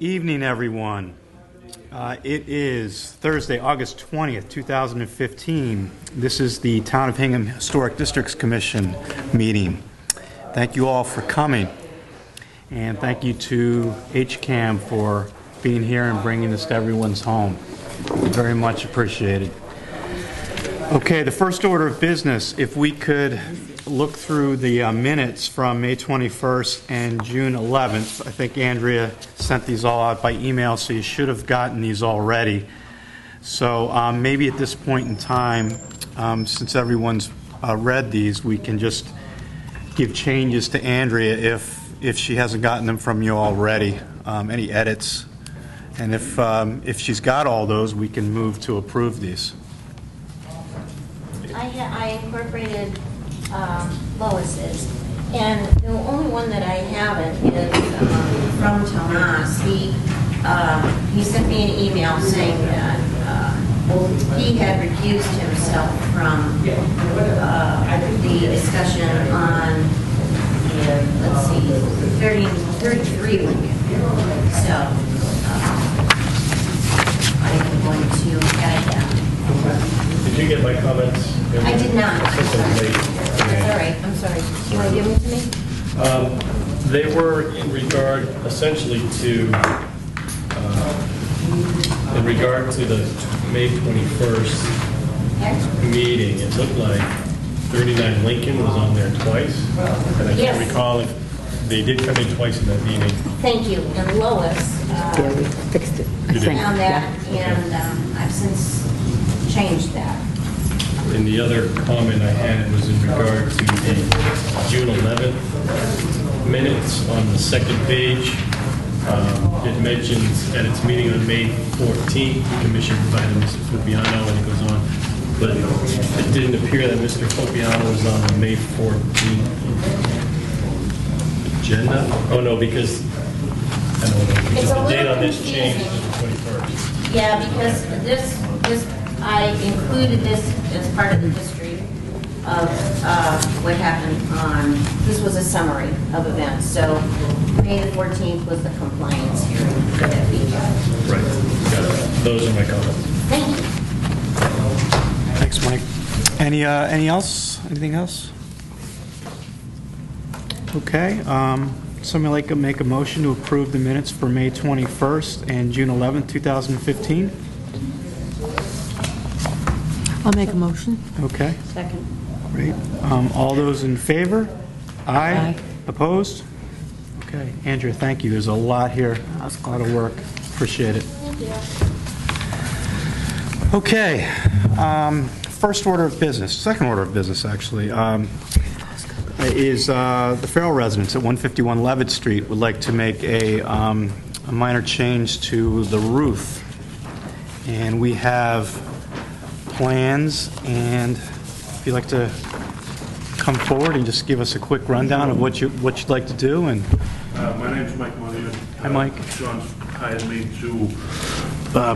Evening, everyone. It is Thursday, August 20th, 2015. This is the Town of Hingham Historic Districts Commission meeting. Thank you all for coming, and thank you to HCAM for being here and bringing this to everyone's home. Very much appreciated. Okay, the first order of business, if we could look through the minutes from May 21st and June 11th. I think Andrea sent these all out by email, so you should have gotten these already. So maybe at this point in time, since everyone's read these, we can just give changes to Andrea if she hasn't gotten them from you already, any edits. And if she's got all those, we can move to approve these. I incorporated Lois's, and the only one that I haven't is from Tomas. He sent me an email saying that he had recused himself from the discussion on, let's see, 33 Lincoln. So I am going to add that. Did you get my comments? I did not. I'm sorry. That's all right. I'm sorry. You want to give them to me? They were in regard, essentially, to the May 21st meeting. It looked like 39 Lincoln was on there twice, and I can't recall if they did come in twice in that meeting. Thank you. And Lois Yeah, we fixed it. found that, and I've since changed that. And the other comment I had was in regard to the June 11th minutes on the second page. It mentions at its meeting on May 14th, the commission provided Mr. Fopiano, and it goes on. But it didn't appear that Mr. Fopiano was on the May 14th agenda. Oh, no, because the date on this changed to the 21st. Yeah, because this I included this as part of the history of what happened on, this was a summary of events. So May the 14th was the compliance hearing for that week. Right. Got it. Those are my comments. Thank you. Thanks, Mike. Any else? Anything else? Okay. Somebody like to make a motion to approve the minutes for May 21st and June 11th, 2015? I'll make a motion. Okay. Second. Great. All those in favor? Aye. Aye. Opposed? Okay. Andrea, thank you. There's a lot here. A lot of work. Appreciate it. Thank you. Okay. First order of business, second order of business, actually, is the Farrell residents at 151 Levitt Street would like to make a minor change to the roof. And we have plans, and if you'd like to come forward and just give us a quick rundown of what you'd like to do. And my name's Mike Monahan. Hi, Mike. Sean's hired me to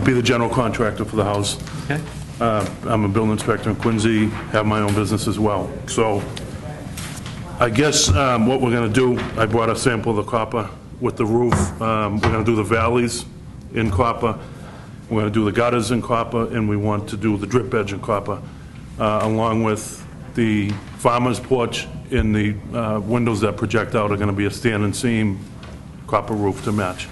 be the general contractor for the house. Okay. I'm a building inspector in Quincy, have my own business as well. So I guess what we're going to do, I brought a sample of the copper with the roof. We're going to do the valleys in copper. We're going to do the gutters in copper, and we want to do the drip edge in copper, along with the farmer's porch and the windows that project out are going to be a standing seam copper roof to match.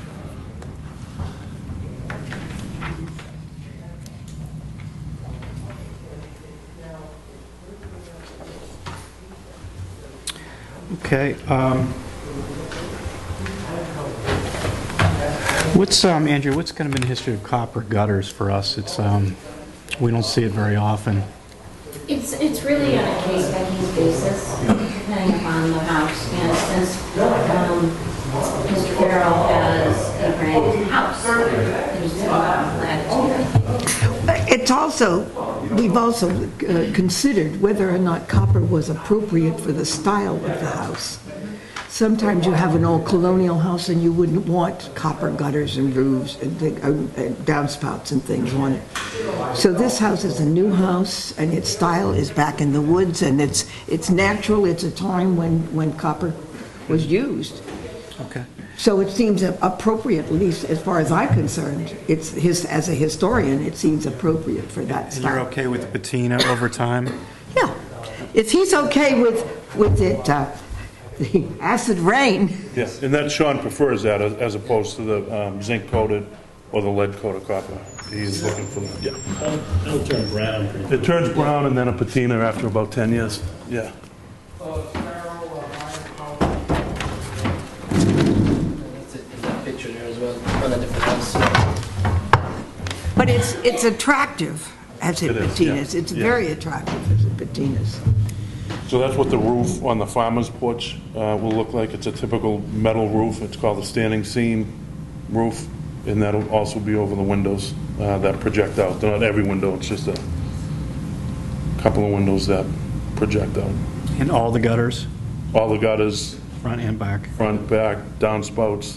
Okay. Andrew, what's kind of been the history of copper gutters for us? It's we don't see it very often. It's really on a case-by-case basis, depending upon the house. And since Mr. Farrell has a brand new house, there's a lot of latitude. It's also, we've also considered whether or not copper was appropriate for the style of the house. Sometimes you have an old colonial house and you wouldn't want copper gutters and roofs and downspouts and things on it. So this house is a new house, and its style is back in the woods, and it's natural. It's a time when copper was used. Okay. So it seems appropriate, at least as far as I'm concerned. It's as a historian, it seems appropriate for that And you're style. okay with the patina over time? Yeah. If he's okay with it, the acid rain, Yeah, and that Sean prefers that as opposed to the zinc-coated or the lead-coated copper. He's looking for that, yeah. It'll turn brown pretty quick. It turns brown and then a patina after about 10 years, yeah. It's in that picture there as well, on a different house. but it's attractive as it It is, yeah. patinas. It's Yeah. very attractive as it patinas. So that's what the roof on the farmer's porch will look like. It's a typical metal roof. It's called a standing seam roof, and that'll also be over the windows that project out. They're not every window, it's just a couple of windows that project out. And all the gutters, All the gutters, front and back? front, back, downspouts,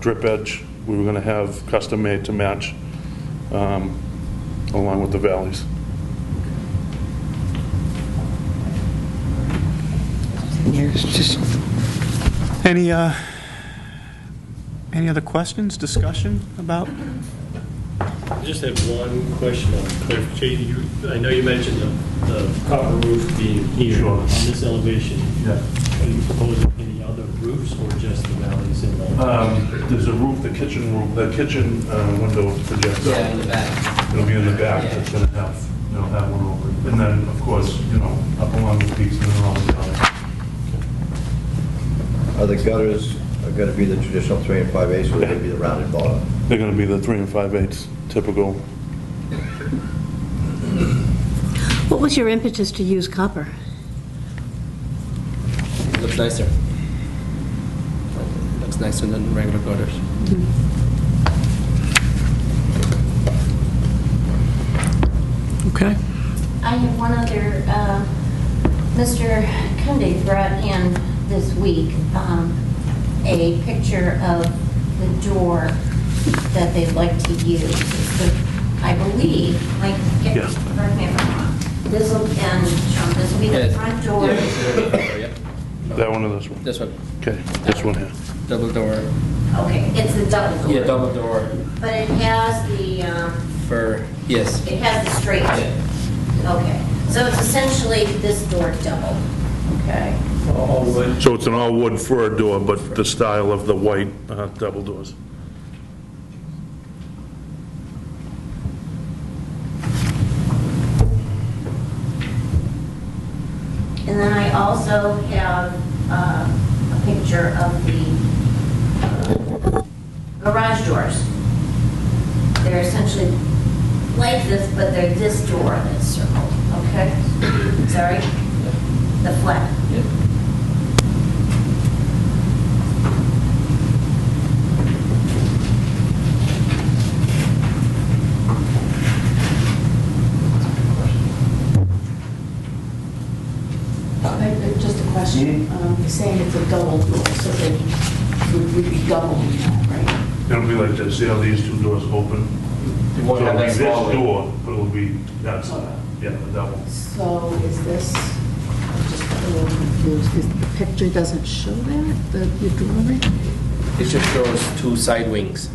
drip edge, we were gonna have custom made to match along with the valleys. Here's just Any other questions, discussion about? I just have one question on clarification. I know you mentioned the copper roof being here Sure. on this elevation. Yeah. Are you proposing any other roofs or just the valleys in the? There's a roof, the kitchen window projects Yeah, out. in the back. It'll be in the back, it's gonna have, it'll have one over. And then, of course, up along the peaks and then all the valley. Are the gutters going to be the traditional 3 and 5/8, or will they be the rounded bottom? They're gonna be the 3 5/8 typical. What was your impetus to use copper? It looks nicer. Looks nicer than regular gutters. Okay. I have one other, Mr. Kunde brought in this week a picture of the door that they'd like to use. It's the, I believe, like, Yeah. correct me if I'm wrong, this will, and Sean, this will be the front door. Yeah. That one or this one? This one, Okay, this one here. double door. Okay, it's the double door. Yeah, double door But it has the, for, yes. it has the straight. Yeah. Okay, so it's essentially this door double, okay? All wood. So it's an all-wood fir door, but the style of the white double doors. And then I also have a picture of the garage doors. They're essentially like this, but they're this door that's circled, okay? Sorry? The flat. Yeah. Just a question. You're saying it's a double door, so they would be doubling that, right? It'll be like this, see how these two doors open? You So won't it'll have be that this small door, but it'll be that side, yeah, the double. So is this, I'm just a little confused, the picture doesn't show that, your drawing? It just shows two side wings.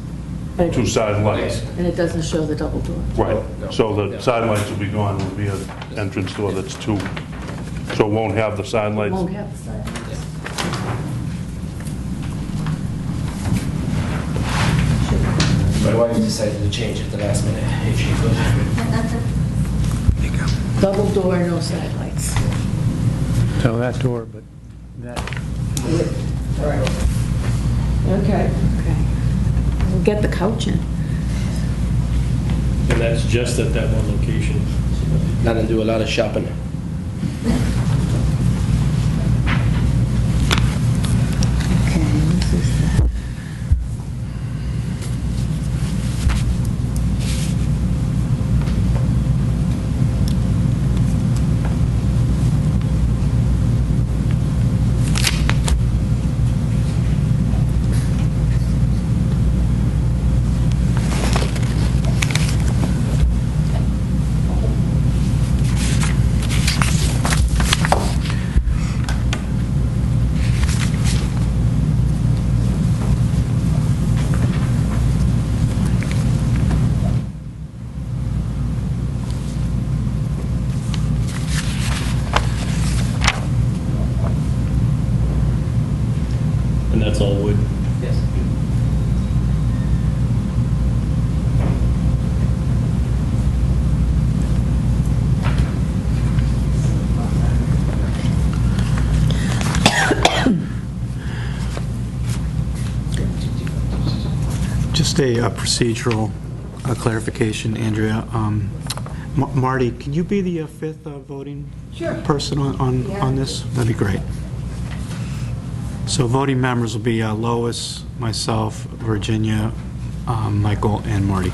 Two side lights. And it doesn't show the double door? Right, No. so the No. side lights will be gone, there'll be an entrance door that's two, so it won't have the side lights. Won't have the side. My wife decided to change it the last minute, if she could. Double door, no side lights. So that door, but that, Okay. Okay. We'll get the couch in. And that's just at that one location. Not to do a lot of shopping. Okay, this is the... That's all wood. Yes. Just a procedural clarification, Andrea. Marty, can you be the fifth voting person on this? That'd be great. So voting members will be Lois, myself, Virginia, Michael, and Marty.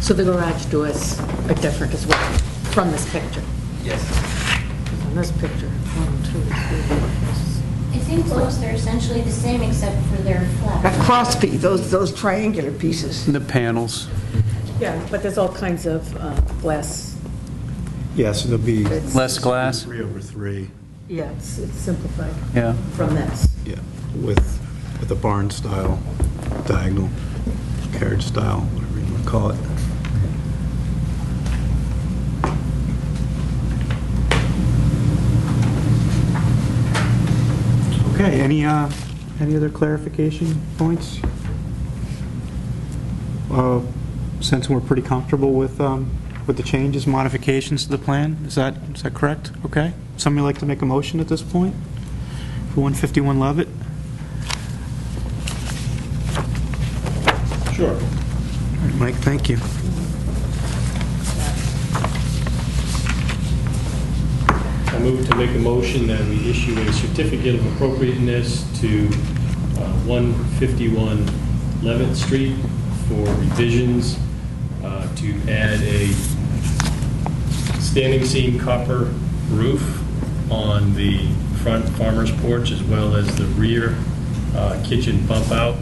So the garage doors are different as well from this picture? Yes. From this picture, 1, 2, 3. I think those, they're essentially the same except for their A flat. cross piece, those triangular pieces. The panels. Yeah, but there's all kinds of glass. Yeah, so there'll be Less glass? 3/3. Yeah, it's simplified Yeah. from this. Yeah, with a barn style, diagonal, carriage style, whatever you want to call it. Okay, any other clarification points? Since we're pretty comfortable with the changes, modifications to the plan, is that correct? Okay. Somebody like to make a motion at this point for 151 Levitt? Sure. All right, Mike, thank you. I move to make a motion that we issue a certificate of appropriateness to 151 Levitt Street for revisions to add a standing seam copper roof on the front farmer's porch as well as the rear kitchen bump out.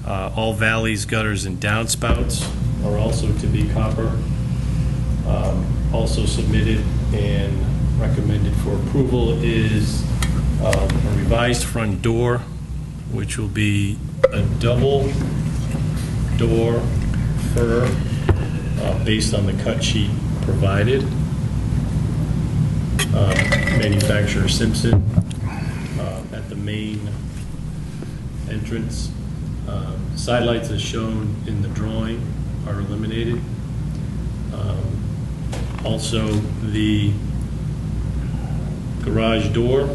All valleys, gutters, and downspouts are also to be copper. Also submitted and recommended for approval is a revised front door, which will be a double door fir based on the cut sheet provided. Manufacturer Simpson at the main entrance. Side lights as shown in the drawing are eliminated. Also, the garage door,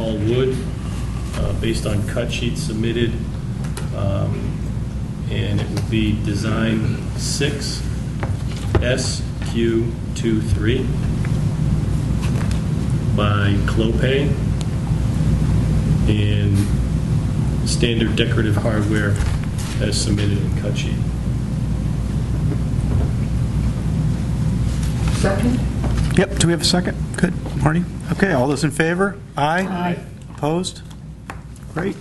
all wood, based on cut sheets submitted, and it will be design 6 SQ23 by Clopay, and standard decorative hardware as submitted in cut sheet. Second? Yep, do we have a second? Good, Marty? Okay, all those in favor? Aye? Aye. Opposed? Great.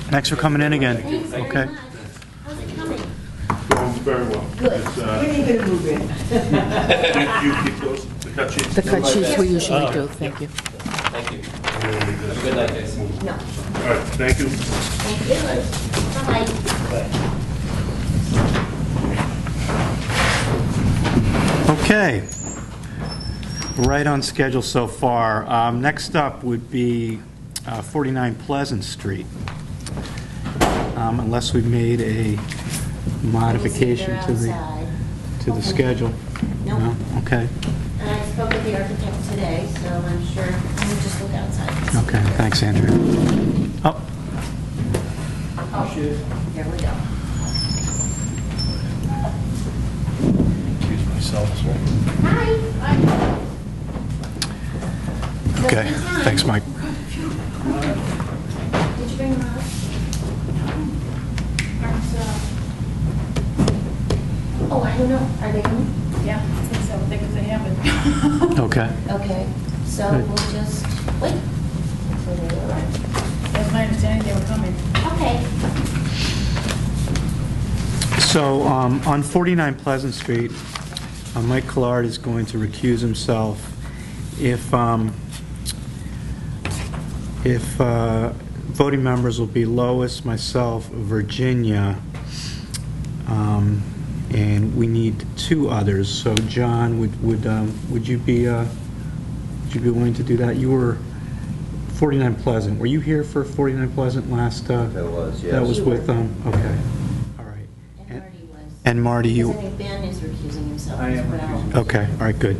Thanks for coming in again. Thanks very Okay. much. How's it coming? Going very well. Good. It's, When are you going to move in? you keep those, the cut sheets? The cut sheets we usually do, thank you. Thank you. Have a good night, guys. No. All right, thank you. Thank you. Bye-bye. Okay. Right on schedule so far. Next up would be 49 Pleasant Street. Unless we've made a modification They're to the outside. schedule. Nope. No? Okay. And I spoke with the architect today, so I'm sure we'll just look outside. Okay, thanks, Andrea. Oh, Oh, there we go. Excuse myself, sir. Hi. okay. Thanks, Mike. Did you bring them out? Oh, I don't know. Are they coming? Yeah, I think so, because they haven't. Okay. Okay, so Good. we'll just wait. So they arrive. That's my understanding, they were coming. Okay. So on 49 Pleasant Street, Mike Collard is going to recuse himself if voting members will be Lois, myself, Virginia, and we need 2 others. So John, would you be willing to do that? You were 49 Pleasant. Were you here for 49 Pleasant last? That was, yes. That was with, okay, all right. And Marty was. And Marty, Because you, I think Ben is recusing himself as well. okay, all right, good.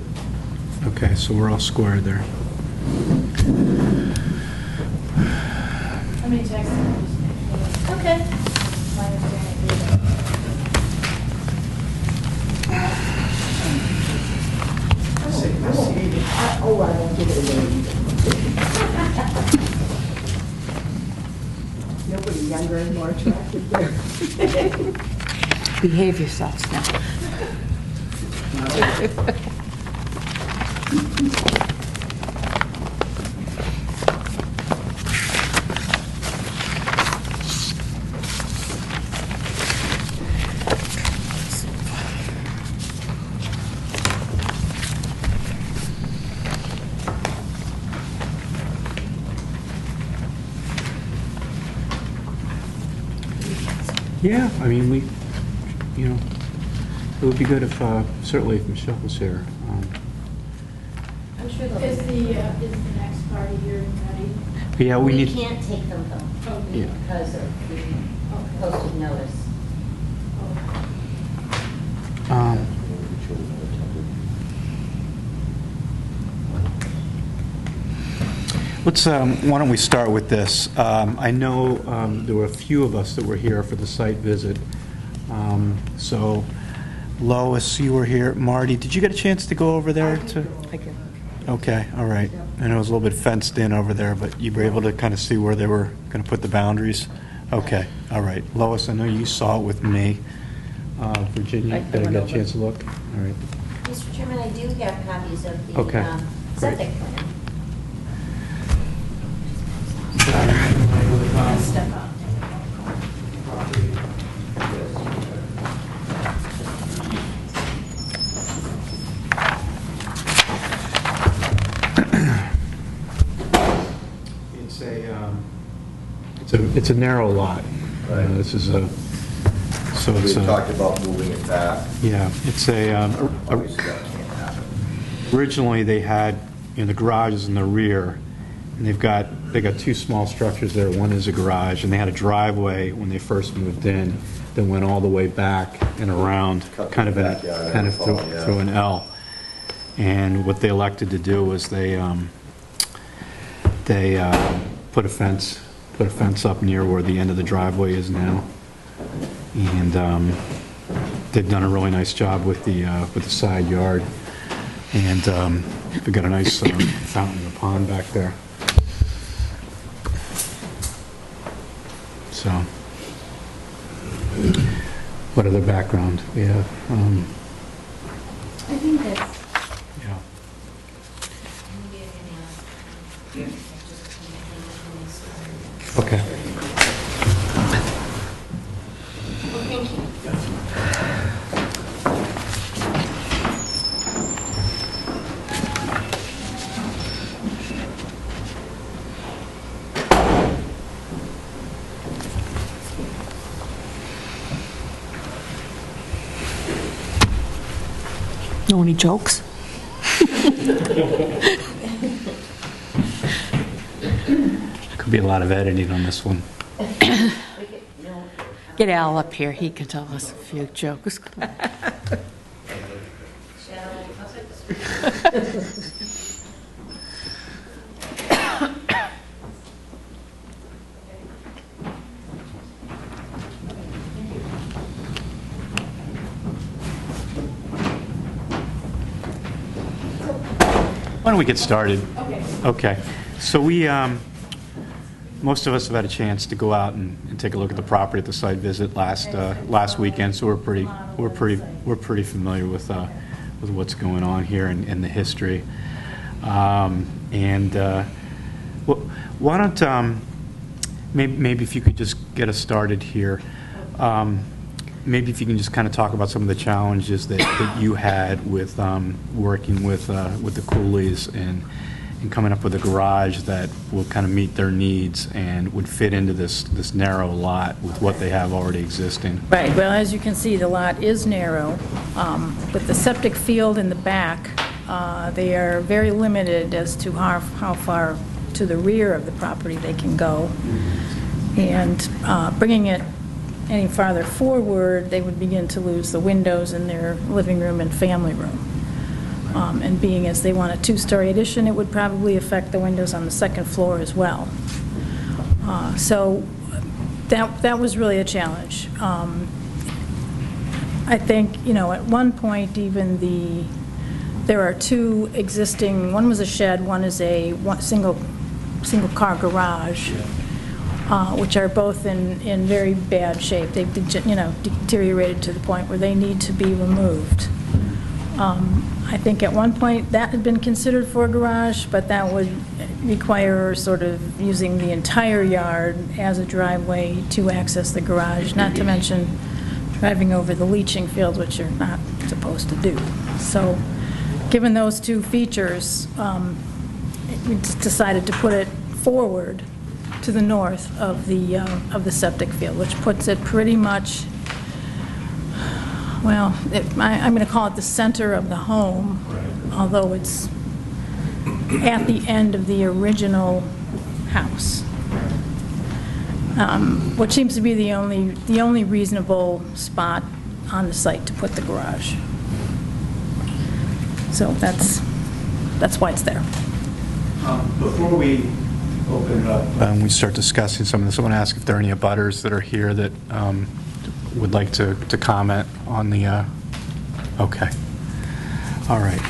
Okay, so we're all squared there. How many texts? Okay. My understanding Oh, I won't give it away. Nobody younger and more attractive there. Behave yourselves now. Yeah, I mean, we, you know, it would be good if, certainly if Michelle was here. I'm sure they'll. Is the next party here ready? Yeah, we need, can't take them though, Yeah. because of the posted notice. um, let's, why don't we start with this? I know there were a few of us that were here for the site visit. So Lois, you were here. Marty, did you get a chance to go over there to? I can. Okay, all right. I know it was a little bit fenced in over there, but you were able to kind of see where they were going to put the boundaries? Okay, all right. Lois, I know you saw it with me. Virginia, did I get a chance to look? All right. Mr. Chairman, I do have copies of the Okay, septic plan. Step up. It's a narrow lot. Right. This is a, so We it's had a, talked about moving it back. yeah, it's a, Obviously, that can't happen. originally they had, you know, the garage is in the rear, and they got two small structures there. One is a garage, and they had a driveway when they first moved in that went all the way back and around, Cut kind of the backyard, I kind of recall, yeah. through an L. And what they elected to do was they put a fence up near where the end of the driveway is now, and they've done a really nice job with the side yard, and they've got a nice fountain and a pond back there. So, what other background we have? I think that's. Yeah. Okay. Well, thank you. Know any jokes? Could be a lot of editing on this one. Get Al up here, he can tell us a few jokes. Why don't we get started? Okay. Okay. So we, most of us have had a chance to go out and take a look at the property at the site visit last weekend, so we're pretty familiar with what's going on here and the history. Why don't maybe if you could just get us started here. Maybe if you can just kind of talk about some of the challenges that you had with working with the Coolies and coming up with a garage that will kind of meet their needs and would fit into this narrow lot with what they have already existing. Right, well, as you can see, the lot is narrow. With the septic field in the back, they are very limited as to how far to the rear of the property they can go. And bringing it any farther forward, they would begin to lose the windows in their living room and family room. And being as they want a two-story addition, it would probably affect the windows on the second floor as well. So that was really a challenge. I think, at one point, even there are two existing, one was a shed, one is a single-car garage, which are both in very bad shape. They've deteriorated to the point where they need to be removed. I think at one point that had been considered for a garage, but that would require sort of using the entire yard as a driveway to access the garage, not to mention driving over the leaching field, which you're not supposed to do. So given those two features, we just decided to put it forward to the north of the septic field, which puts it pretty much, well, I'm going to call it the center of the home, although it's at the end of the original house, which seems to be the only reasonable spot on the site to put the garage. So that's why it's there. Before we open it up and we start discussing some of this, I want to ask if there are any abutters that are here that would like to comment on the, okay. All right.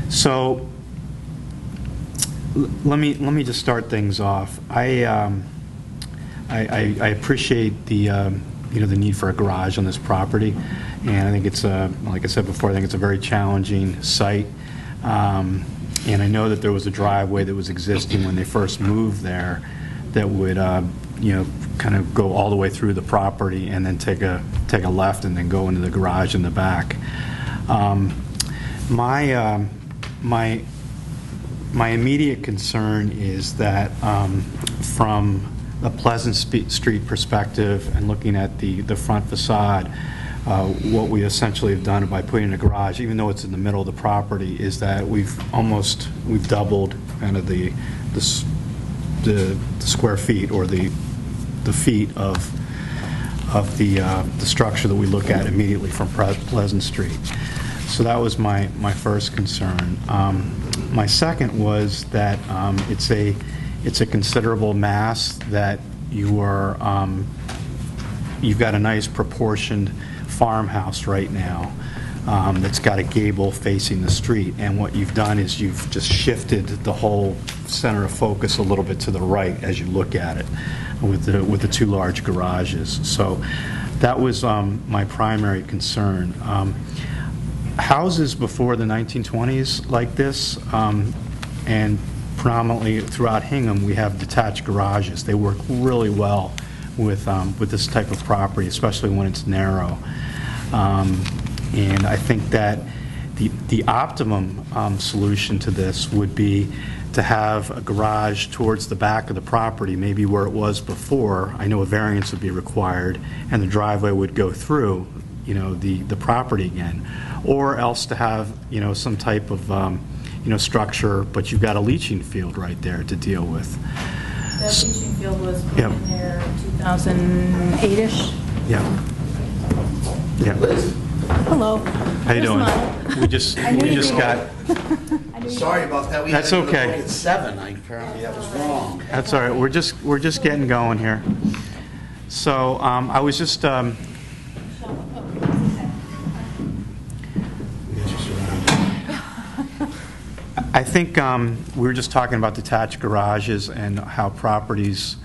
So let me just start things off. I appreciate the the need for a garage on this property, and I think it's like I said before, I think it's a very challenging site. And I know that there was a driveway that was existing when they first moved there that would kind of go all the way through the property and then take a left and then go into the garage in the back. My immediate concern is that from a Pleasant Street perspective and looking at the front facade, what we essentially have done by putting a garage, even though it's in the middle of the property, is that we've doubled kind of the square feet or the feet of the structure that we look at immediately from Pleasant Street. So that was my first concern. My second was that it's a considerable mass that you've got a nice proportioned farmhouse right now that's got a gable facing the street, and what you've done is you've just shifted the whole center of focus a little bit to the right as you look at it with the two large garages. So that was my primary concern. Houses before the 1920s like this, and predominantly throughout Hingham, we have detached garages. They work really well with this type of property, especially when it's narrow. And I think that the optimum solution to this would be to have a garage towards the back of the property, maybe where it was before. I know a variance would be required, and the driveway would go through, the property again, or else to have, some type of, structure, but you've got a leaching field right there to deal with. That leaching field was put in there 2008-ish. Yeah. Yeah. Hello. How you doing? We just got. Sorry about that. That's okay. At 7. Apparently that was wrong. That's all right. We're just getting going here. So I was just. I think we were just talking about detached garages and how properties,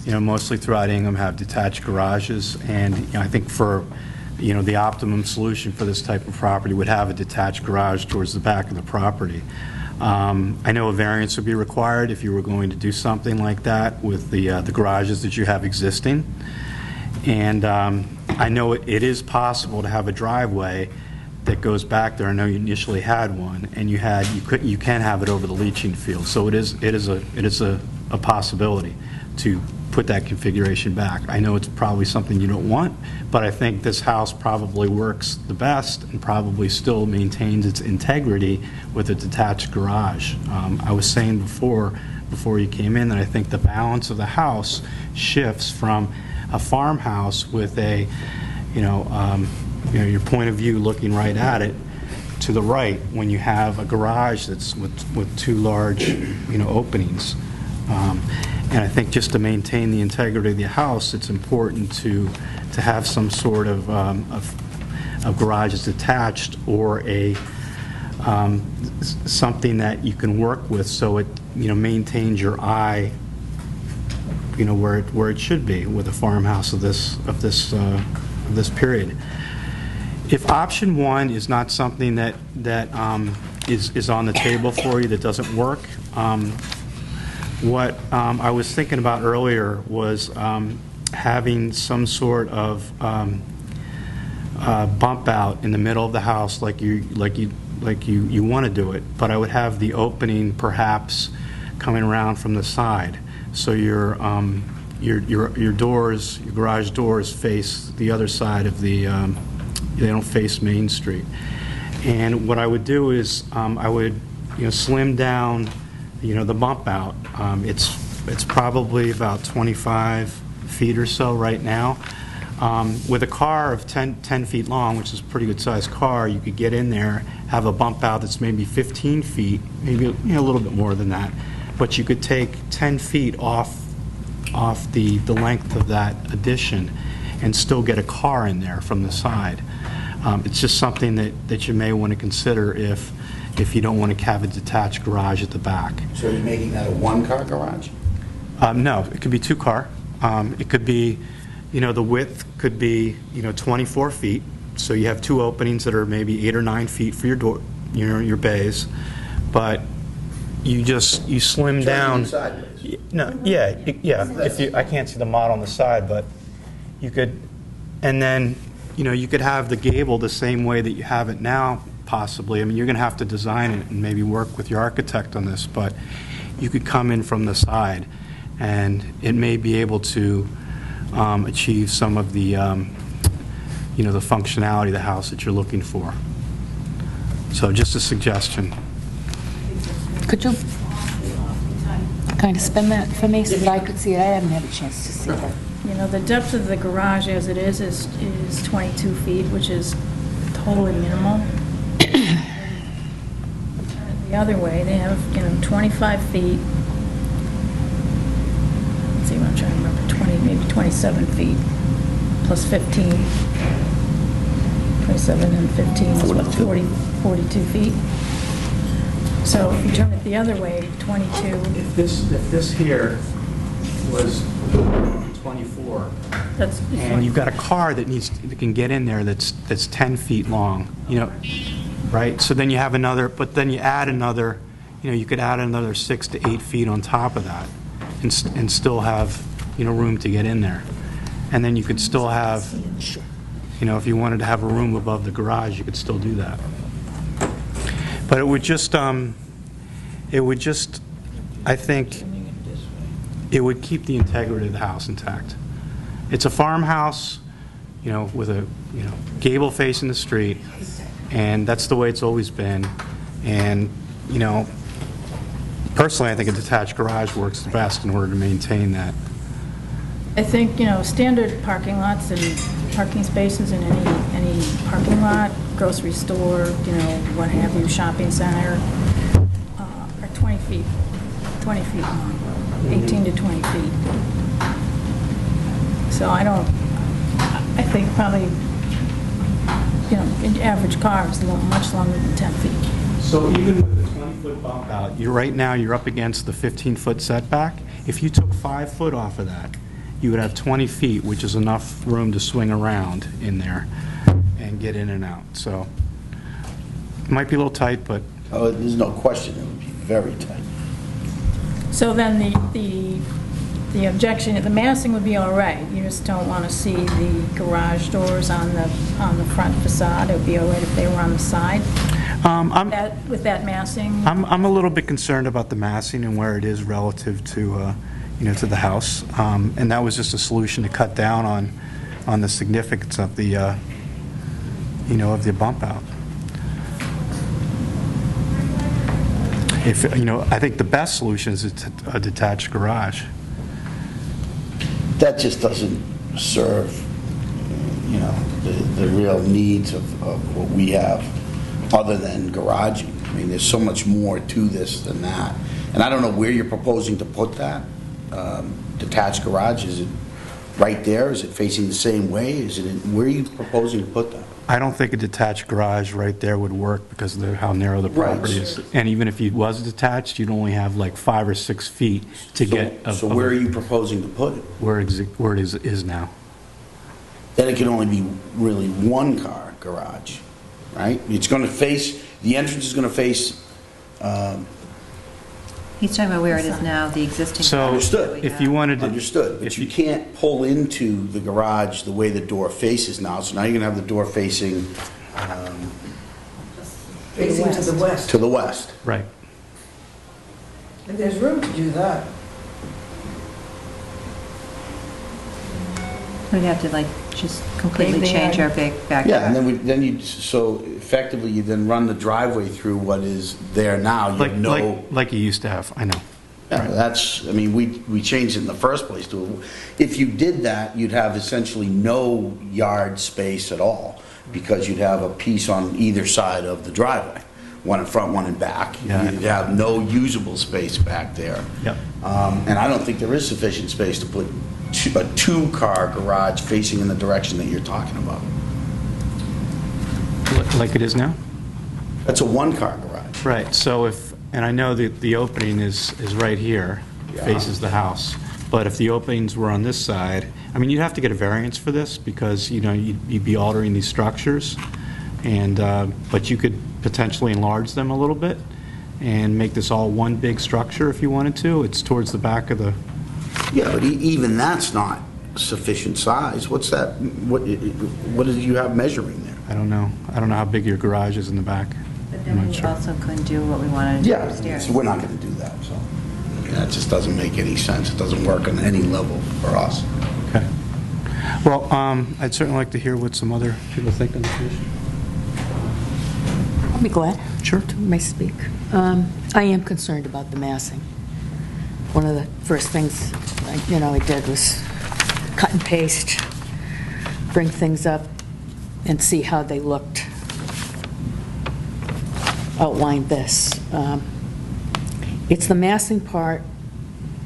mostly throughout Hingham have detached garages, and I think for the optimum solution for this type of property would have a detached garage towards the back of the property. I know a variance would be required if you were going to do something like that with the garages that you have existing, and I know it is possible to have a driveway that goes back there. I know you initially had one, and you can have it over the leaching field. So it is a possibility to put that configuration back. I know it's probably something you don't want, but I think this house probably works the best and probably still maintains its integrity with a detached garage. I was saying before you came in that I think the balance of the house shifts from a farmhouse with a, your point of view looking right at it, to the right when you have a garage that's with two large, openings. And I think just to maintain the integrity of the house, it's important to have some sort of garage that's attached, or something that you can work with so it maintains your eye where it should be with a farmhouse of this period. If option one is not something that is on the table for you, that doesn't work, what I was thinking about earlier was having some sort of bump out in the middle of the house, like you want to do it, but I would have the opening perhaps coming around from the side, so your doors, your garage doors, face the other side of the. They don't face Main Street. And what I would do is I would slim down the bump out. It's probably about 25 feet or so right now. With a car of 10 feet long, which is a pretty good sized car, you could get in there, have a bump out that's maybe 15 feet, maybe a little bit more than that, but you could take 10 feet off the length of that addition and still get a car in there from the side. It's just something that you may want to consider if you don't want to have a detached garage at the back. So you're making that a one-car garage? No, it could be two-car. It could be, the width could be, 24 feet. So you have two openings that are maybe 8 or 9 feet for your door, your bays, but you slim down. Sideways. No, yeah. I can't see the model on the side, but you could, and then you could have the gable the same way that you have it now, possibly. I mean, you're going to have to design it and maybe work with your architect on this, but you could come in from the side, and it may be able to achieve some of the, the functionality of the house that you're looking for. So just a suggestion. Could you kind of spin that for me so that I could see it? I haven't had a chance to see that. The depth of the garage as it is 22 feet, which is totally minimal. The other way, they have, 25 feet. Let's see what I'm trying to remember, maybe 27 feet, plus 15. 27 and 15 is what, 42 feet? So if you turn it the other way, 22. If this here was 24, and you've got a car that can get in there that's 10 feet long, right? So then you have another, but then you add another, you could add another 6 to 8 feet on top of that, and still have, room to get in there. And then you could still have, if you wanted to have a room above the garage, you could still do that. But it would just, I think, it would keep the integrity of the house intact. It's a farmhouse, with a, gable facing the street, and that's the way it's always been. And, personally, I think a detached garage works the best in order to maintain that. I think, standard parking lots and parking spaces in any parking lot, grocery store, what have you, shopping center, are 20 feet long, 18 to 20 feet. So I think probably, an average car is much longer than 10 feet. So even with the 20-foot bump out, right now you're up against the 15-foot setback. If you took 5 foot off of that, you would have 20 feet, which is enough room to swing around in there and get in and out. So it might be a little tight, but... Oh, there's no question, it would be very tight. So then the objection, the massing would be all right. You just don't want to see the garage doors on the front facade. It would be all right if they were on the side. With that massing. I'm a little bit concerned about the massing and where it is relative to to the house. And that was just a solution to cut down on the significance of the, of the bump out. If, I think the best solution is a detached garage. That just doesn't serve, the real needs of what we have, other than garaging. I mean, there's so much more to this than that. And I don't know where you're proposing to put that detached garage. Is it right there? Is it facing the same way? Where are you proposing to put that? I don't think a detached garage right there would work because of how narrow the property is. And even if it was detached, you'd only have like 5 or 6 feet to get. So where are you proposing to put it? Where it is now. Then it can only be really one car garage, right? It's going to face, the entrance is going to face. He's talking about where it is now, the existing. So Understood. if you wanted to. Understood, but you can't pull into the garage the way the door faces now, so now you're going to have the door facing Facing to the west. to the west. Right. And there's room to do that. We'd have to just completely change our backyard. Yeah, and then so effectively you then run the driveway through what is there now. You have no. Like you used to have, I know. Yeah, that's, I mean, we changed it in the first place to, if you did that, you'd have essentially no yard space at all, because you'd have a piece on either side of the driveway, one in front, one in back. Yeah. You'd have no usable space back there. Yep. And I don't think there is sufficient space to put a two-car garage facing in the direction that you're talking about. Like it is now? That's a one-car garage. Right, so and I know that the opening is right here, Yeah. faces the house, but if the openings were on this side, I mean, you'd have to get a variance for this, because, you'd be altering these structures, and, but you could potentially enlarge them a little bit, and make this all one big structure if you wanted to. It's towards the back of the. Yeah, but even that's not sufficient size. What's that, what do you have measuring there? I don't know how big your garage is in the back. But I'm then not we sure. also couldn't do what we wanted to do Yeah, upstairs. so we're not going to do that, so. I mean, that just doesn't make any sense. It doesn't work on any level for us. Okay. Well, I'd certainly like to hear what some other people think on the commission. I'll be glad. Sure. May speak. I am concerned about the massing. One of the first things, I did was cut and paste, bring things up, and see how they looked. Outline this. It's the massing part,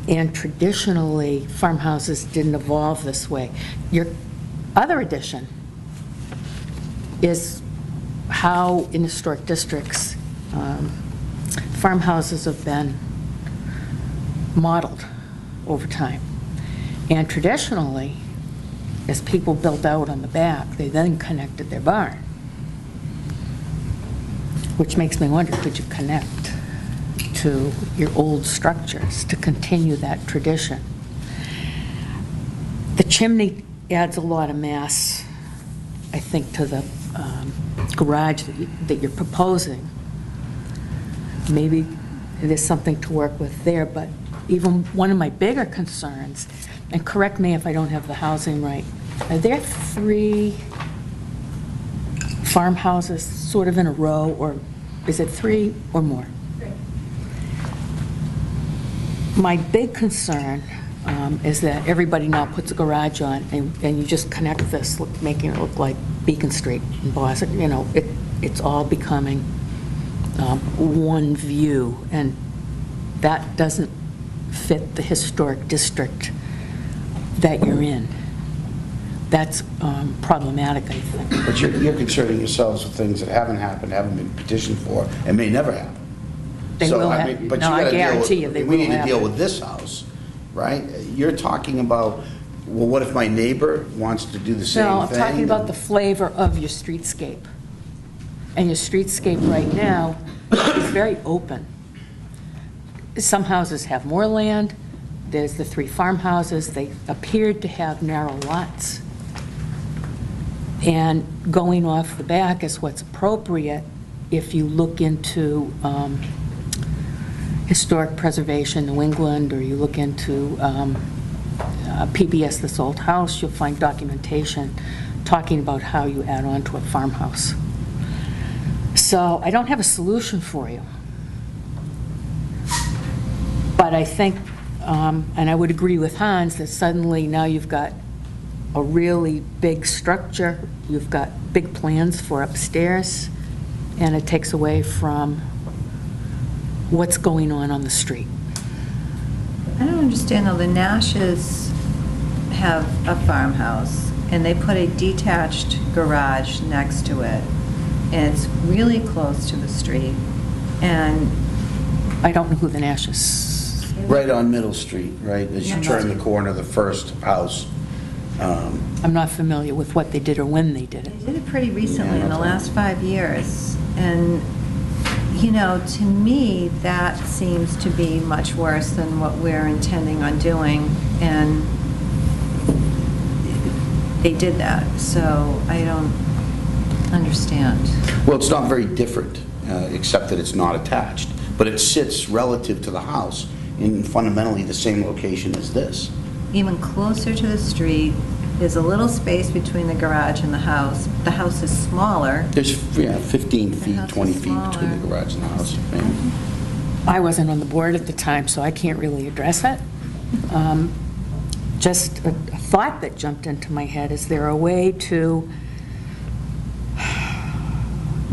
and traditionally, farmhouses didn't evolve this way. Your other addition is how in historic districts, farmhouses have been modeled over time. And traditionally, as people built out on the back, they then connected their barn. Which makes me wonder, could you connect to your old structures to continue that tradition? The chimney adds a lot of mass, I think, to the garage that you're proposing. Maybe there's something to work with there, but even one of my bigger concerns, and correct me if I don't have the housing right, are there 3 farmhouses sort of in a row, or is it 3 or more? 3. My big concern is that everybody now puts a garage on, and you just connect this, making it look like Beacon Street in Boston. It's all becoming one view, and that doesn't fit the historic district that you're in. That's problematic, I think. But you're concerning yourselves with things that haven't happened, haven't been petitioned for, and may never happen. They So, will I happen. mean, but No, you I gotta deal guarantee with- you they We need will to deal happen. with this house, right? You're talking about, well, what if my neighbor wants to do the same thing? No, I'm talking about the flavor of your streetscape. And your streetscape right now is very open. Some houses have more land. There's the 3 farmhouses. They appeared to have narrow lots. And going off the back is what's appropriate if you look into Historic Preservation New England, or you look into PBS This Old House, you'll find documentation talking about how you add on to a farmhouse. So I don't have a solution for you. But I think, and I would agree with Hans, that suddenly now you've got a really big structure, you've got big plans for upstairs, and it takes away from what's going on the street. I don't understand though, the Nashes have a farmhouse and they put a detached garage next to it, and it's really close to the street, and I don't know who the Nash is. Right on Middle Street, right, as you turn the corner, the first house. I'm not familiar with what they did or when they did it. They did it pretty recently, in the last 5 years, and you know, to me, that seems to be much worse than what we're intending on doing, and they did that, so I don't understand. Well, it's not very different, except that it's not attached, but it sits relative to the house in fundamentally the same location as this. Even closer to the street, there's a little space between the garage and the house. The house is smaller. There's 15 The feet, house 20 is feet between smaller. the garage and the house. maybe. I wasn't on the board at the time, so I can't really address it. Just a thought that jumped into my head, is there a way to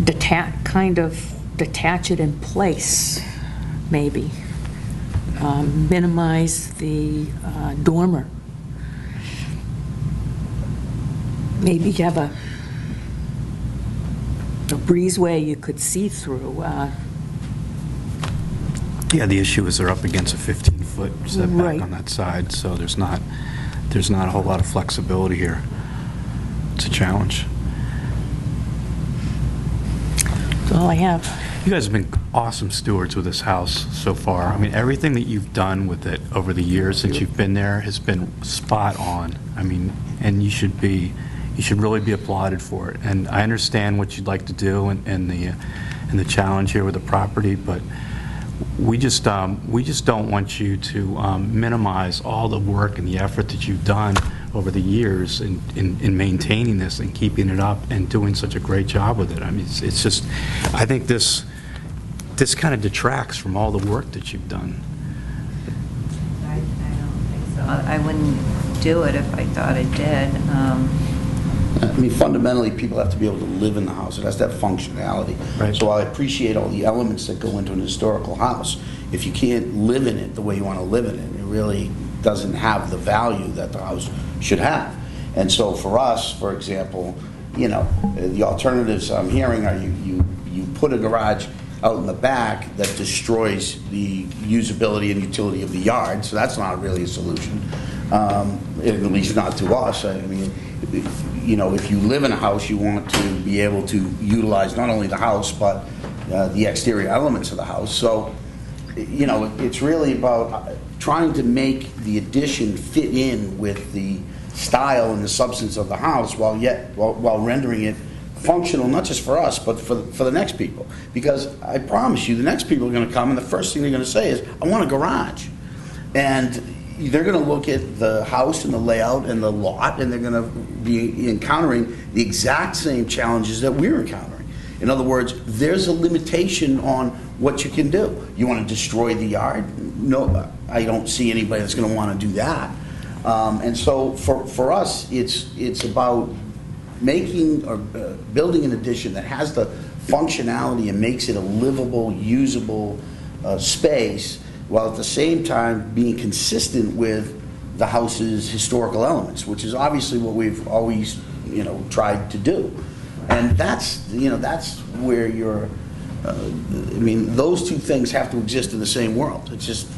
detach it in place, maybe? Minimize the dormer. Maybe you have a breezeway you could see through. Yeah, the issue is they're up against a 15-foot setback Right. on that side, so there's not a whole lot of flexibility here. It's a challenge. That's all I have. You guys have been awesome stewards with this house so far. I mean, everything that you've done with it over the years since you've been there has been spot on. I mean, and you should really be applauded for it. And I understand what you'd like to do and the challenge here with the property, but we just don't want you to minimize all the work and the effort that you've done over the years in maintaining this and keeping it up and doing such a great job with it. I mean, it's just, I think this kind of detracts from all the work that you've done. I don't think so. I wouldn't do it if I thought it did. I mean, fundamentally, people have to be able to live in the house. It has to have functionality. Right. So I appreciate all the elements that go into an historical house. If you can't live in it the way you want to live in it, it really doesn't have the value that the house should have. And so for us, for example, you know, the alternatives I'm hearing are you put a garage out in the back that destroys the usability and utility of the yard, so that's not really a solution, at least not to us. I mean, you know, if you live in a house, you want to be able to utilize not only the house, but the exterior elements of the house. So, you know, it's really about trying to make the addition fit in with the style and the substance of the house while rendering it functional, not just for us, but for the next people. Because I promise you, the next people are going to come, and the first thing they're going to say is, I want a garage. And they're going to look at the house and the layout and the lot, and they're going to be encountering the exact same challenges that we're encountering. In other words, there's a limitation on what you can do. You want to destroy the yard? No, I don't see anybody that's going to want to do that. And so for us, it's about making or building an addition that has the functionality and makes it a livable, usable space, while at the same time being consistent with the house's historical elements, which is obviously what we've always, you know, tried to do. And that's, you know, that's where you're, I mean, those two things have to exist in the same world. It's just,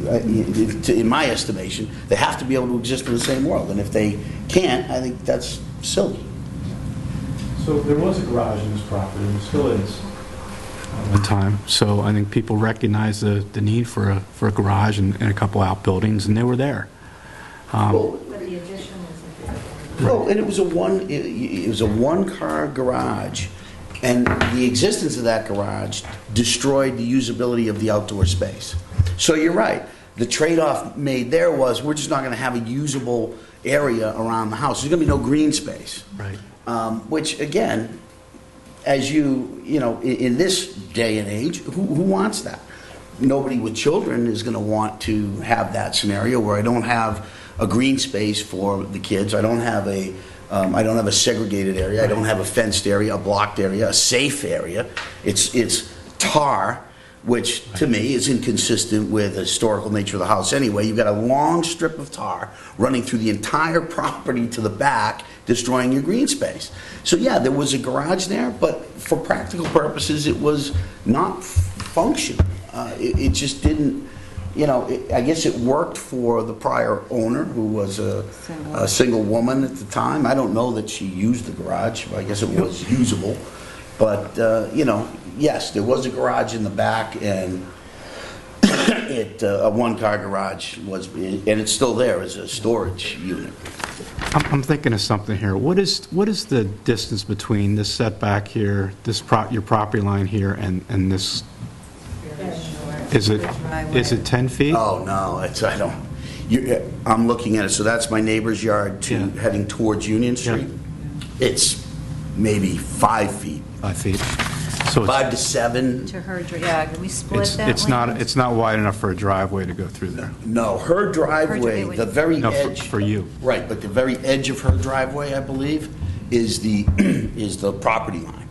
in my estimation, they have to be able to exist in the same world. And if they can't, I think that's silly. So there was a garage in this property, and there still is. At the time, so I think people recognized the need for a garage and a couple outbuildings, and they were there. Well, and it was a one-car garage, And the existence of that garage destroyed the usability of the outdoor space. So you're right. The trade-off made there was, we're just not going to have a usable area around the house. There's going to be no green space. Right. Which, again, as in this day and age, who wants that? Nobody with children is going to want to have that scenario where I don't have a green space for the kids. I don't have a segregated area. I don't have a fenced area, a blocked area, a safe area. It's tar, which to me is inconsistent with the historical nature of the house anyway. You've got a long strip of tar running through the entire property to the back, destroying your green space. So yeah, there was a garage there, but for practical purposes, it was not functional. It just didn't, I guess it worked for the prior owner, who was a single woman at the time. I don't know that she used the garage. I guess it was usable. But, yes, there was a garage in the back, and a one-car garage and it's still there as a storage unit. I'm thinking of something here. What is the distance between this setback here, your property line here, and this? Is it 10 feet? Oh, no, I'm looking at it, so that's my neighbor's yard heading towards Union Street. Yeah. It's maybe 5 feet. 5 feet. So 5 to 7. To her, can we split that? It's not wide enough for a driveway to go through there. No, her driveway, the very edge. For you. Right, but the very edge of her driveway, I believe, is the property line.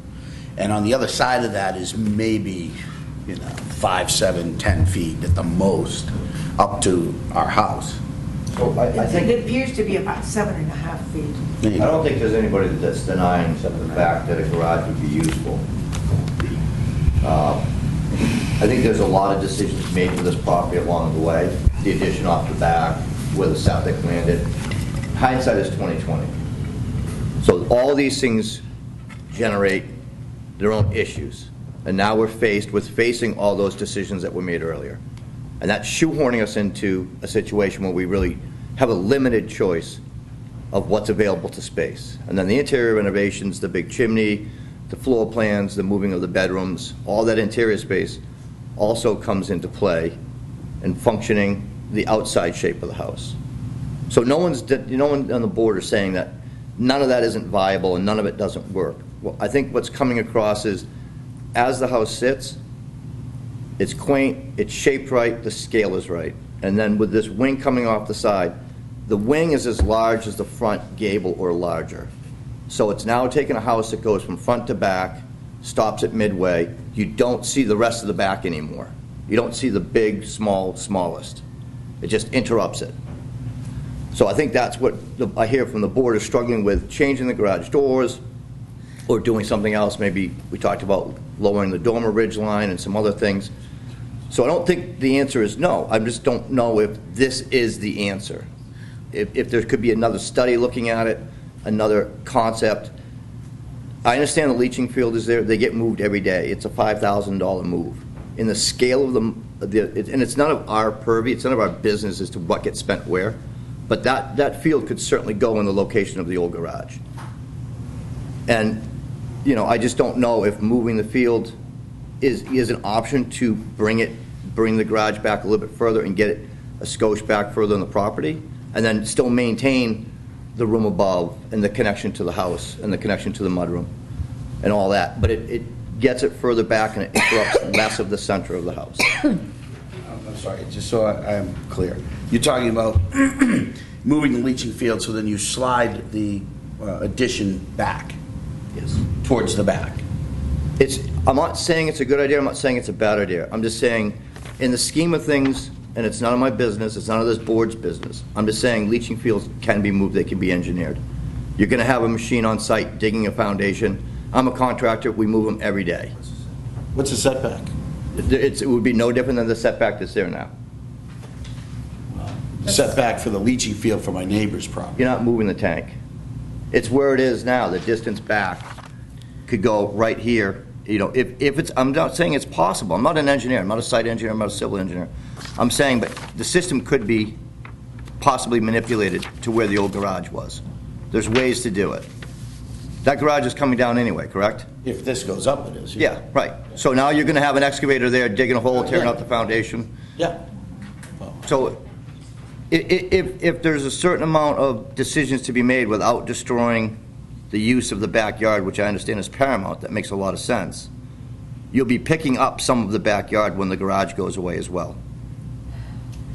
And on the other side of that is maybe 5, 7, 10 feet at the most up to our house. So I think It appears to be about 7.5 feet. I don't think there's anybody that's denying the fact that a garage would be useful. I think there's a lot of decisions made for this property along the way. The addition off the back, where the septic landed. Hindsight is 20/20. So all these things generate their own issues. And now we're faced with facing all those decisions that were made earlier. And that's shoehorning us into a situation where we really have a limited choice of what's available to space. And then the interior renovations, the big chimney, the floor plans, the moving of the bedrooms, all that interior space also comes into play in functioning the outside shape of the house. So no one on the board is saying that none of that isn't viable and none of it doesn't work. Well, I think what's coming across is, as the house sits, it's quaint, it's shaped right, the scale is right. And then with this wing coming off the side, the wing is as large as the front gable or larger. So it's now taking a house that goes from front to back, stops at midway. You don't see the rest of the back anymore. You don't see the big, small, smallest. It just interrupts it. So I think that's what I hear from the board is struggling with, changing the garage doors or doing something else. Maybe we talked about lowering the dormer ridge line and some other things. So I don't think the answer is no. I just don't know if this is the answer. If there could be another study looking at it, another concept. I understand the leaching field is there. They get moved every day. It's a $5,000 move. In the scale of and it's none of our purview, it's none of our business as to what gets spent where, but that field could certainly go in the location of the old garage. And, I just don't know if moving the field is an option to bring the garage back a little bit further and get it a skosh back further in the property, and then still maintain the room above and the connection to the house and the connection to the mudroom and all that. But it gets it further back and it interrupts less of the center of the house. I'm sorry, just so I'm clear. You're talking about moving the leaching field so then you slide the addition back. Yes. Towards the back. I'm not saying it's a good idea, I'm not saying it's a bad idea. I'm just saying, in the scheme of things, and it's none of my business, it's none of this board's business, I'm just saying leaching fields can be moved, they can be engineered. You're going to have a machine on site digging a foundation. I'm a contractor, we move them every day. What's the setback? It would be no different than the setback that's there now. Setback for the leaching field for my neighbor's property. You're not moving the tank. It's where it is now. The distance back could go right here. If it's, I'm not saying it's possible. I'm not an engineer. I'm not a site engineer. I'm not a civil engineer. I'm saying, but the system could be possibly manipulated to where the old garage was. There's ways to do it. That garage is coming down anyway, correct? If this goes up, it is. Yeah, right. So now you're gonna have an excavator there digging a hole, tearing out the foundation? Yeah. So if there's a certain amount of decisions to be made without destroying the use of the backyard, which I understand is paramount, that makes a lot of sense, you'll be picking up some of the backyard when the garage goes away as well.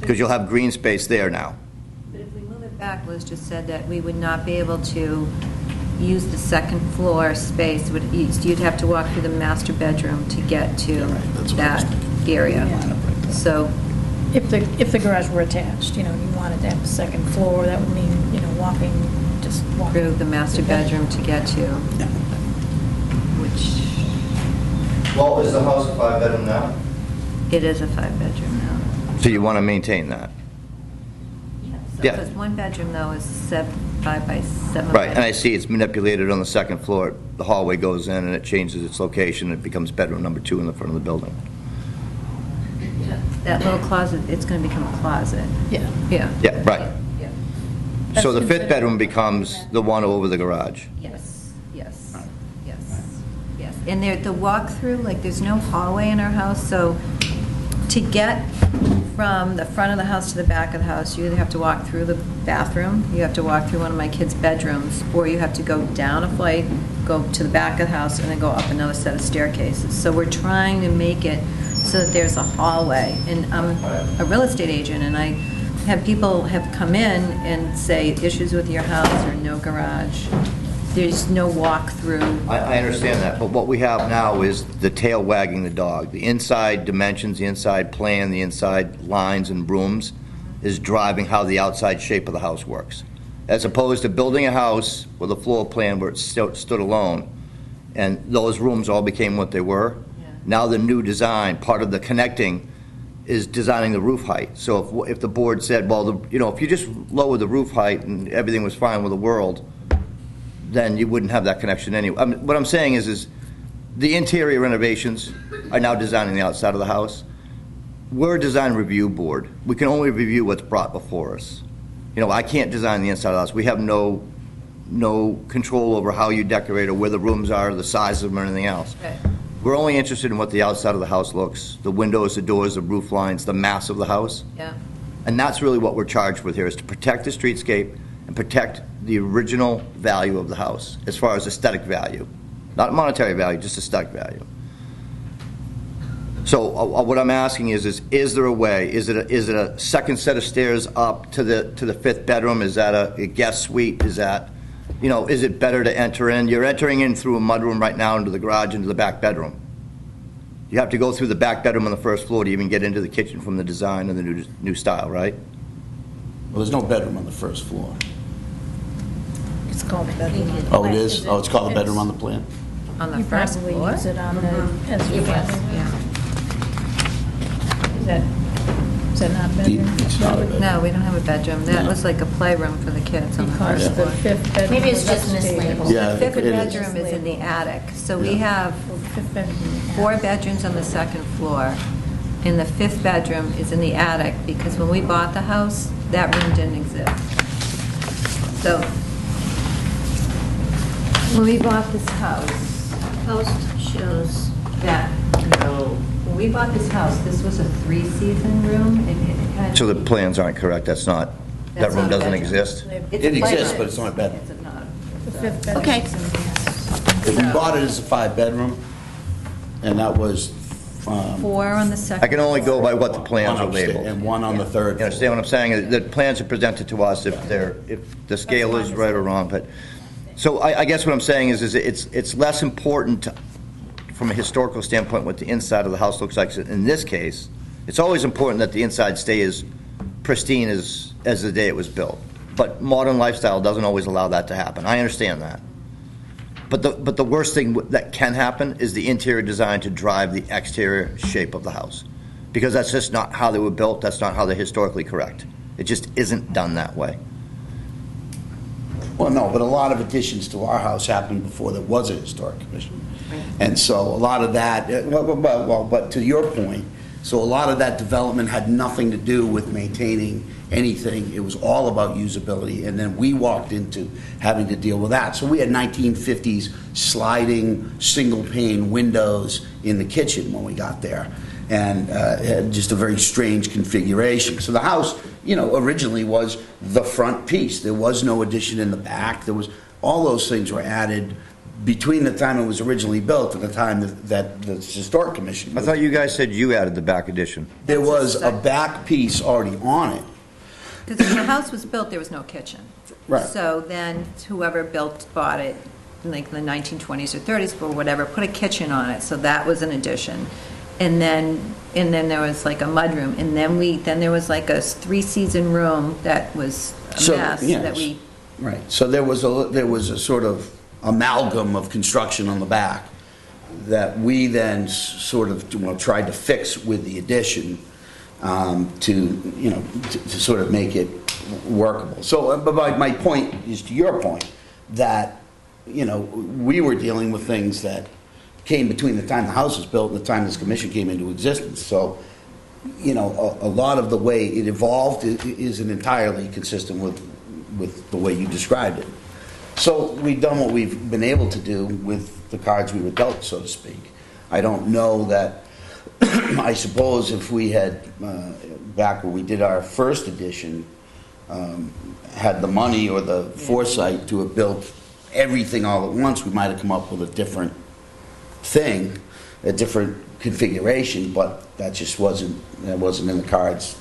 Because you'll have green space there now. But if we move it back, Liz just said that we would not be able to use the second floor space. You'd have to walk through the master bedroom to get to that area. So If the garage were attached, you wanted to have a second floor, that would mean, walking through the master bedroom to get to, which Well, is the house a 5-bedroom now? it is a 5-bedroom now. So you want to maintain that? So, Yeah. because one bedroom though is 5 by 7. Right, and I see it's manipulated on the second floor. The hallway goes in and it changes its location. It becomes bedroom number 2 in the front of the building. That little closet, it's going to become a closet. Yeah. Yeah. Yeah, right. Yeah. So the That's 5th bedroom becomes the one over the garage. Yes, yes, yes. And the walk-through, like, there's no hallway in our house, so to get from the front of the house to the back of the house, you either have to walk through the bathroom, you have to walk through one of my kids' bedrooms, or you have to go down a flight, go to the back of the house, and then go up another set of staircases. So we're trying to make it so that there's a hallway. And I'm a real estate agent, and I have people have come in and say, issues with your house or no garage. There's no walk-through. I understand that, but what we have now is the tail wagging the dog. The inside dimensions, the inside plan, the inside lines and rooms is driving how the outside shape of the house works. As opposed to building a house with a floor plan where it stood alone, and those rooms all became what they were. Yeah. Now the new design, part of the connecting, is designing the roof height. So if the board said, well, if you just lower the roof height and everything was fine with the world, then you wouldn't have that connection anyway. What I'm saying is the interior renovations are now designing the outside of the house. We're a design review board. We can only review what's brought before us. I can't design the inside of the house. We have no control over how you decorate or where the rooms are, the size of them, or anything else. Right. We're only interested in what the outside of the house looks, the windows, the doors, the roof lines, the mass of the house. Yeah. And that's really what we're charged with here, is to protect the streetscape and protect the original value of the house, as far as aesthetic value. Not monetary value, just aesthetic value. So what I'm asking is there a way, is it a second set of stairs up to the 5th bedroom? Is that a guest suite? Is that, is it better to enter in? You're entering in through a mudroom right now into the garage, into the back bedroom. You have to go through the back bedroom on the first floor to even get into the kitchen from the design and the new style, right? Well, there's no bedroom on the first floor. It's called a bedroom. Oh, it is? Oh, it's called a bedroom on the plan? On the You first probably floor? use it on as your bedroom. Yeah. Is that not a bedroom? It's not a bedroom. No, we don't have a bedroom. That No. was like a playroom for the kids on the Because first the floor. 5th bedroom. Maybe it's was just upstairs. mislabeled. Yeah, The fifth it is. bedroom is in the attic, so we Yeah. have Well, the 5th bedroom. 4 bedrooms on the second floor, and the 5th bedroom is in the attic, because when we bought the house, that room didn't exist. So, when we bought this house, Post shows that, when we bought this house, this was a 3-season room. It had- So the plans aren't correct, that That's room not a doesn't bedroom. exist? It's a It exists, playroom. but it's not a bedroom. It's not. The 5th bedroom. Okay. is in the- If we bought it as a 5-bedroom, and that was 4 on the second. I can only go by what the plans one are upstairs labeled. and one on the third. You understand what I'm saying? The plans are presented to us if the scale is right or wrong, but, so I guess what I'm saying is it's less important from a historical standpoint what the inside of the house looks like. In this case, it's always important that the inside stay as pristine as the day it was built. But modern lifestyle doesn't always allow that to happen. I understand that. But the worst thing that can happen is the interior design to drive the exterior shape of the house. Because that's just not how they were built, that's not how they're historically correct. It just isn't done that way. Well, no, but a lot of additions to our house happened before there was a historic commission. And so a lot of that, but to your point, So a lot of that development had nothing to do with maintaining anything. It was all about usability, and then we walked into having to deal with that. So we had 1950s sliding single-pane windows in the kitchen when we got there, and had just a very strange configuration. So the house, originally was the front piece. There was no addition in the back. All those things were added between the time it was originally built and the time that the Historic Commission. I thought you guys said you added the back addition. There was a back piece already on it. Because when the house was built, there was no kitchen. Right. So then whoever bought it, like in the 1920s or 30s or whatever, put a kitchen on it. So that was an addition. And then there was like a mudroom. And then there was like a 3-season room that was a mess that we. Right. So there was a sort of amalgam of construction on the back that we then sort of tried to fix with the addition to sort of make it workable. So, but my point is to your point that we were dealing with things that came between the time the house was built and the time this commission came into existence. So, a lot of the way it evolved isn't entirely consistent with the way you described it. So we've done what we've been able to do with the cards we were dealt, so to speak. I don't know that, I suppose if we had, back when we did our first edition, had the money or the foresight to have built everything all at once, we might have come up with a different thing, a different configuration, but that just wasn't in the cards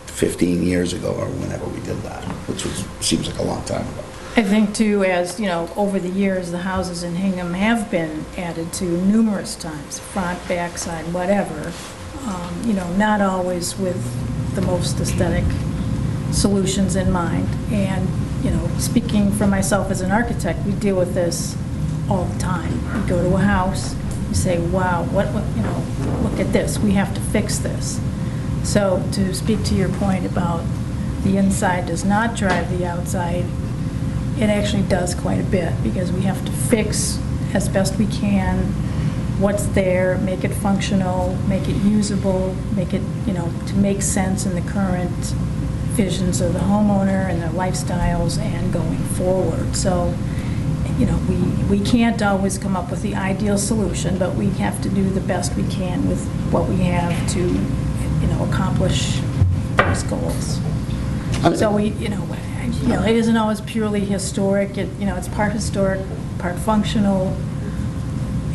15 years ago or whenever we did that, which seems like a long time ago. I think too, as over the years, the houses in Hingham have been added to numerous times, front, back side, whatever. Not always with the most aesthetic solutions in mind. And, speaking for myself as an architect, we deal with this all the time. We go to a house, we say, wow, what look at this, we have to fix this. So to speak to your point about the inside does not drive the outside, it actually does quite a bit, because we have to fix as best we can what's there, make it functional, make it usable, make it, to make sense in the current visions of the homeowner and their lifestyles and going forward. So, we can't always come up with the ideal solution, but we have to do the best we can with what we have to, accomplish those goals. So it isn't always purely historic. It's part historic, part functional,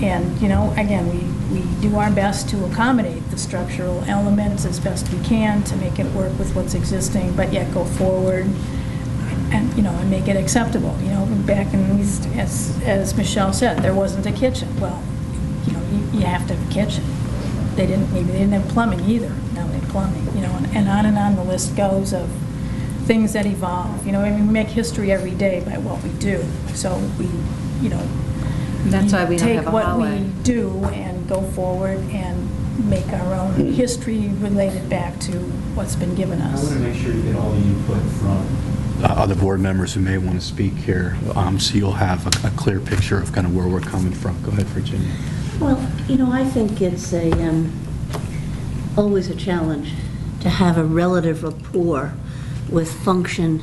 and again, we do our best to accommodate the structural elements as best we can to make it work with what's existing, but yet go forward and and make it acceptable. Back in as Michelle said, there wasn't a kitchen. Well, you have to have a kitchen. Maybe they didn't have plumbing either. Now they have plumbing. And on the list goes of things that evolve. We make history every day by what we do. So we that's why we don't take have a what hallway. we do and go forward and make our own history related back to what's been given us. I want to make sure you get all the input from other board members who may want to speak here, so you'll have a clear picture of kind of where we're coming from. Go ahead, Virginia. Well, I think it's always a challenge to have a relative rapport with function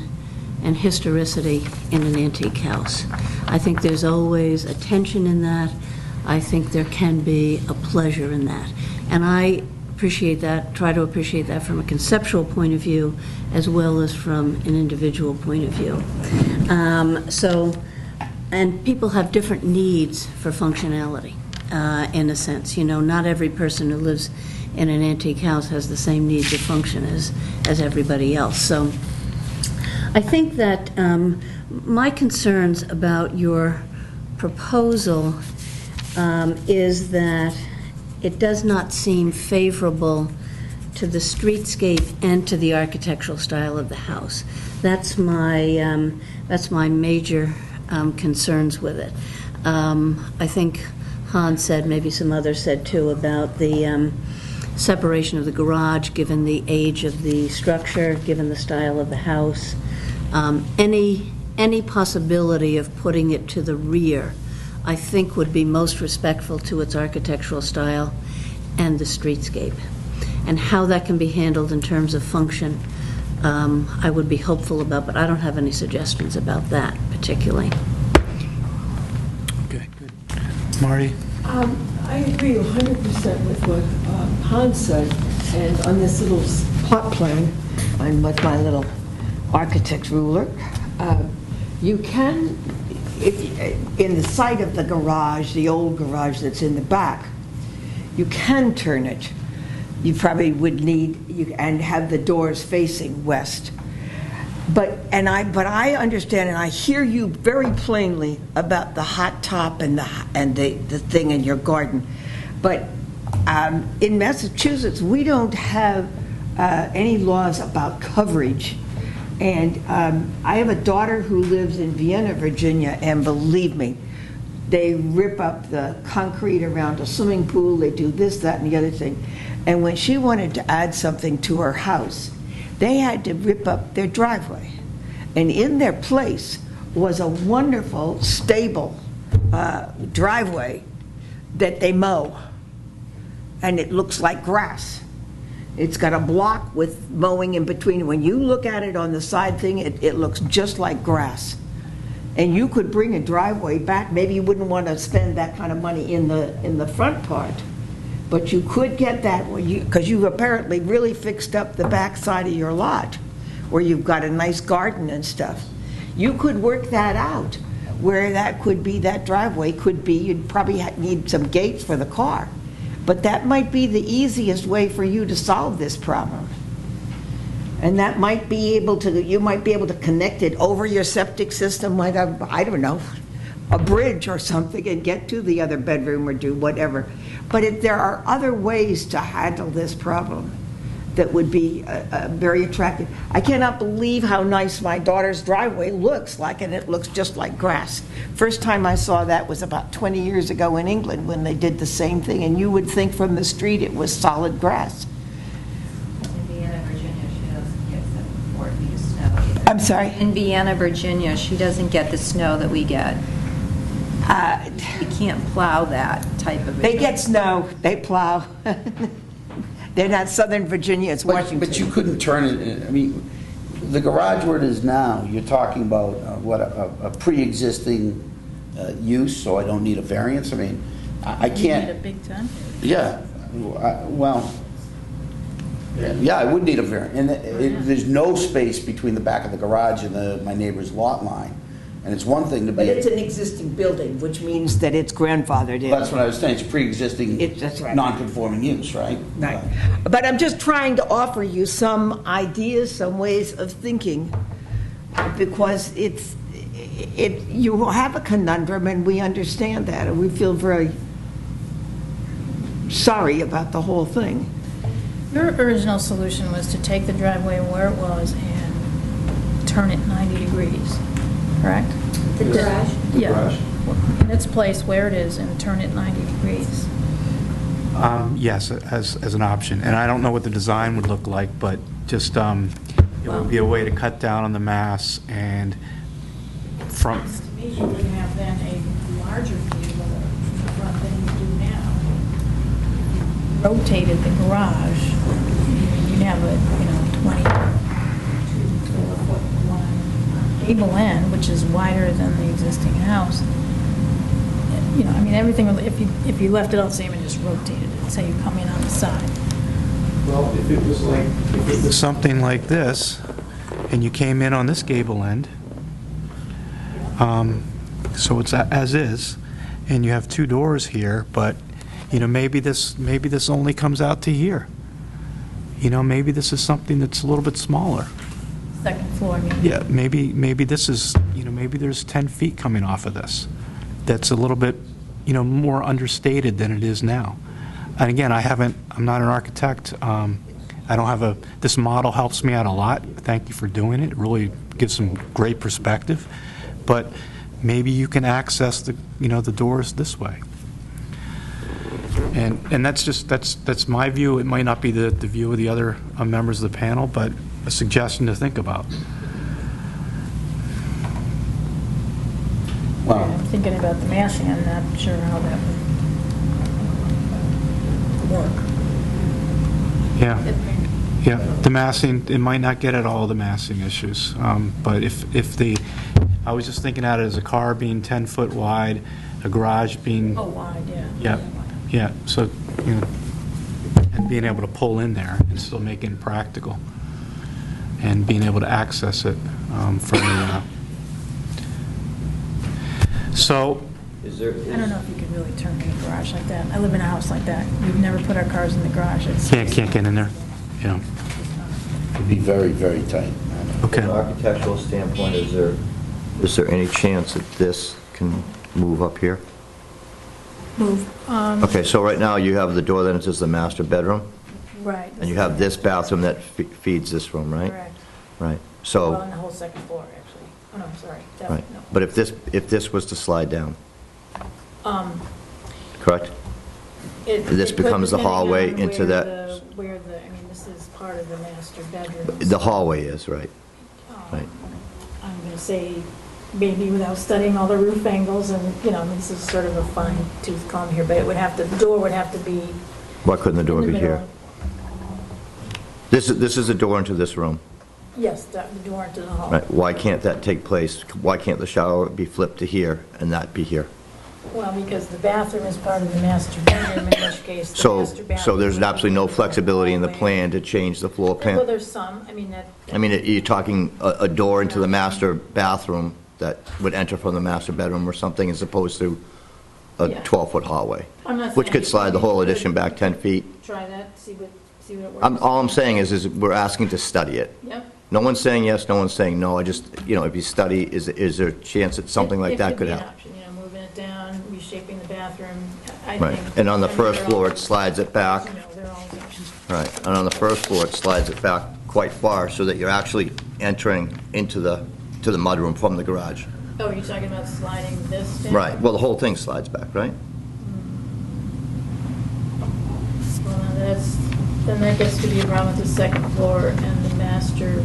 and historicity in an antique house. I think there's always a tension in that. I think there can be a pleasure in that. And I appreciate that, try to appreciate that from a conceptual point of view as well as from an individual point of view. And people have different needs for functionality, in a sense. Not every person who lives in an antique house has the same needs of function as everybody else. So I think that my concerns about your proposal is that it does not seem favorable to the streetscape and to the architectural style of the house. That's my major concerns with it. I think Hans said, maybe some others said too, about the separation of the garage, given the age of the structure, given the style of the house. Any possibility of putting it to the rear, I think, would be most respectful to its architectural style and the streetscape. And how that can be handled in terms of function, I would be hopeful about, but I don't have any suggestions about that particularly. Okay, good. Marty? I agree 100% with what Hans said, and on this little plot plan, and with my little architect ruler, you can, in the site of the garage, the old garage that's in the back, you can turn it. You probably would need, and have the doors facing west. But I understand, and I hear you very plainly about the hot top and the thing in your garden. But in Massachusetts, we don't have any laws about coverage. And I have a daughter who lives in Vienna, Virginia, and believe me, they rip up the concrete around a swimming pool, they do this, that, and the other thing. And when she wanted to add something to her house, they had to rip up their driveway. And in their place was a wonderful, stable driveway that they mow. And it looks like grass. It's got a block with mowing in between. When you look at it on the side thing, it looks just like grass. And you could bring a driveway back. Maybe you wouldn't want to spend that kind of money in the front part. But you could get that, because you apparently really fixed up the back side of your lot, where you've got a nice garden and stuff. You could work that out, where that could be, that driveway could be, you'd probably need some gates for the car. But that might be the easiest way for you to solve this problem. And that might be able to, you might be able to connect it over your septic system, like I don't know, a bridge or something, and get to the other bedroom or do whatever. But there are other ways to handle this problem that would be very attractive. I cannot believe how nice my daughter's driveway looks like, and it looks just like grass. First time I saw that was about 20 years ago in England when they did the same thing, and you would think from the street it was solid grass. In Vienna, Virginia, she doesn't get the 4 feet of snow either. I'm sorry? In Vienna, Virginia, she doesn't get the snow that we get. We can't plow that type of. They get snow, they plow. They're not Southern Virginia, it's Washington. But you couldn't turn it, I mean, the garage where it is now, you're talking about a pre-existing use, so I don't need a variance. I mean, I can't. You need a big tent? Yeah, well, yeah, I would need a variance. And there's no space between the back of the garage and my neighbor's lot line. And it's one thing to be. But it's an existing building, which means that it's grandfathered in. That's what I was saying, it's pre-existing, that's right. non-conforming use, right? Right. But I'm just trying to offer you some ideas, some ways of thinking, because you have a conundrum, and we understand that, and we feel very sorry about the whole thing. Your original solution was to take the driveway where it was and turn it 90 degrees, correct? The garage? Yeah. In its place where it is and turn it 90 degrees. Yes, as an option. And I don't know what the design would look like, but just, it would be a way to cut down on the mass and from... To me, you would have then a larger view of the front than you do now. Rotated the garage, you'd have a 22-foot wide gable end, which is wider than the existing house. I mean, everything, if you left it all the same and just rotated it, say you come in on the side. Well, if it was something like this, and you came in on this gable end, so it's as is, and you have 2 doors here, but maybe this only comes out to here. Maybe this is something that's a little bit smaller. Second floor, I mean. Yeah, maybe this is, maybe there's 10 feet coming off of this. That's a little bit, more understated than it is now. And again, I'm not an architect. I don't have this model helps me out a lot. Thank you for doing it. It really gives some great perspective. But maybe you can access the doors this way. And that's my view. It might not be the view of the other members of the panel, but a suggestion to think about. I'm thinking about the massing. I'm not sure how that would work. Yeah, yeah, the massing, it might not get at all the massing issues, but if the, I was just thinking at it as a car being 10 foot wide, a garage being, Oh, wide, yeah. yeah, yeah, so, you know, and being able to pull in there and still make it practical, and being able to access it from the, so, Is there? I don't know if you could really turn in a garage like that. I live in a house like that. We've never put our cars in the garage. It's can't get in there, yeah, It'd be very, very tight. okay. From an architectural standpoint, is there any chance that this can move up here? move. Okay, so right now you have the door that enters the master bedroom, Right. and you have this bathroom that feeds this room, right? Correct. Right, Well, so, on the whole second floor, actually. Oh, no, sorry. That- right. no. But if this was to slide down, Um, correct? This it could, becomes the depending hallway on into where that- Where the, I mean, this is part of the master bedroom. The hallway is, right, Um, right. I'm going to say, maybe without studying all the roof angles, and, you know, this is sort of a fine tooth comb here, but it would have to, the door would have to be Why couldn't the door in the be here? middle. This is the door into this room, Yes, the door into the hall. right? Why can't that take place? Why can't the shower be flipped to here and that be here? Well, because the bathroom is part of the master bedroom, in which case the So, master bathroom. so there's absolutely no flexibility in the hallway. plan to change the floor Well, plan? there's some, I mean, that. I mean, you're talking a door into the master bathroom that would enter from the master bedroom or something, as opposed to a Yeah. 12-foot hallway, I'm not which saying could you slide the whole couldn't. addition back 10 feet. Try that, see what it works. All I'm saying is we're asking to study it. Yep. No one's saying yes, no one's saying no. I just, you know, if you study, is there a chance that something like that could It happen? could be an option, you know, moving it down, reshaping the bathroom, I Right, think. and on the I mean, first they're floor, all- it slides it back. You know, they're all options. Right, and on the first floor, it slides it back quite far so that you're actually entering into the mudroom from the garage. Oh, you're talking about sliding this down? Right, well, the whole thing slides back, right? Well, then that gets to be a problem with the second floor, and the master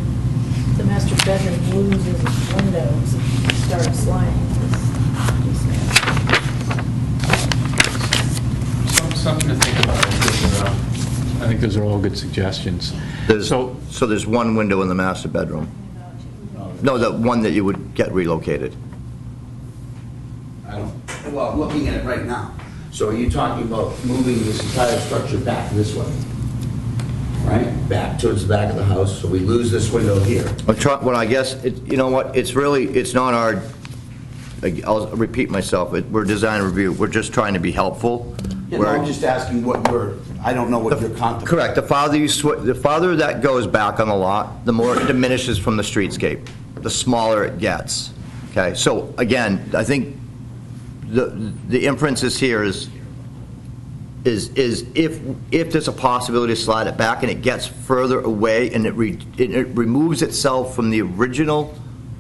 bedroom loses its windows if you start sliding this. Something to think about. I think those are all good suggestions. So there's one window in the master bedroom? No, the one that you would get relocated. Well, I'm looking at it right now. So are you talking about moving this entire structure back this way? Right? Back towards the back of the house, so we lose this window here. Well, I guess, you know what, it's not our, I'll repeat myself, we're design review, we're just trying to be helpful. You know, I'm just asking what I don't know what you're contemplating. Correct, the farther that goes back on the lot, the more it diminishes from the streetscape, the smaller it gets. Okay, so again, I think the inference is here is if there's a possibility to slide it back and it gets further away and it removes itself from the original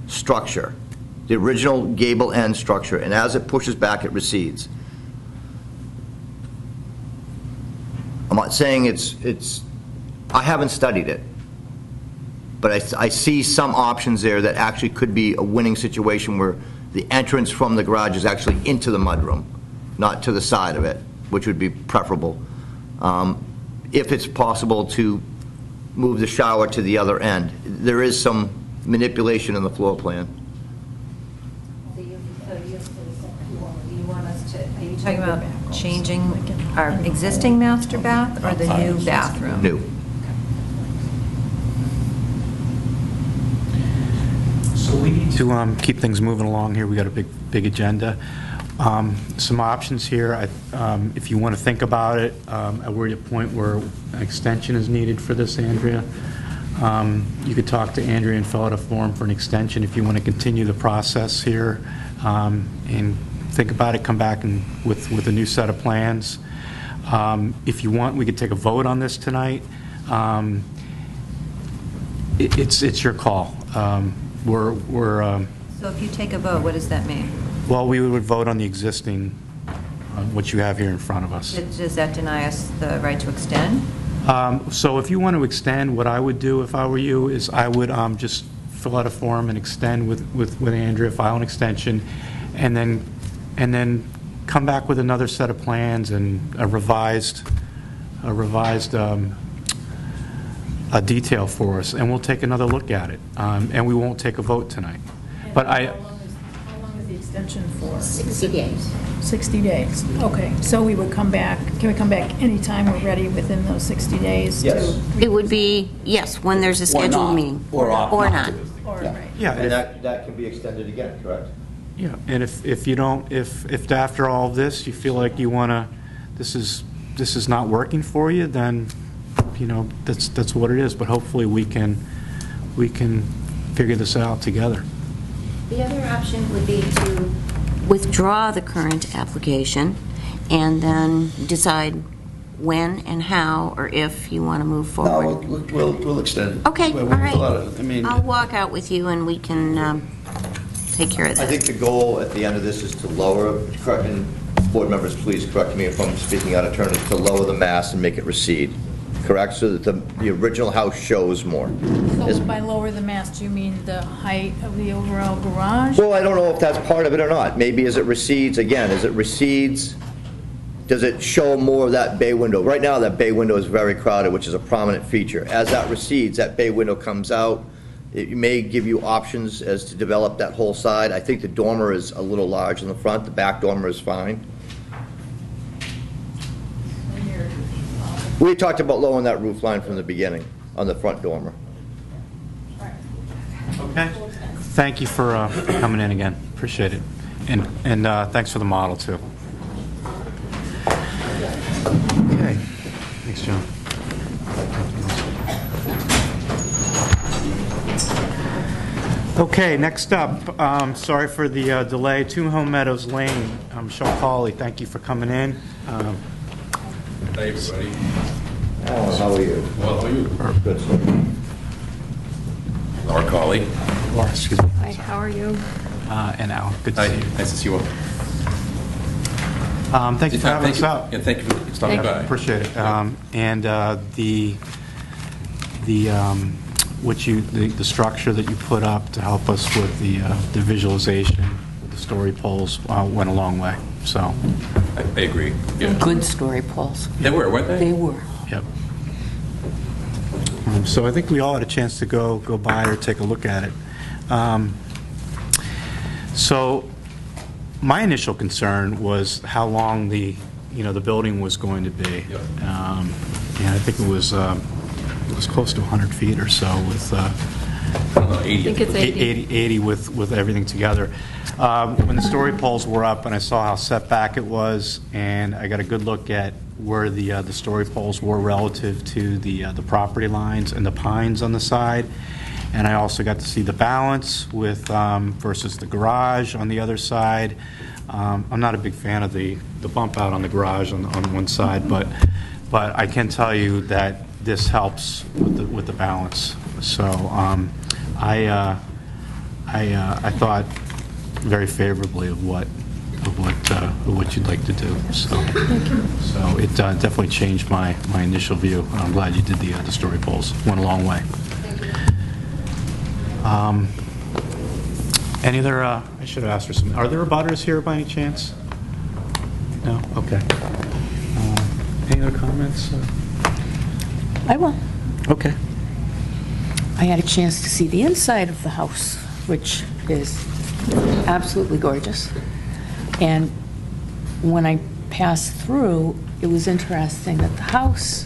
structure, the original gable end structure, and as it pushes back, it recedes. I'm not saying I haven't studied it, but I see some options there that actually could be a winning situation where the entrance from the garage is actually into the mudroom, not to the side of it, which would be preferable. If it's possible to move the shower to the other end, there is some manipulation in the floor plan. So you want us to, are you talking about changing our existing master bath or the new bathroom? New. So we need to keep things moving along here. We got a big agenda. Some options here. If you want to think about it, we're at a point where an extension is needed for this, Andrea. You could talk to Andrea and fill out a form for an extension if you want to continue the process here, and think about it, come back with a new set of plans. If you want, we could take a vote on this tonight. It's your call. So if you take a vote, what does that mean? Well, we would vote on the existing, what you have here in front of us. Does that deny us the right to extend? So if you want to extend, what I would do if I were you is I would just fill out a form and extend with Andrea, file an extension, and then come back with another set of plans and a revised revised a detail for us, and we'll take another look at it. And we won't take a vote tonight. But How long is the extension for? 60 days. 60 days, okay. So we would come back, can we come back anytime we're ready within those 60 days? Yes. It would be, yes, when there's a scheduled meeting. Or not. Or not. Or, Yeah. right. yeah, And that can be extended again, correct? yeah. And if you don't, if after all of this you feel like you want to, this is not working for you, then that's what it is. But hopefully we can figure this out together. The other option would be to withdraw the current application and then decide when and how or if you want to move No, forward. we'll extend it. Okay, We'll all right. fill out I mean, I'll walk out with you and we can take care of I that. think the goal at the end of this is to lower, correcting, board members, please correct me if I'm speaking out of turn, is to lower the mass and make it recede, correct? So that the original house shows more. So by lower the mass, do you mean the height of the overall garage? Well, I don't know if that's part of it or not. Maybe as it recedes, again, as it recedes, does it show more of that bay window? Right now, that bay window is very crowded, which is a prominent feature. As that recedes, that bay window comes out. It may give you options as to develop that whole side. I think the dormer is a little large in the front. The back dormer is fine. We talked about lowering that roof line from the beginning on the front dormer. Okay. Thank you for coming in again. Appreciate it. And thanks for the model, too. Okay. Thanks, John. Okay, next up, sorry for the delay, Home Meadows Lane. Michelle Pauley, thank you for coming in. Hi, everybody. Oh, how are you? Well, how are you? Good, sir. Laura Colley. Laura, excuse me. Hi, how are you? And Al, good to Hi, see you. nice to see you all. Thank you for having us out. Yeah, thank you for stopping by. Appreciate it. And the structure that you put up to help us with the visualization, the story poles, went a long way. So, I agree. Yeah. Good story poles. They were, weren't they? They were. yep. So I think we all had a chance to go by or take a look at it. So my initial concern was how long the building was going to be. Yep. And I think it was close to 100 feet or so with I don't know, 80. I think it's 80 with everything together. When the story poles were up and I saw how set back it was, and I got a good look at where the story poles were relative to the property lines and the pines on the side, and I also got to see the balance with versus the garage on the other side. I'm not a big fan of the bump out on the garage on one side, but I can tell you that this helps with the balance. So I thought very favorably of what you'd like to do. So it definitely changed my initial view. I'm glad you did the story poles. Went a long way. Any other? I should have asked for some. Are there abutters here by any chance? No. Okay. Any other comments? I will. Okay. I had a chance to see the inside of the house, which is absolutely gorgeous. And when I passed through, it was interesting that the house,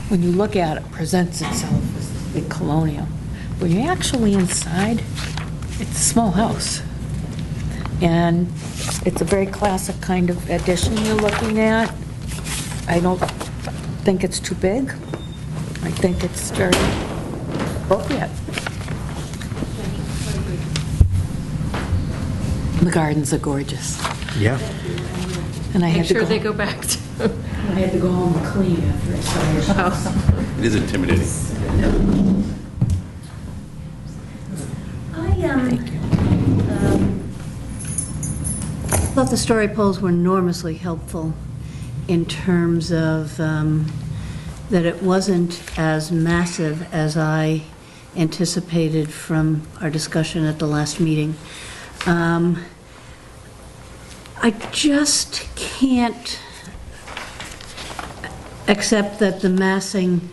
when you look at it, presents itself as big colonial. When you're actually inside, it's a small house. And it's a very classic kind of addition you're looking at. I don't think it's too big. I think it's very appropriate. The gardens are gorgeous. Yeah. And I had Make to sure go, they go back to, I had to go home and clean after I started. It is intimidating. I thought the story poles were enormously helpful in terms of that it wasn't as massive as I anticipated from our discussion at the last meeting. I just can't, except that the massing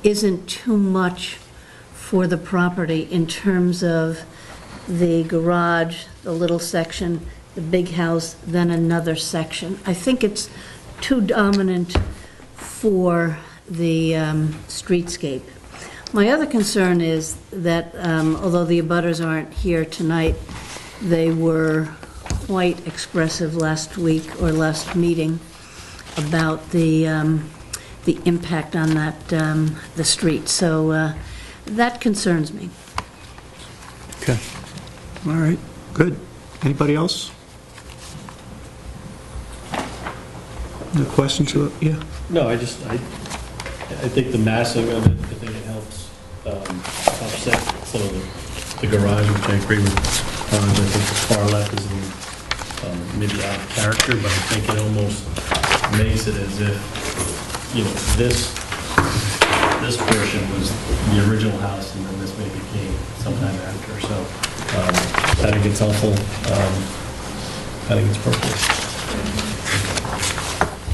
isn't too much for the property in terms of the garage, the little section, the big house, then another section. I think it's too dominant for the streetscape. My other concern is that although the abutters aren't here tonight, they were quite expressive last week or last meeting about the impact on that, the street. So that concerns me. Okay. All right, good. Anybody else? No questions? Yeah. No, I think the massing of it, I think it helps offset some of the garage, which I agree with. I think the far left is maybe out of character, but I think it almost makes it as if, this portion was the original house, and then this maybe came sometime after. So I think it's helpful. I think it's appropriate.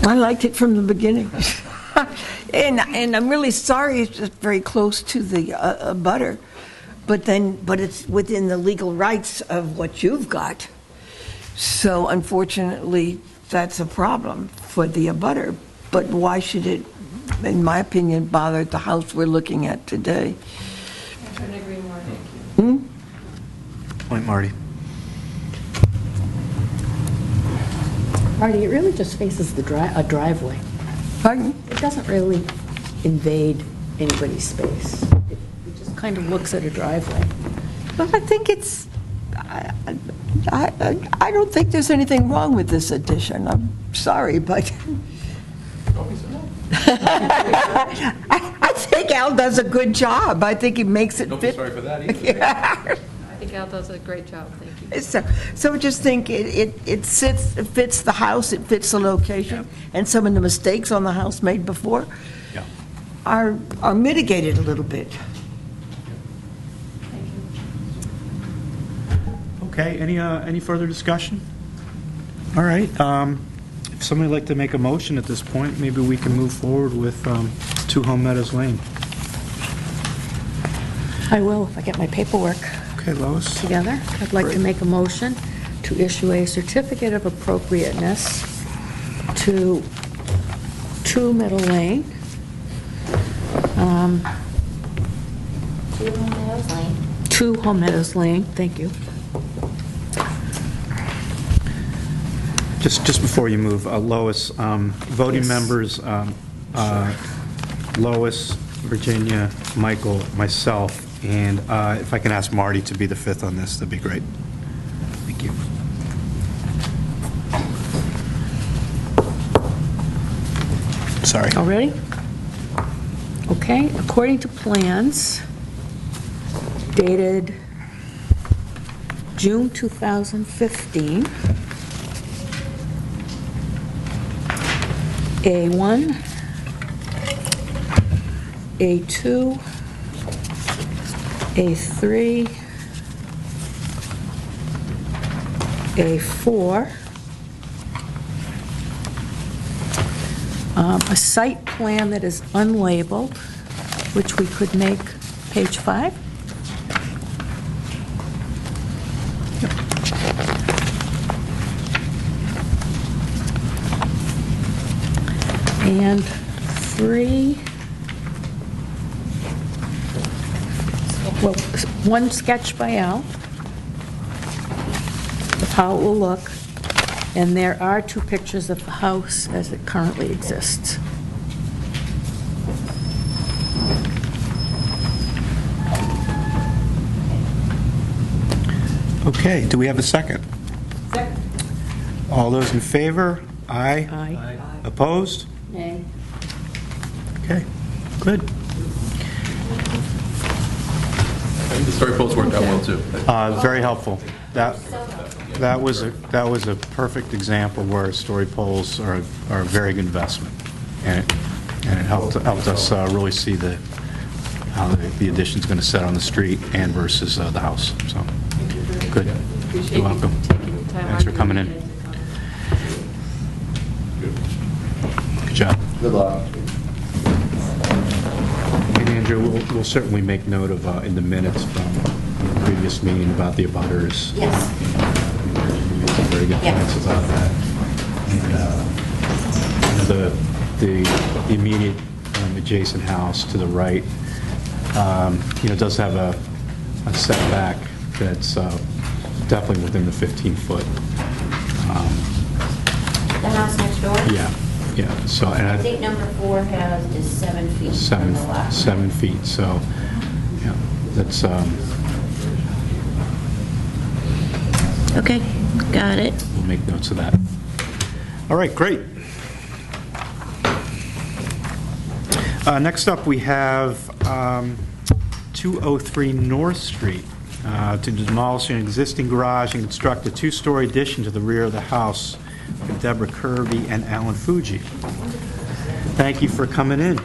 I liked it from the beginning. And I'm really sorry it's just very close to the butter, but it's within the legal rights of what you've got. So unfortunately, that's a problem for the abutter. But why should it, in my opinion, bother the house we're looking at today? I couldn't agree more, thank you. Point, Marty. Marty, it really just faces the a driveway. Pardon? It doesn't really invade anybody's space. It just kind of looks at a driveway. Well, I think it's, I don't think there's anything wrong with this addition. I'm sorry, but I think Al does a good job. I think he makes it fit. Don't be sorry for that either. Yeah. I think Al does a great job, thank you. So I just think it fits the house, it fits the location, and some of the mistakes on the house made before are mitigated a little bit. Okay, any further discussion? All right, if somebody would like to make a motion at this point, maybe we can move forward with 2 Home Meadows Lane. I will if I get my paperwork Okay, Lois. together. I'd like to make a motion to issue a certificate of appropriateness to 2 Middle Lane. 2 Home Meadows Lane. 2 Home Meadows Lane, thank you. Just before you move, Lois, voting Yes. members, Lois, Virginia, Michael, myself, and if I can ask Marty to be the 5th on this, that'd be great. Thank you. Sorry. All ready? Okay, according to plans dated June 2015, A1, A2, A3, A4, a site plan that is unlabeled, which we could make page 5. And 3, well, 1 sketch by Al of how it will look, and there are 2 pictures of the house as it currently exists. Okay, do we have a second? Second. All those in favor? Aye. Aye. Opposed? Nay. Okay, good. I think the story post worked out well, too. Very helpful. That was a perfect example where story poles are a very good investment, and it helped us really see how the addition's going to set on the street and versus the house. So, good. You're welcome. Thanks for coming in. Good job. Good luck. And Andrew, we'll certainly make note of, in the minutes from the previous meeting about the abutters. Yes. We made some very good Yeah. points about that. And the immediate adjacent house to the right, does have a setback that's definitely within the 15-foot. The house next door? Yeah, so, and I think number 4 has is 7 feet from the lot. 7 feet, so, yeah, that's, Okay, got it. we'll make notes of that. All right, great. Next up, we have 203 North Street to demolish an existing garage and construct a 2-story addition to the rear of the house with Deborah Kirby and Alan Fuji. Thank you for coming in.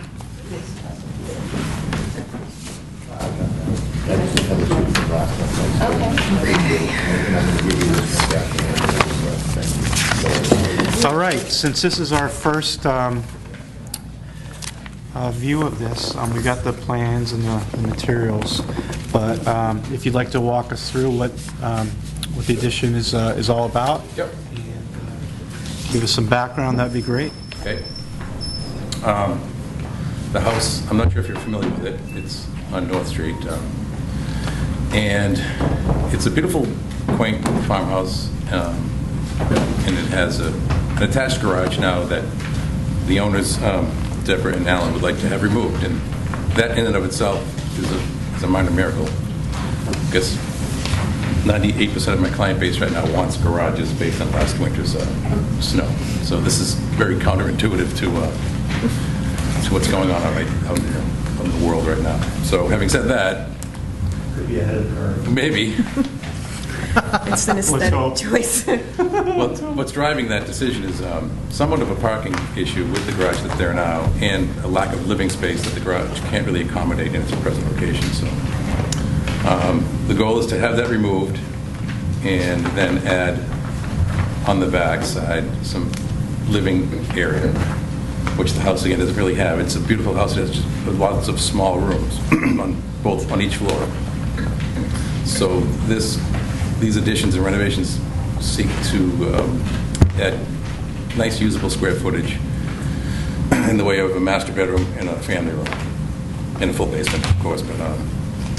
All right, since this is our first view of this, we got the plans and the materials, but if you'd like to walk us through what the addition is all about. Yep. And give us some background, that'd be great. Okay. The house, I'm not sure if you're familiar with it, it's on North Street. And it's a beautiful, quaint farmhouse, and it has an attached garage now that the owners, Deborah and Alan, would like to have removed. And that in and of itself is a minor miracle. I guess 98% of my client base right now wants garages based on last winter's snow. So this is very counterintuitive to what's going on out in the world right now. So having said that, Could be ahead of the curve. maybe. It's an aesthetic choice. What's driving that decision is somewhat of a parking issue with the garage that's there now, and a lack of living space that the garage can't really accommodate in its present location. So the goal is to have that removed and then add on the back side some living area, which the house again doesn't really have. It's a beautiful house. It has just lots of small rooms on each floor. So these additions and renovations seek to add nice usable square footage in the way of a master bedroom and a family room, and a full basement, of course, but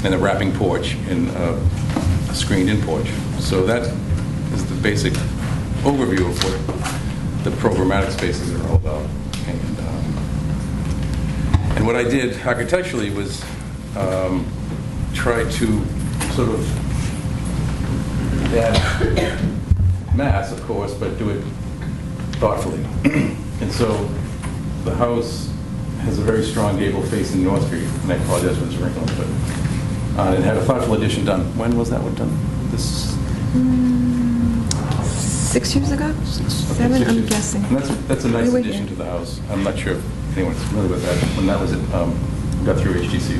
and a wrapping porch and a screened-in porch. So that is the basic overview of what the programmatic spaces are all about. And what I did architecturally was try to sort of add mass, of course, but do it thoughtfully. And so the house has a very strong gable facing North Street, and I apologize for this wrinkle, but it had a thoughtful addition done. When was that one done? This 6 years ago? 7, Okay, 6 I'm years. guessing. And that's a nice We were addition here. to the house. I'm not sure if anyone's familiar with that. When that was got through HTC,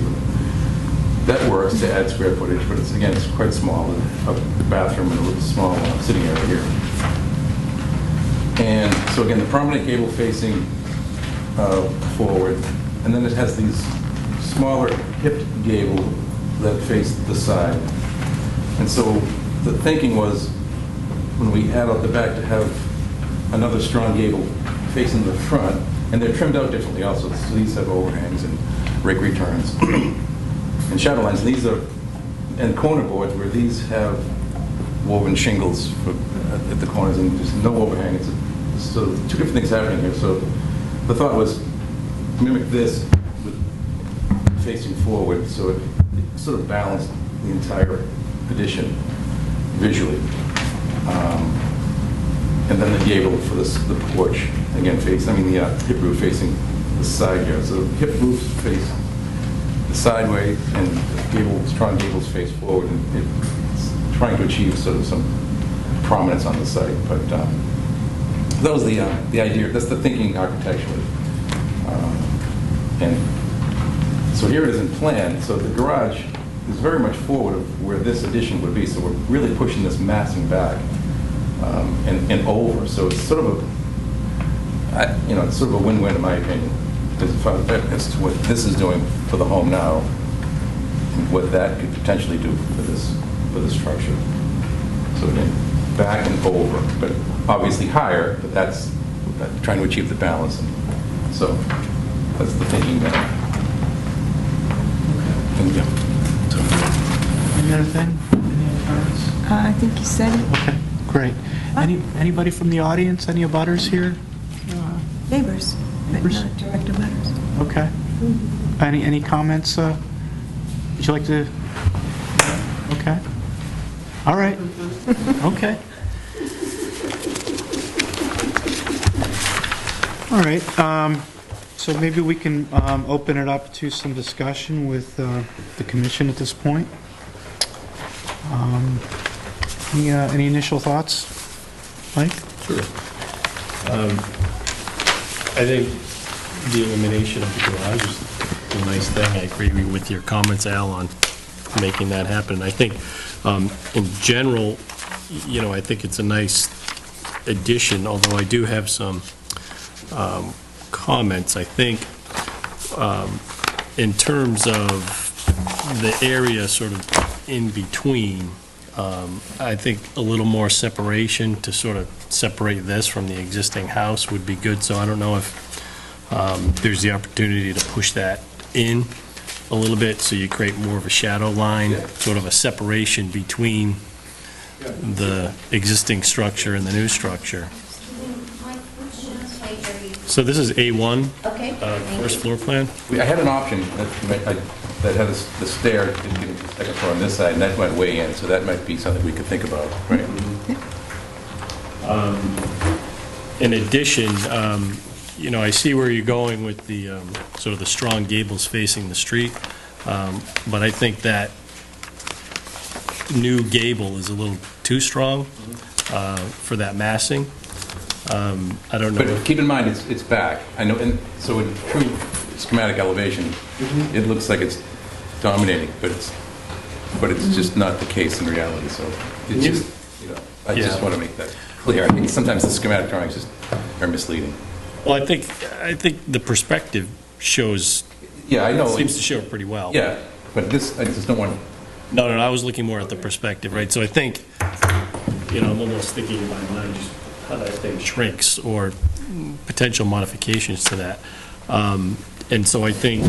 that works to add square footage, but it's quite small. A bathroom and a little small sitting area here. And so again, the prominent gable facing forward, and then it has these smaller hipped gable that face the side. And so the thinking was, when we add out the back, to have another strong gable facing the front, and they're trimmed out differently also. So these have overhangs and rake returns and shadow lines. And these are, and corner boards, where these have woven shingles at the corners and just no overhang. So two different things happening here. So the thought was mimic this with facing forward, so it sort of balanced the entire addition visually. And then the gable for the porch, again, the hip roof facing the side here. So hip roofs face the sideway, and the strong gables face forward, and it's trying to achieve sort of some prominence on the site. But that was the idea. That's the thinking architecturally. And so here it is in plan. So the garage is very much forward of where this addition would be. So we're really pushing this massing back and over. So it's sort of It's sort of a win-win in my opinion, as to what this is doing for the home now, and what that could potentially do for this structure. So again, back and over, but obviously higher, but that's trying to achieve the balance. So that's the thinking there. And, yeah. Any other thing? Any other comments? I think you said it. Okay, great. Anybody from the audience? Any abutters here? Neighbors, but not direct abutters. Okay. Any comments? Would you like to? Okay. All right. Okay. All right. So maybe we can open it up to some discussion with the commission at this point. Any initial thoughts, Mike? Sure. I think the elimination of the garage is a nice thing. I agree with your comments, Al, on making that happen. I think, in general, I think it's a nice addition, although I do have some comments. I think in terms of the area sort of in between, I think a little more separation to sort of separate this from the existing house would be good. So I don't know if there's the opportunity to push that in a little bit so you create more of a shadow line, sort of a separation between the existing structure and the new structure. So this is A1, Okay. First floor plan. I had an option that had the stair getting to the second floor on this side, and that went way in, so that might be something we could think about, right? In addition, I see where you're going with the sort of the strong gables facing the street, but I think that new gable is a little too strong for that massing. I don't know. But keep in mind, it's back. I know, and so in true schematic elevation, it looks like it's dominating, but it's just not the case in reality. So it's just, I just want to make that clear. I think sometimes the schematic drawings just are misleading. Well, I think the perspective shows. Yeah, I know. Seems to show it pretty well. Yeah, but this, I just don't want. No, I was looking more at the perspective, right? So I think, I'm almost thinking in my mind just how that thing shrinks or potential modifications to that. And so I think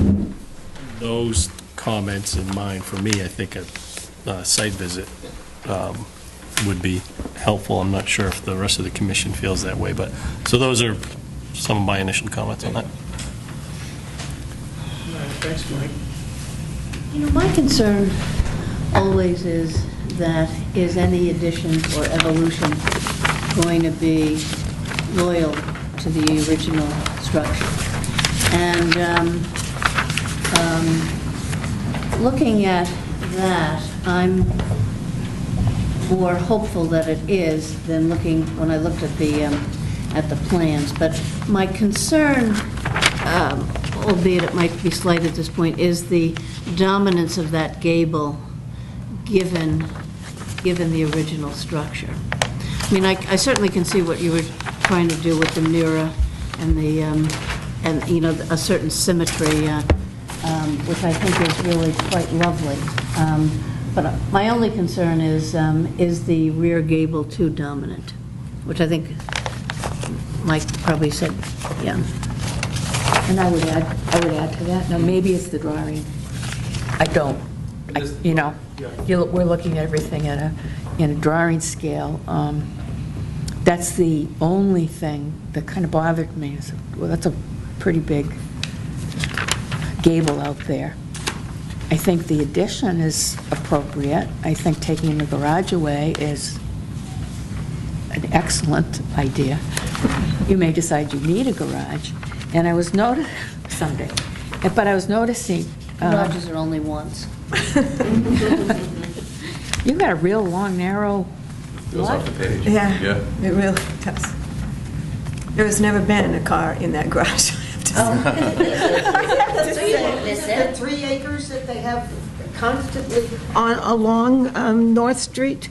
those comments in mind, for me, I think a site visit would be helpful. I'm not sure if the rest of the commission feels that way, but, so those are some of my initial comments on that. Thanks, Mike. My concern always is that is any addition or evolution going to be loyal to the original structure? And looking at that, I'm more hopeful that it is than when I looked at the plans. But my concern, albeit it might be slight at this point, is the dominance of that gable given the original structure. I mean, I certainly can see what you were trying to do with the mirror and the a certain symmetry, which I think is really quite lovely. But my only concern is the rear gable too dominant, which I think Mike probably said, yeah. And I would add to that. Now, maybe it's the drawing. I don't. We're looking at everything in a drawing scale. That's the only thing that kind of bothered me. Is, well, that's a pretty big gable out there. I think the addition is appropriate. I think taking the garage away is an excellent idea. You may decide you need a garage. And I was noticing someday, but I was noticing. Garages are only once. You've got a real long, narrow Goes lot. off the page. Yeah, it really does. There has never been a car in that garage, I have to say. So you won't miss it. 3 acres that they have constantly along North Street?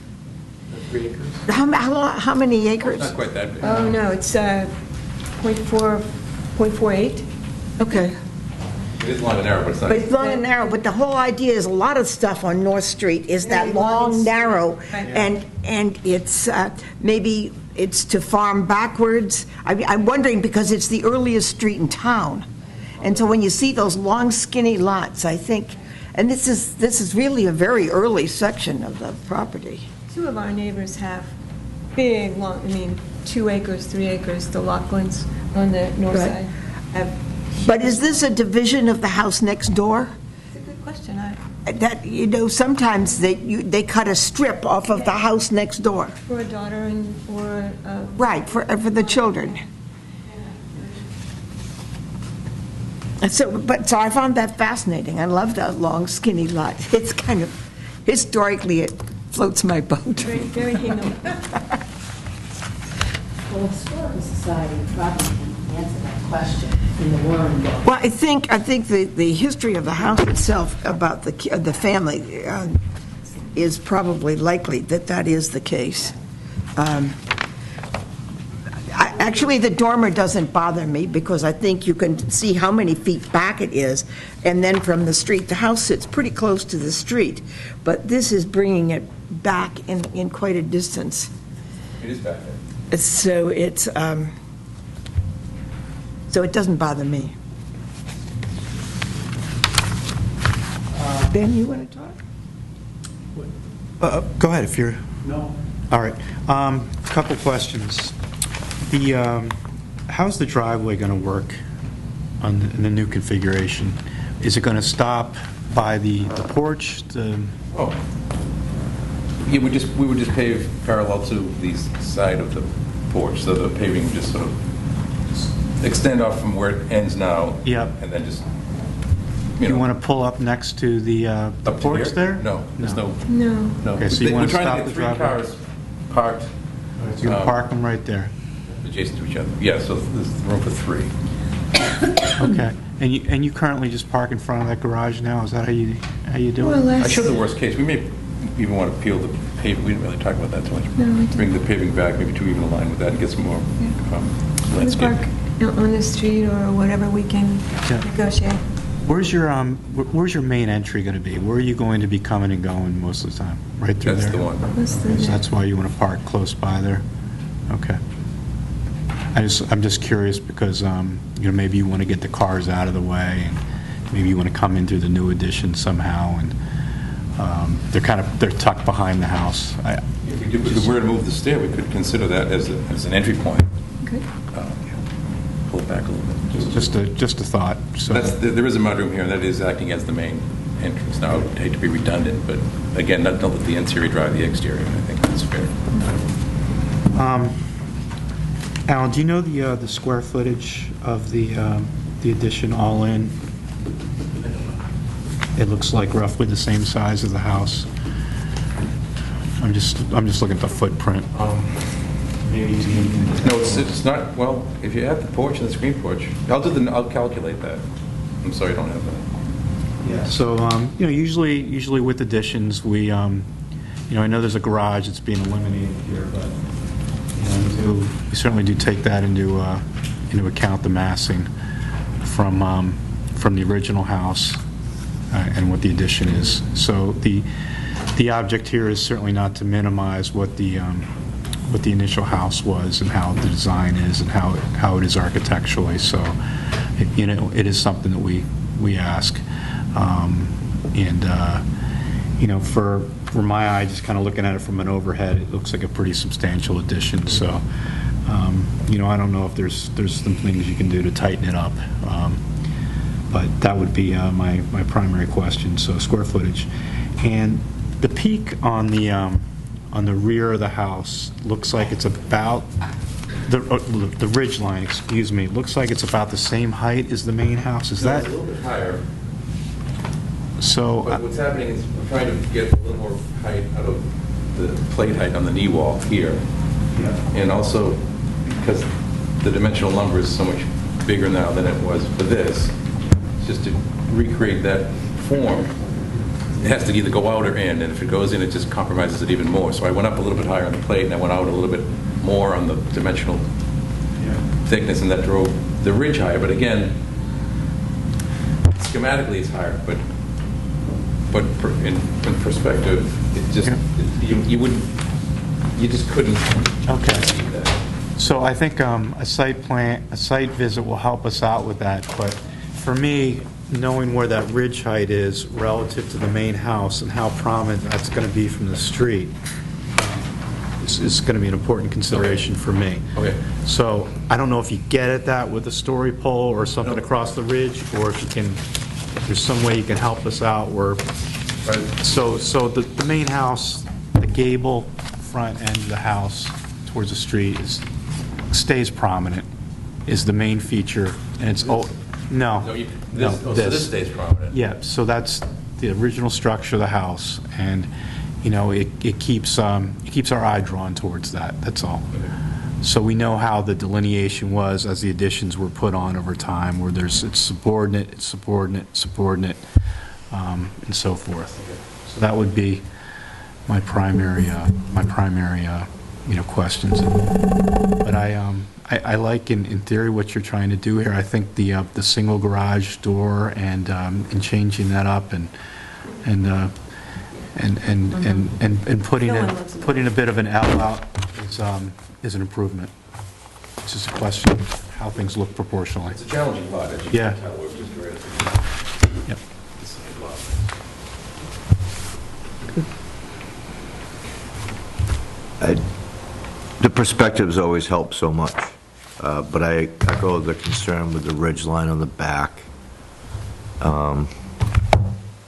3 acres? How many acres? Not quite that big. Oh, no, it's .48? Okay. It is long and narrow, but it's not. But it's long and narrow, but the whole idea is a lot of stuff on North Street is that long, narrow, and it's, maybe it's to farm backwards. I'm wondering, because it's the earliest street in town, and so when you see those long, skinny lots, I think, and this is really a very early section of the property. Two of our neighbors have big, long, 2 acres, 3 acres, the Lachlan's on the north Right. side have. But is this a division of the house next door? It's a good question. That, sometimes they cut a strip off of the house next door. For a daughter and for. Right, for the children. So I found that fascinating. I love that long, skinny lot. It's kind of, historically, it floats my boat. Very Hingham. Well, the Historical Society probably can answer that question in the Warren book. Well, I think the history of the house itself, about the family, is probably likely that is the case. Actually, the dormer doesn't bother me, because I think you can see how many feet back it is, and then from the street, the house sits pretty close to the street, but this is bringing it back in quite a distance. It is back there. So so it doesn't bother me. Ben, you want to talk? Go ahead if you're... No. All right. Couple questions. How's the driveway going to work in the new configuration? Is it going to stop by the porch? Oh. Yeah, we would just pave parallel to the side of the porch, so the paving would just sort of extend off from where it ends now. Yep. And then just, You want to pull up next to the porch there? No, there's no. No. Okay, so you want to We're trying stop to the get 3 driveway? cars parked. So you're going to park them right there? Adjacent to each other. Yeah, so there's room for 3. Okay. And you currently just park in front of that garage now? Is that how you do it? Well, I showed the worst case. We may even want to peel the paving. We didn't really talk about that too much. No, we didn't. Bring the paving back, maybe to even align with that, and get some more We landscape. park on the street or whatever we can negotiate. Where's your main entry going to be? Where are you going to be coming and going most of the time? Right through That's there? the one. So that's why you want to park close by there? Okay. I'm just curious because, maybe you want to get the cars out of the way, and maybe you want to come in through the new addition somehow, and they're tucked behind the house. If we were to move the stair, we could consider that as an entry point. Okay. Pull it back a little bit. Just a thought. So There is a mudroom here, and that is acting as the main entrance. Now, I would hate to be redundant, but again, don't let the interior drive the exterior. I think that's fair. Alan, do you know the square footage of the addition all in? It looks like roughly the same size as the house. I'm just looking at the footprint. No, it's not. Well, if you have the porch and the screen porch, I'll calculate that. I'm sorry, I don't have that. Yeah. So usually with additions, we I know there's a garage that's being eliminated here, but we certainly do take that into account, the massing from the original house and what the addition is. So the object here is certainly not to minimize what the initial house was and how the design is and how it is architecturally. So it is something that we ask, for my eye, just kind of looking at it from an overhead, it looks like a pretty substantial addition. So I don't know if there's some things you can do to tighten it up, but that would be my primary question. So square footage, and the peak on the rear of the house looks like it's about the ridge line. Excuse me. Looks like it's about the same height as the main house. Is that a little bit higher? So? But what's happening is we're trying to get a little more height out of the plate height on the knee wall here, and also because the dimensional number is so much bigger now than it was for this. Just to recreate that form, it has to either go out or in, and if it goes in, it just compromises it even more. So I went up a little bit higher on the plate, and I went out a little bit more on the dimensional thickness, and that drove the ridge higher. But again, schematically it's higher, but in perspective, it just, you wouldn't, you just couldn't. Okay. achieve that. So I think a site visit will help us out with that, but for me, knowing where that ridge height is relative to the main house and how prominent that's going to be from the street is going to be an important consideration for me. Okay. So I don't know if you get at that with a story pole or something across the ridge, or if you can, if there's some way you can help us out where, so the main house, the gable front end of the house towards the street stays prominent, is the main feature, and it's, No, so this stays prominent. Yeah, so that's the original structure of the house, and, you know, it keeps our eye drawn towards that, that's all. Okay. So we know how the delineation was as the additions were put on over time, where it's subordinate, and so forth. Okay. So that would be my primary, questions. But I like, in theory, what you're trying to do here. I think the single garage door and changing that up and putting a bit of an L out is an improvement. It's just a question of how things look proportionally. It's a challenging lot, as you Yeah. can tell, we're just great. Yep. The perspectives always help so much, but I echo the concern with the ridge line on the back.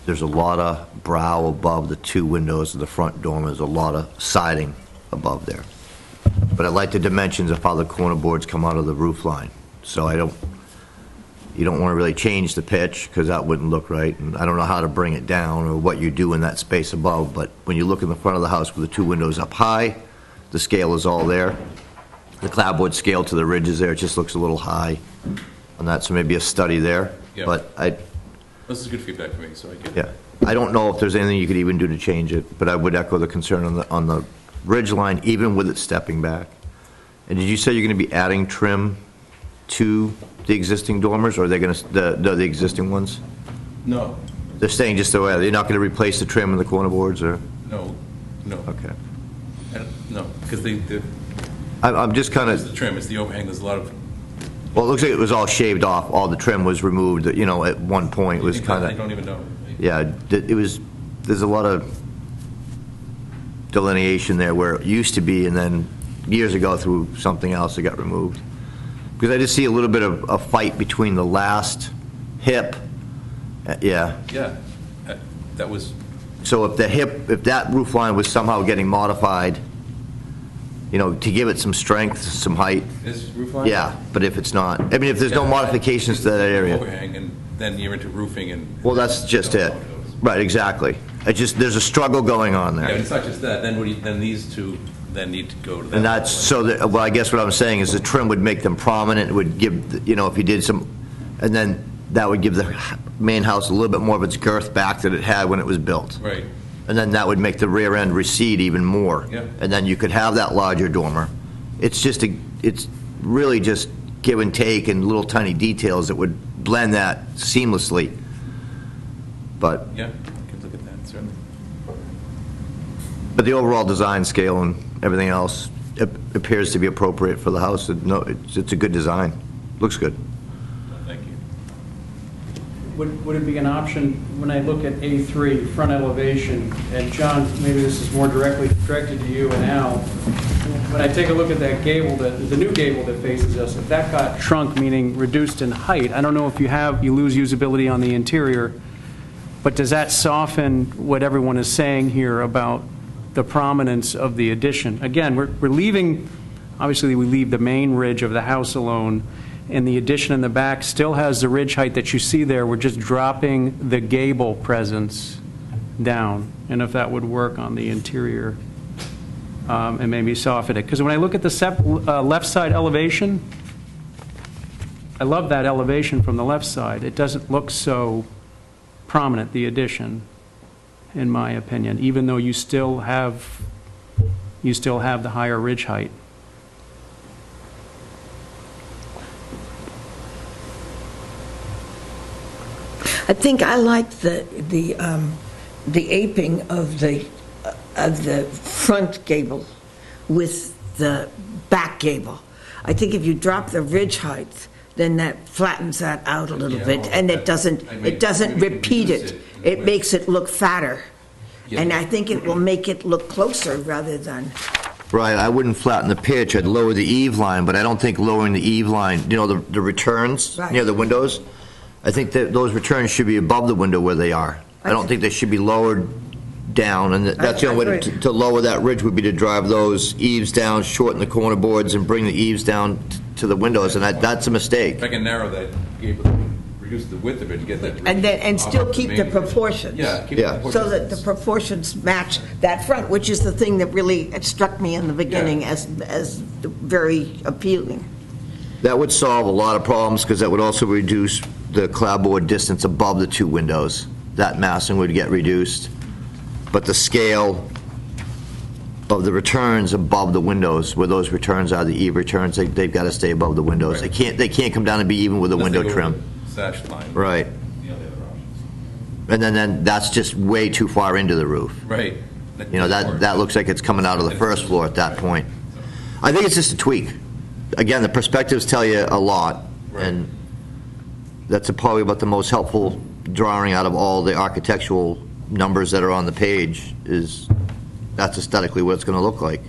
There's a lot of brow above the two windows of the front dormer. There's a lot of siding above there. But I like the dimensions of how the corner boards come out of the roof line. So you don't want to really change the pitch, because that wouldn't look right. And I don't know how to bring it down or what you do in that space above, but when you look in the front of the house with the two windows up high, the scale is all there. The clapboard scale to the ridges there, it just looks a little high on that, so maybe a study there. Yeah. But This is good feedback for me, so I get it. yeah, I don't know if there's anything you could even do to change it, but I would echo the concern on the ridge line, even with it stepping back. And did you say you're going to be adding trim to the existing dormers, or are they going to, the existing ones? No, They're staying just the way, they're not going to replace the trim in the corner boards, or? no. Okay. No, because I'm just kind it's of, the trim, it's the overhang, there's a lot of. well, it looks like it was all shaved off, all the trim was removed, you know, at one point, it was kind I of, don't even know. yeah, it was, there's a lot of delineation there where it used to be, and then years ago through something else it got removed. Because I just see a little bit of a fight between the last hip, yeah. Yeah, that was, So if that roof line was somehow getting modified, you know, to give it some strength, some height, this roof line? yeah, but if it's not, I mean, if there's no modifications to that area. Overhang, and then you're into roofing and. Well, that's just it. Right, exactly. It just, there's a struggle going on Yeah, there. and it's not just that, then these two then need to go to that. And that's, so that, well, I guess what I'm saying is the trim would make them prominent, it would give, you know, if you did some, and then that would give the main house a little bit more of its girth back that it had when it was built. Right. And then that would make the rear end recede even more. Yeah. And then you could have that larger dormer. It's just it's really just give and take and little tiny details that would blend that seamlessly. But Yeah, I could look at that, certainly. the overall design scale and everything else appears to be appropriate for the house. No, it's a good design. Looks good. Thank you. Would it be an option, when I look at A3, front elevation, and John, maybe this is more directly directed to you and Al, when I take a look at that gable, the new gable that faces us, if that got shrunk, meaning reduced in height, I don't know if you lose usability on the interior, but does that soften what everyone is saying here about the prominence of the addition? Again, we're leaving, obviously we leave the main ridge of the house alone, and the addition in the back still has the ridge height that you see there. We're just dropping the gable presence down, and if that would work on the interior and maybe soften it. Because when I look at the left side elevation, I love that elevation from the left side. It doesn't look so prominent, the addition, in my opinion, even though you still have the higher ridge height. I think I like the aping of the front gable with the back gable. I think if you drop the ridge height, then that flattens that out a little bit, and it doesn't repeat it. It makes it look fatter, and I think it will make it look closer rather than. Right, I wouldn't flatten the pitch, I'd lower the eave line, but I don't think lowering the eave line, the returns near the windows, I think that those returns should be above the window where they are. I don't think they should be lowered down, and that's the only way to lower that ridge would be to drive those eaves down, shorten the corner boards, and bring the eaves down to the windows, and that's a mistake. If I can narrow that gable, reduce the width of it and get that. And still keep the proportions. Yeah, keep the proportions. So that the proportions match that front, which is the thing that really struck me in the beginning as very appealing. That would solve a lot of problems, because that would also reduce the clapboard distance above the two windows. That massing would get reduced, but the scale of the returns above the windows, where those returns are, the eave returns, they've got to stay above the windows. Right. They can't come down and be even with the window trim. Sash line. Right. And then that's just way too far into the roof. Right. That looks like it's coming out of the first floor at that point. I think it's just a tweak. Again, the perspectives tell you a lot, and that's probably about the most helpful drawing out of all the architectural numbers that are on the page. That's aesthetically what it's going to look like.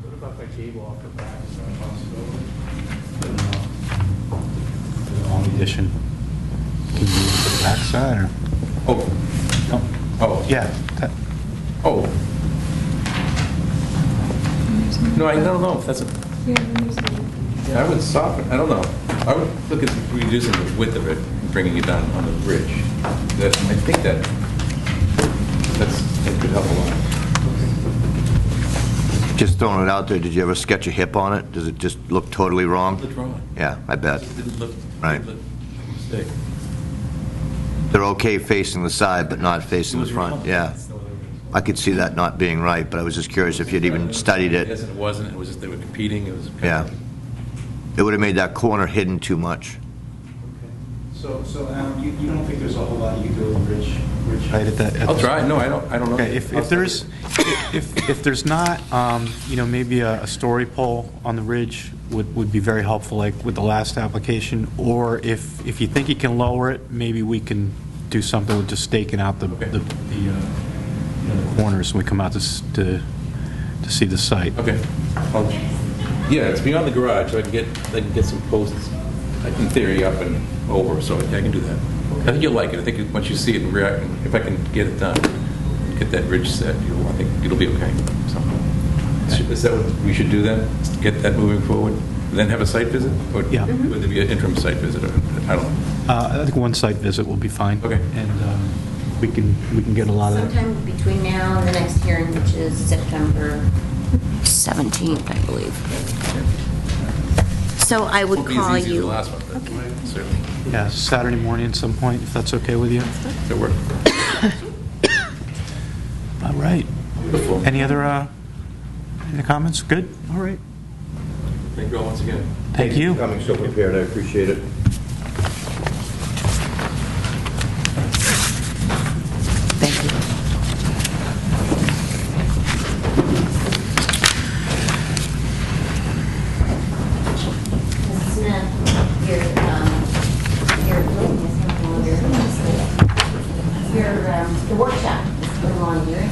What about the gable off the back? Is that a possibility? The long addition. Can you move it to the back side, or? Oh. Yeah. No, I don't know if that's a. Yeah, I would soften, I don't know. I would look at reducing the width of it and bringing it down on the ridge. I think that could help a lot. Just throwing it out there, did you ever sketch a hip on it? Does it just look totally wrong? The drawing. Yeah, I bet. It didn't look Right. like a mistake. They're okay facing the side, but not facing the front. wrong. Yeah. I could see that not being right, but I was just curious if you'd even studied it. Yes, it wasn't. It was just they were competing. It was kind Yeah. of, It would have made that corner hidden too much. So Alan, you don't think there's a whole lot you can do with ridge height at that? I'll try. No, I don't know. Okay, if there's not, maybe a story pole on the ridge would be very helpful, like with the last application, or if you think you can lower it, maybe we can do something with just staking out the corners when we come out to see the site. Okay. Yeah, it's beyond the garage, so I can get some posts, in theory, up and over, so I can do that. I think you'll like it. I think once you see it and react, if I can get it done, get that ridge set, I think it'll be okay. So, is that what we should do then? Get that moving forward, and then have a site visit, or Yeah. would there be an interim site visit? Or, I don't know. I think one site visit will be fine. Okay. And we can get a lot of that. Sometime between now and the next hearing, which is September 17th, I believe. So I would Won't be call as easy as you. the last one, but certainly. Yeah, Saturday morning at some point, if that's okay with you. Good work. All right. Beautiful. Any other comments? Good? All right. Thank you all once again. Thank you. Coming so prepared, I appreciate it. Thank you. Mrs. Smith, the workshop is going on here.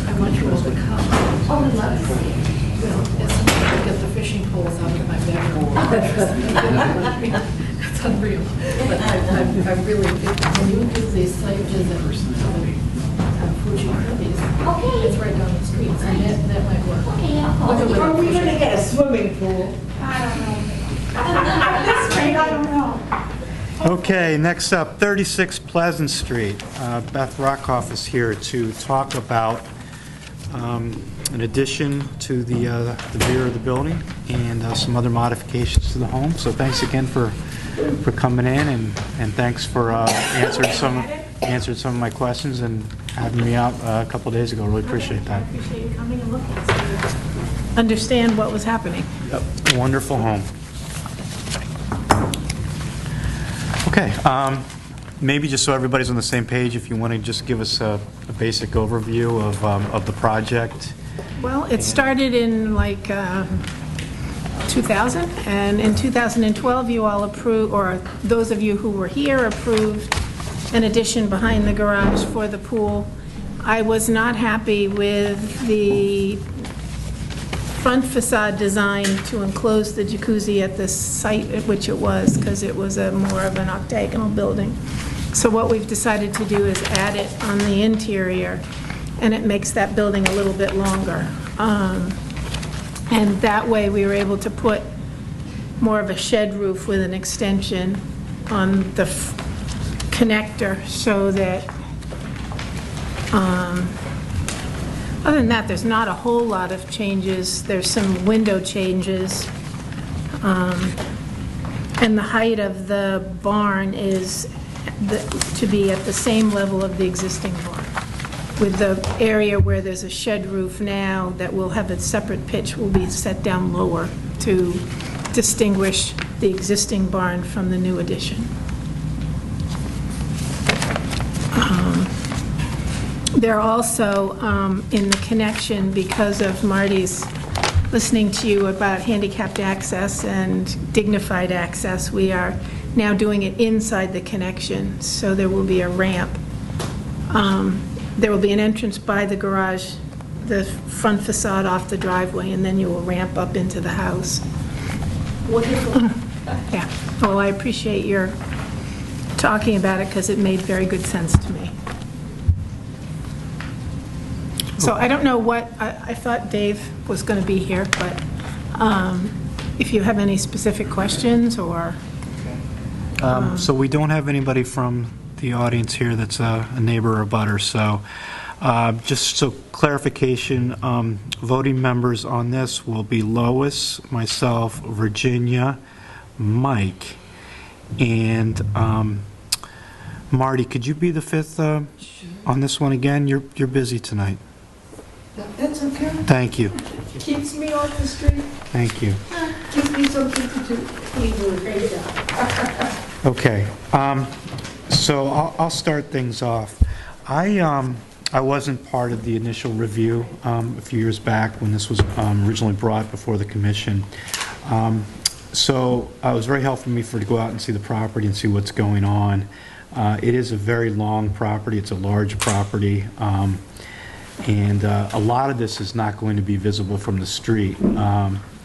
I went through all the comments. Oh, we love to see it. It's like I get the fishing poles out of my bedroom. It's unreal. But I really, when you do these site visits of Fuji Kirby's, it's right down the street, so that might work. Okay, I'll call you. Are we going to get a swimming pool? I don't know. At this rate, I don't know. Okay, next up, 36 Pleasant Street. Beth Rockoff is here to talk about an addition to the rear of the building and some other modifications to the home. So thanks again for coming in, and thanks for answering some of my questions and having me out a couple of days ago. Really appreciate that. I appreciate you coming and looking so you understand what was happening. Yep, wonderful home. Okay, maybe just so everybody's on the same page, if you want to just give us a basic overview of the project. Well, it started in like 2000, and in 2012, you all approved, or those of you who were here approved an addition behind the garage for the pool. I was not happy with the front facade design to enclose the jacuzzi at the site at which it was, because it was a more of an octagonal building. So what we've decided to do is add it on the interior, and it makes that building a little bit longer. And that way we were able to put more of a shed roof with an extension on the connector, so that other than that, there's not a whole lot of changes. There's some window changes. And the height of the barn is to be at the same level of the existing barn. With the area where there's a shed roof now that will have a separate pitch will be set down lower to distinguish the existing barn from the new addition. They're also in the connection, because of Marty's listening to you about handicapped access and dignified access, we are now doing it inside the connection, so there will be a ramp. There will be an entrance by the garage, the front facade off the driveway, and then you will ramp up into the house. Wonderful. Yeah, well, I appreciate your talking about it, because it made very good sense to me. So I don't know what, I thought Dave was going to be here, but if you have any specific questions or... So we don't have anybody from the audience here that's a neighbor or butter, so just so clarification, voting members on this will be Lois, myself, Virginia, Mike, and Marty. Could you be the fifth on this one again? You're busy tonight. That's okay. Thank you. Keeps me off the street. Thank you. Gives me something to do. You do a great job. Okay, so I'll start things off. I wasn't part of the initial review a few years back when this was originally brought before the commission. So it was very helpful for me to go out and see the property and see what's going on. It is a very long property. It's a large property. And a lot of this is not going to be visible from the street.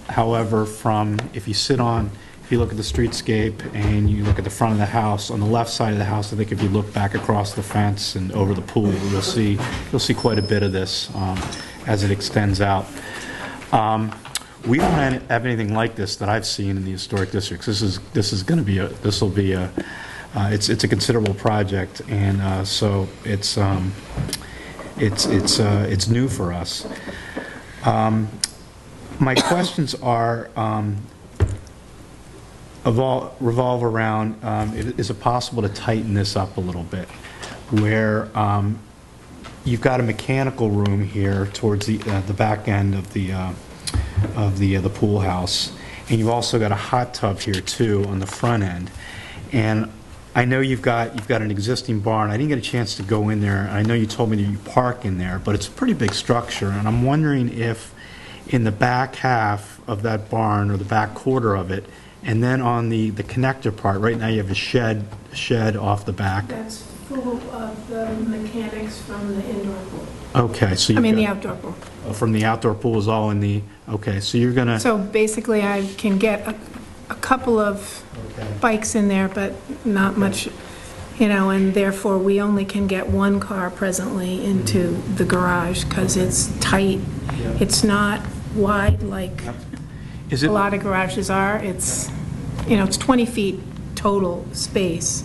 However, if you look at the streetscape and you look at the front of the house, on the left side of the house, I think if you look back across the fence and over the pool, you'll see quite a bit of this as it extends out. We don't have anything like this that I've seen in the historic districts. This is going to be it's a considerable project, and so it's new for us. My questions are revolve around, is it possible to tighten this up a little bit, where you've got a mechanical room here towards the back end of the pool house, and you've also got a hot tub here too on the front end. And I know you've got an existing barn. I didn't get a chance to go in there. I know you told me that you park in there, but it's a pretty big structure, and I'm wondering if in the back half of that barn, or the back quarter of it, and then on the connector part, right now you have a shed off the back. That's full of the mechanics from the indoor pool. Okay, so the outdoor pool. From the outdoor pool is all in the, okay, so you're gonna... So basically, I can get a couple of bikes in there, but not much, and therefore we only can get one car presently into the garage, because it's tight. It's not wide like a lot of garages are. It's, it's 20 feet total space.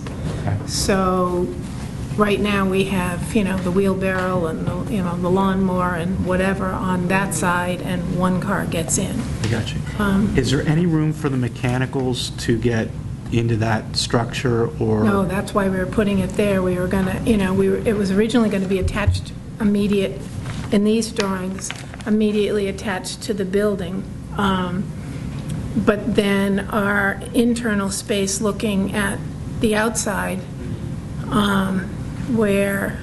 So right now we have, the wheelbarrow and the lawnmower and whatever on that side, and one car gets in. I got you. Is there any room for the mechanicals to get into that structure, or? No, that's why we were putting it there. We were gonna, it was originally going to be attached in these drawings, immediately attached to the building. But then our internal space, looking at the outside, where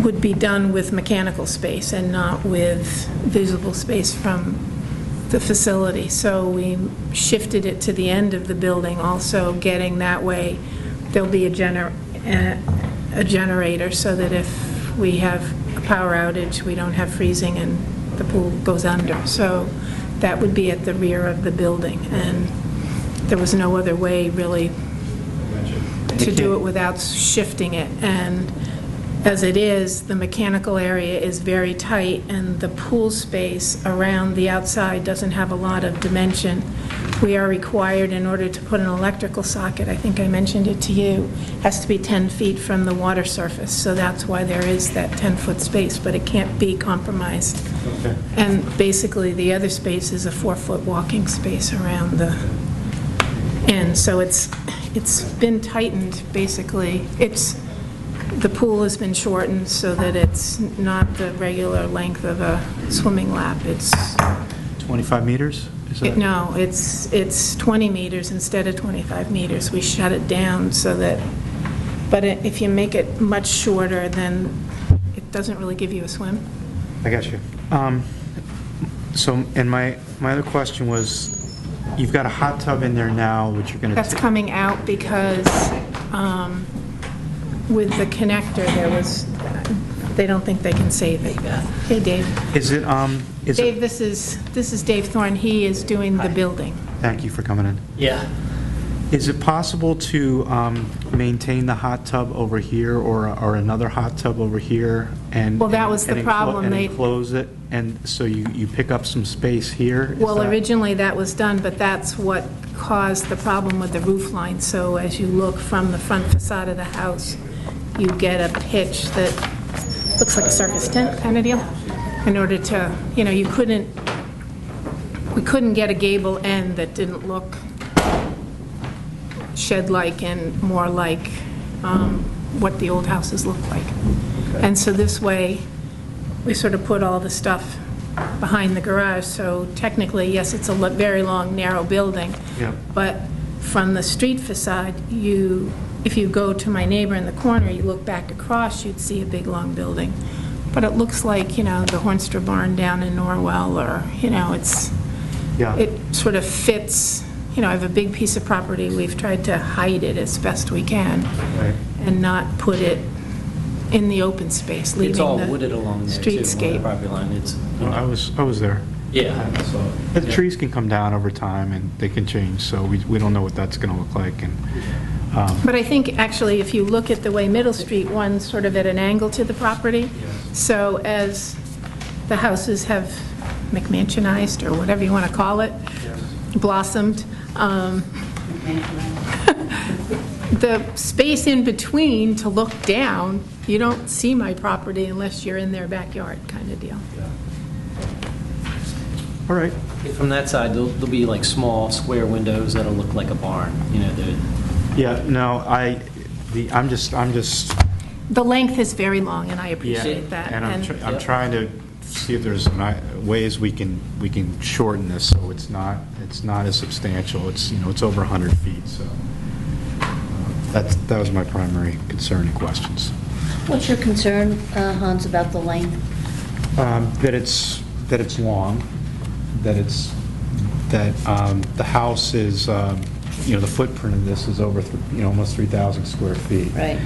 would be done with mechanical space and not with visible space from the facility. So we shifted it to the end of the building, also getting that way there'll be a generator so that if we have a power outage, we don't have freezing and the pool goes under. So that would be at the rear of the building, and there was no other way really to do it without shifting it. And as it is, the mechanical area is very tight, and the pool space around the outside doesn't have a lot of dimension. We are required, in order to put an electrical socket, I think I mentioned it to you, has to be 10 feet from the water surface. So that's why there is that 10-foot space, but it can't be compromised. Okay. And basically, the other space is a 4-foot walking space around the end. So it's been tightened, basically. The pool has been shortened so that it's not the regular length of a swimming lap. It's 25 meters? Is that? No, it's 20 meters instead of 25 meters. We shut it down so that, but if you make it much shorter, then it doesn't really give you a swim. I got you. So, and my other question was, you've got a hot tub in there now, which you're going to... That's coming out because with the connector, they don't think they can save it. Hey, Dave. Is it, Dave, this is Dave Thorne. He is doing the building. Thank you for coming in. Yeah. Is it possible to maintain the hot tub over here or another hot tub over here and... Well, that was the problem. And enclose it, and so you pick up some space here? Well, originally that was done, but that's what caused the problem with the roof line. So as you look from the front facade of the house, you get a pitch that looks like a circus tent kind of deal. In order to, we couldn't get a gable end that didn't look shed-like and more like what the old houses look like. Okay. And so this way, we sort of put all the stuff behind the garage. So technically, yes, it's a very long, narrow building. Yep. But from the street facade, if you go to my neighbor in the corner, you look back across, you'd see a big, long building. But it looks like, the Hornstra barn down in Norwell, or, it sort of fits. I have a big piece of property. We've tried to hide it as best we can, right, and not put it in the open space, leaving it's all the wooded along there streetscape. too, along the property line. It's, I was there. Yeah. The trees can come down over time and they can change, so we don't know what that's going to look like. And but I think actually, if you look at the way Middle Street runs sort of at an angle to the property, so as the houses have McMansionized, or whatever you want to call it, blossomed, the space in between to look down, you don't see my property unless you're in their backyard kind of deal. All right. From that side, there'll be like small square windows that'll look like a barn. Yeah. No. I'm just. The length is very long, and I appreciate that. And I'm trying to see if there's ways we can shorten this so it's not as substantial. It's it's over 100 feet. So that was my primary concern and questions. What's your concern, Hans, about the length? That it's long. That the house is, the footprint of this is over, almost 3,000 square feet. Right.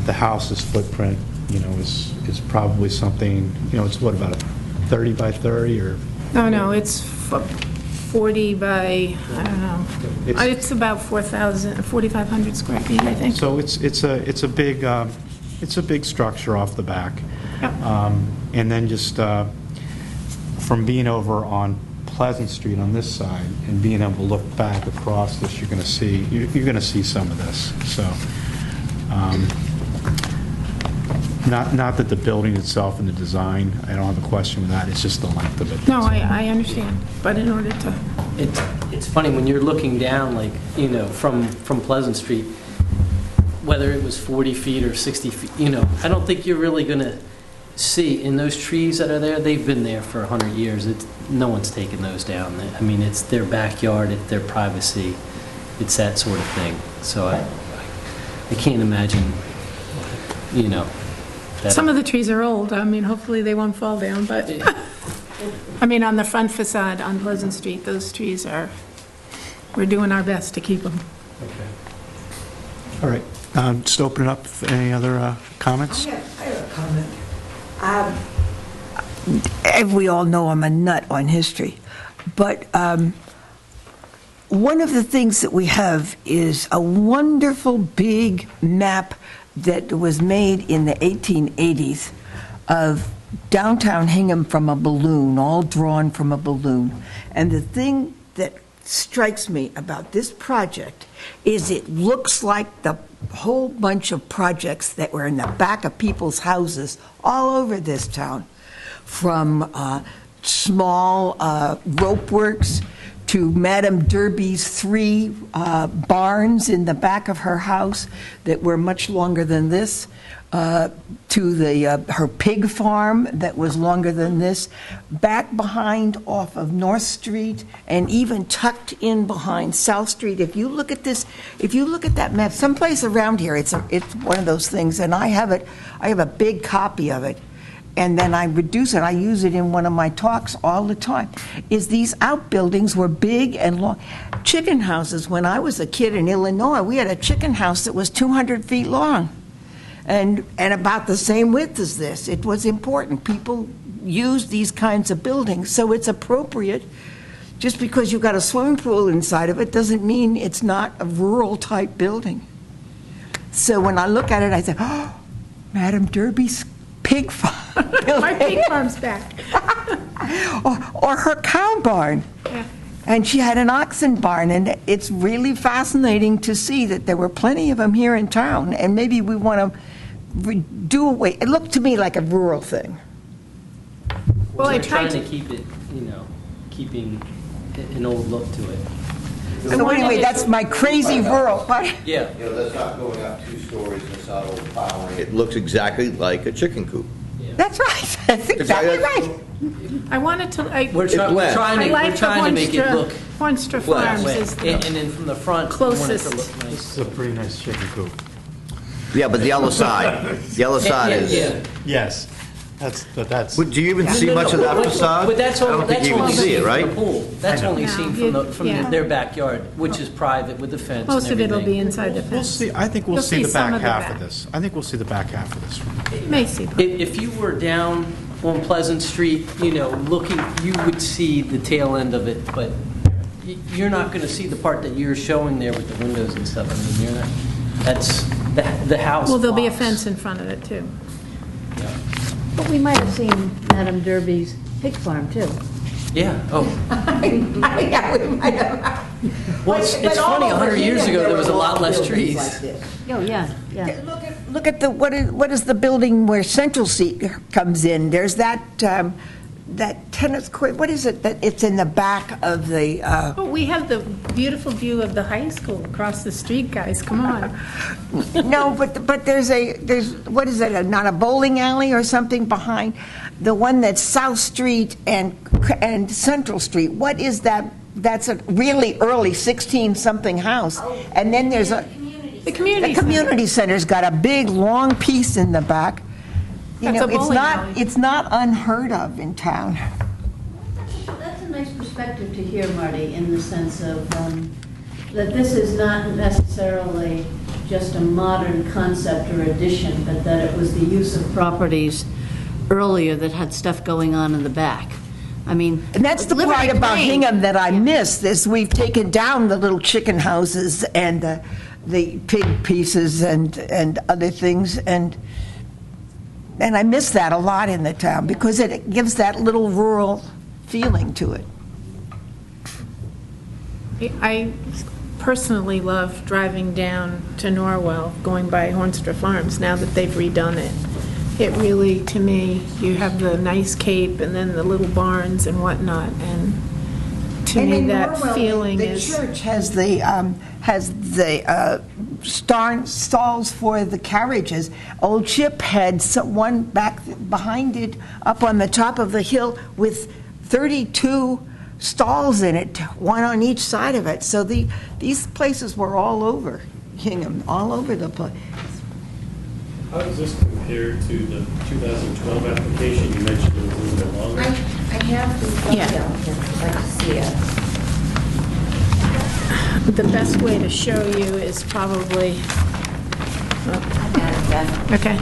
The house's footprint, is probably something, it's what, about 30 by 30 or? No, it's 40 by, I don't know. It's about 4,500 square feet, I think. So it's a big structure off the back. Yep. And then just from being over on Pleasant Street on this side and being able to look back across this, you're going to see some of this. So, not that the building itself and the design, I don't have a question with that. It's just the length of it. No, I understand. But in order to, it's funny when you're looking down, like from Pleasant Street, whether it was 40 feet or 60 feet, I don't think you're really going to see in those trees that are there. They've been there for 100 years. No one's taken those down. I mean, it's their backyard, it's their privacy. it's that sort of thing. So I can't imagine, that. Some of the trees are old. I mean, hopefully they won't fall down, but, I mean, on the front facade on Pleasant Street, those trees we're doing our best to keep them. All right, just open it up for any other comments? I have a comment. As we all know, I'm a nut on history, but one of the things that we have is a wonderful big map that was made in the 1880s of downtown Hingham from a balloon, all drawn from a balloon. And the thing that strikes me about this project is it looks like the whole bunch of projects that were in the back of people's houses all over this town, from small rope works to Madame Derby's 3 barns in the back of her house that were much longer than this, to her pig farm that was longer than this, back behind off of North Street, and even tucked in behind South Street. If you look at this, if you look at that map, someplace around here, it's one of those things, and I have a big copy of it. And then I reduce it, I use it in one of my talks all the time, is these outbuildings were big and long. Chicken houses, when I was a kid in Illinois, we had a chicken house that was 200 feet long and about the same width as this. It was important. People used these kinds of buildings, so it's appropriate. Just because you've got a swimming pool inside of it doesn't mean it's not a rural type building. So when I look at it, I say, oh, Madame Derby's pig farm. My pig farm's back. or her cow barn. Yeah. And she had an oxen barn, and it's really fascinating to see that there were plenty of them here in town, and maybe we want to do away. It looked to me like a rural thing. Well, I We're tried trying to keep it, keeping an old look to it. So anyway, that's my crazy rural part. Yeah. That's not going up 2 stories and it's not overpowering. It looks exactly like a chicken coop. That's right. That's exactly right. I wanted to, We're trying to make it look Hornstra Farms is and then from the front, we want it to closest. look nice. This is a pretty nice chicken coop. Yeah, but the other side, is... Yeah. Yes, that's. Do you even see much of that facade? But that's I don't think you only even see seen it, from right? the pool. That's I know. only seen from Yeah. their backyard, which is private with the fence and Most of everything. it'll be inside the We'll fence. see, I think we'll You'll see the some back of the half back. of this. I think we'll see the back half of this one. You may see. If you were down on Pleasant Street, looking, you would see the tail end of it, but you're not going to see the part that you're showing there with the windows and stuff. I mean, you're not, that's the house. Well, there'll be a blocks. fence in front of it, too. Yeah. But we might have seen Madame Derby's pig farm, too. Yeah, oh. Yeah, we might have. Well, it's But all funny, over 100 years Hingham, ago, there was a were lot less buildings trees. like this. Oh, yeah, yeah. Look at what is the building where Central Street comes in? There's that tennis court. What is it that it's in the back of the? Oh, we have the beautiful view of the high school across the street, guys. Come on. No, but there's what is it? Not a bowling alley or something behind the one that's South Street and Central Street. What is that? That's a really early 16-something house, and then there's The community. The community center's got a big, long piece in the back. That's a bowling alley. It's not unheard of in town. That's a nice perspective to hear, Marty, in the sense of that this is not necessarily just a modern concept or addition, but that it was the use of properties earlier that had stuff going on in the back. I mean, And that's the Liberty part about Plain- Hingham that I miss, is we've taken down the little chicken houses and the pig pieces and other things, and I miss that a lot in the town, because it gives that little rural feeling to it. I personally love driving down to Norwell, going by Hornstra Farms, now that they've redone it. It really, to me, you have the nice cape and then the little barns and whatnot, and to And me, in that Norwell, feeling the is... church has the stalls for the carriages. Old Chip had one back behind it, up on the top of the hill, with 32 stalls in it, one on each side of it. So these places were all over Hingham, all over the place. How does this compare to the 2012 application? You mentioned it was a little bit longer. I have the photo here, if you'd like to see it. The best way to show you is probably, okay.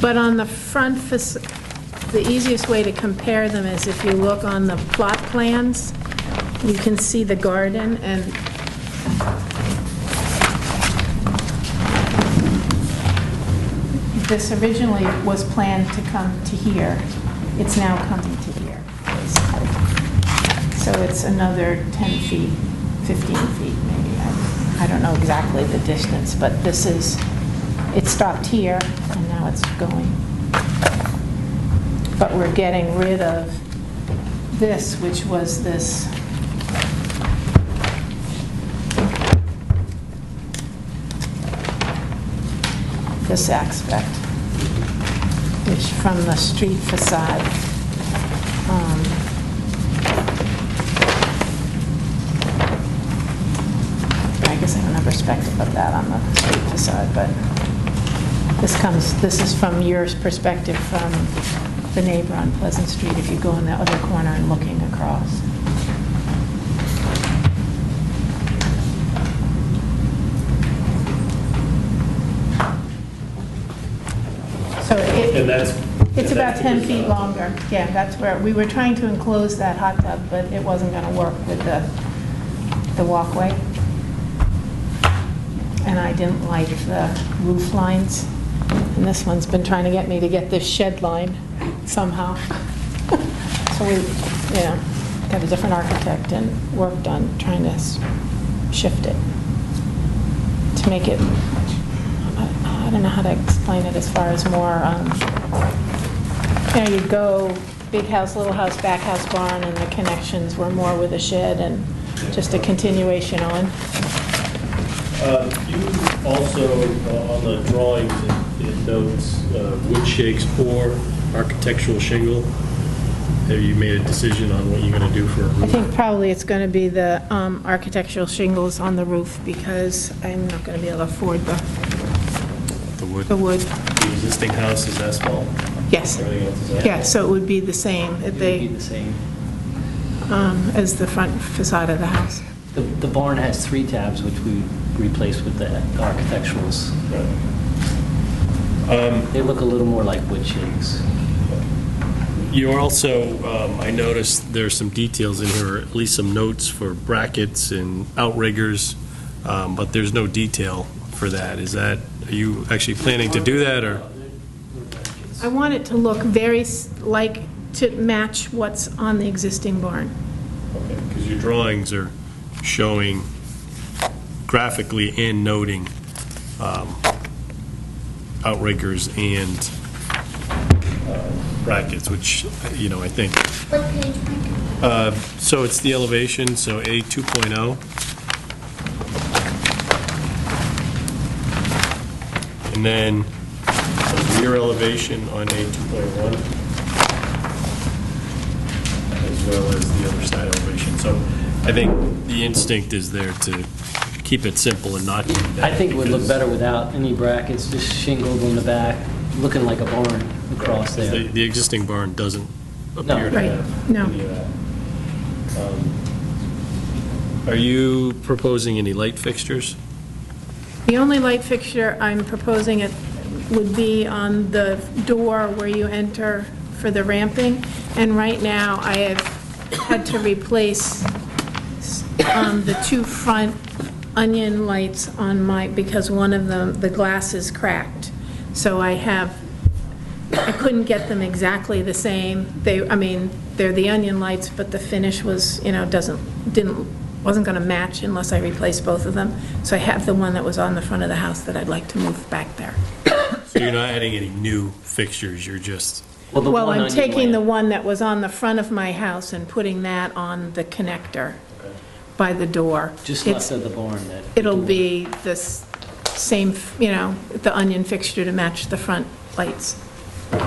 But on the front, the easiest way to compare them is if you look on the plot plans, you can see the garden, and this originally was planned to come to here. It's now coming to here, basically. So it's another 10 feet, 15 feet maybe. I don't know exactly the distance, but this is, it stopped here and now it's going. But we're getting rid of this, which was this aspect, which from the street facade, I guess I don't have perspective of that on the street facade, but this is from your perspective from the neighbor on Pleasant Street if you go in the other corner and looking across. So it's about 10 feet longer. Yeah, that's where, we were trying to enclose that hot tub, but it wasn't going to work with the walkway. And I didn't like the roof lines. And this one's been trying to get me to get this shed line somehow. So we, got a different architect and worked on trying to shift it to make it, I don't know how to explain it as far as more, you go big house, little house, back house, barn, and the connections were more with a shed and just a continuation on. You also, on the drawings, it notes wood shakes or architectural shingle. Have you made a decision on what you're going to do for a roof? I think probably it's going to be the architectural shingles on the roof because I'm not going to be able to afford the wood. The existing house is asphalt? Yes. Everything else is asphalt? Yeah, so it would be the same. It would be the same. As the front facade of the house. The barn has 3 tabs, which we replaced with the architecturals. They look a little more like wood shakes. You also, I noticed there's some details in here, or at least some notes for brackets and outriggers, but there's no detail for that. Are you actually planning to do that, or? I want it to look very to match what's on the existing barn. Okay, because your drawings are showing graphically and noting outriggers and brackets, which, I think. What page, Mike? So it's the elevation, so A 2.0. And then the rear elevation on A 2.1, as well as the other side elevation. So I think the instinct is there to keep it simple and not do that. I think it would look better without any brackets, just shingled on the back, looking like a barn across there. The existing barn doesn't appear to have any of that. Are you proposing any light fixtures? The only light fixture I'm proposing it would be on the door where you enter for the ramping. And right now, I have had to replace the 2 front onion lights on because one of them, the glass is cracked. So I couldn't get them exactly the same. They're the onion lights, but the finish was, wasn't going to match unless I replaced both of them. So I have the one that was on the front of the house that I'd like to move back there. So you're not adding any new fixtures, you're just... Well, I'm taking the one that was on the front of my house and putting that on the connector by the door. Just left of the barn. It'll be this same, the onion fixture to match the front lights. I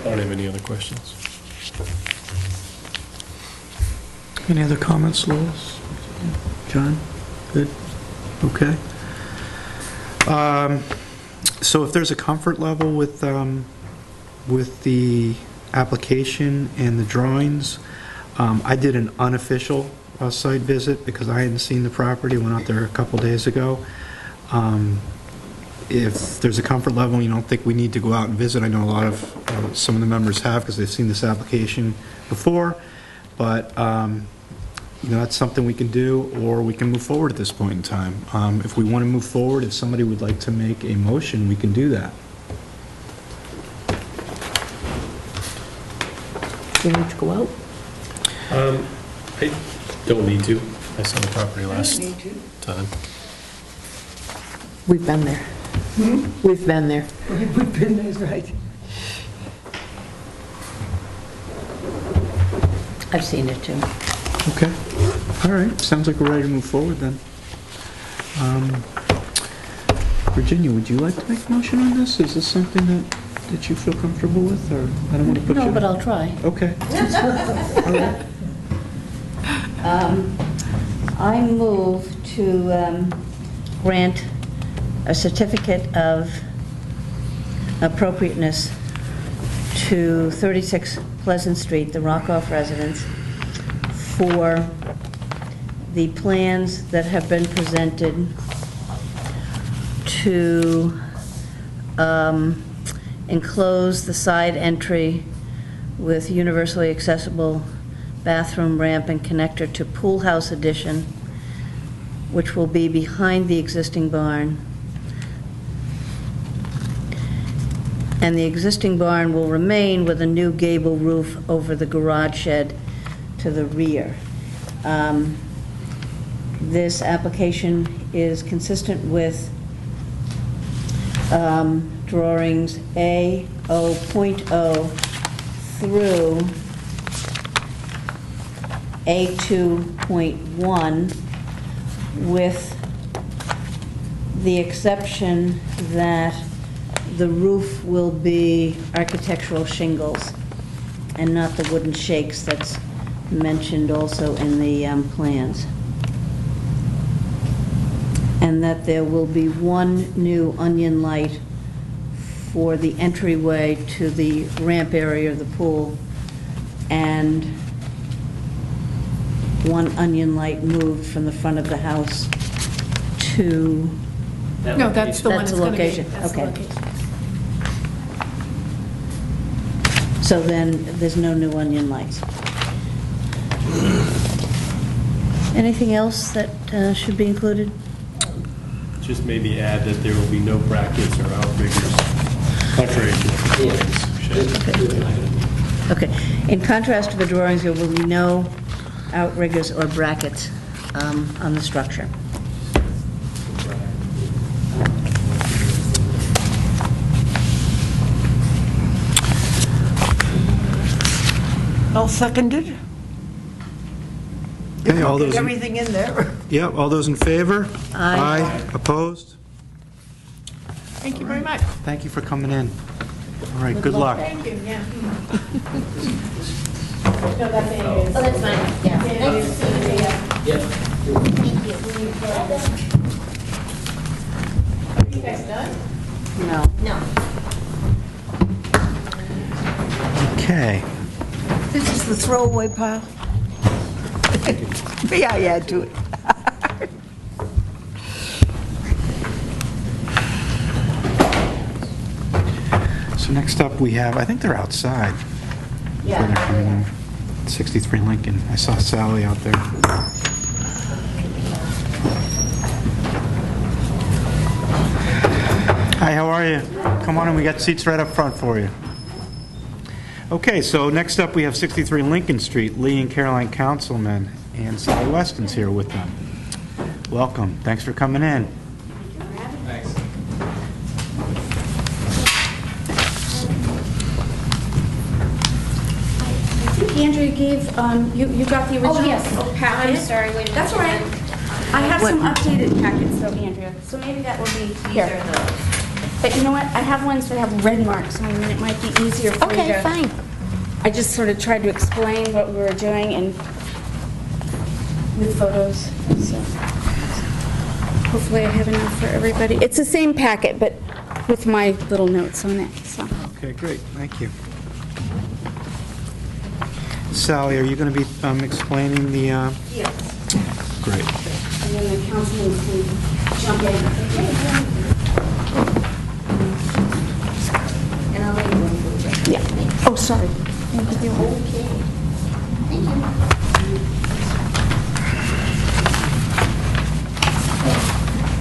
don't have any other questions. Any other comments, Lois? John? Good? Okay. So if there's a comfort level with the application and the drawings, I did an unofficial site visit because I hadn't seen the property, went out there a couple days ago. If there's a comfort level and you don't think we need to go out and visit, I know a lot of, some of the members have because they've seen this application before, but that's something we can do, or we can move forward at this point in time. If we want to move forward, if somebody would like to make a motion, we can do that. Do you need to go out? I don't need to. I saw the property last time. We've been there. We've been there. We've been there, right. I've seen it too. Okay. All right. Sounds like we're ready to move forward then. Virginia, would you like to make a motion on this? Is this something that you feel comfortable with, or I don't want to put you... No, but I'll try. Okay. All right. I move to grant a certificate of appropriateness to 36 Pleasant Street, the Rockoff residence, for the plans that have been presented to enclose the side entry with universally accessible bathroom ramp and connector to pool house addition, which will be behind the existing barn. And the existing barn will remain with a new gable roof over the garage shed to the rear. This application is consistent with drawings A0.0 through A2.1, with the exception that the roof will be architectural shingles and not the wooden shakes that's mentioned also in the plans. And that there will be one new onion light for the entryway to the ramp area of the pool, and one onion light moved from the front of the house to... No, that's the one That's it's the going to be. location. That's the Okay. location. So then, there's no new onion lights. Anything else that should be included? Just maybe add that there will be no brackets or outriggers, contrary to the drawings. Okay. In contrast to the drawings, there will be no outriggers or brackets on the structure. All seconded? Okay, all those... Everything in there. Yeah, all those in favor? Aye. Opposed? Thank you very much. Thank you for coming in. All right, good luck. Thank you, yeah. No, that's Andrea's. Oh, that's fine, yeah. Thanks. Are you guys done? No. No. Okay. This is the throwaway pile. May I add to it? So next up, we have, I think they're outside. Yeah. They're coming in. 63 Lincoln. I saw Sally out there. Hi, how are you? Come on in, we got seats right up front for you. Okay, so next up we have 63 Lincoln Street. Lee and Caroline Councilman and Sally Weston's here with them. Welcome. Thanks for coming in. Thanks. Andrea gave, you got the original Oh, yes. packet? I'm sorry, wait a minute. That's all right. I have some updated packets though, Andrea, so maybe that will be here. But you know what, I have ones that have red marks on them, and it might be easier for you to... Okay, fine. I just sort of tried to explain what we were doing and with photos, so hopefully I have enough for everybody. It's the same packet, but with my little notes on it, so. Okay, great, thank you. Sally, are you going to be explaining the... Yes. Great. And then the councilman can jump in. And I'll let you go. Yeah. Oh, sorry. Thank you. Okay. Thank you.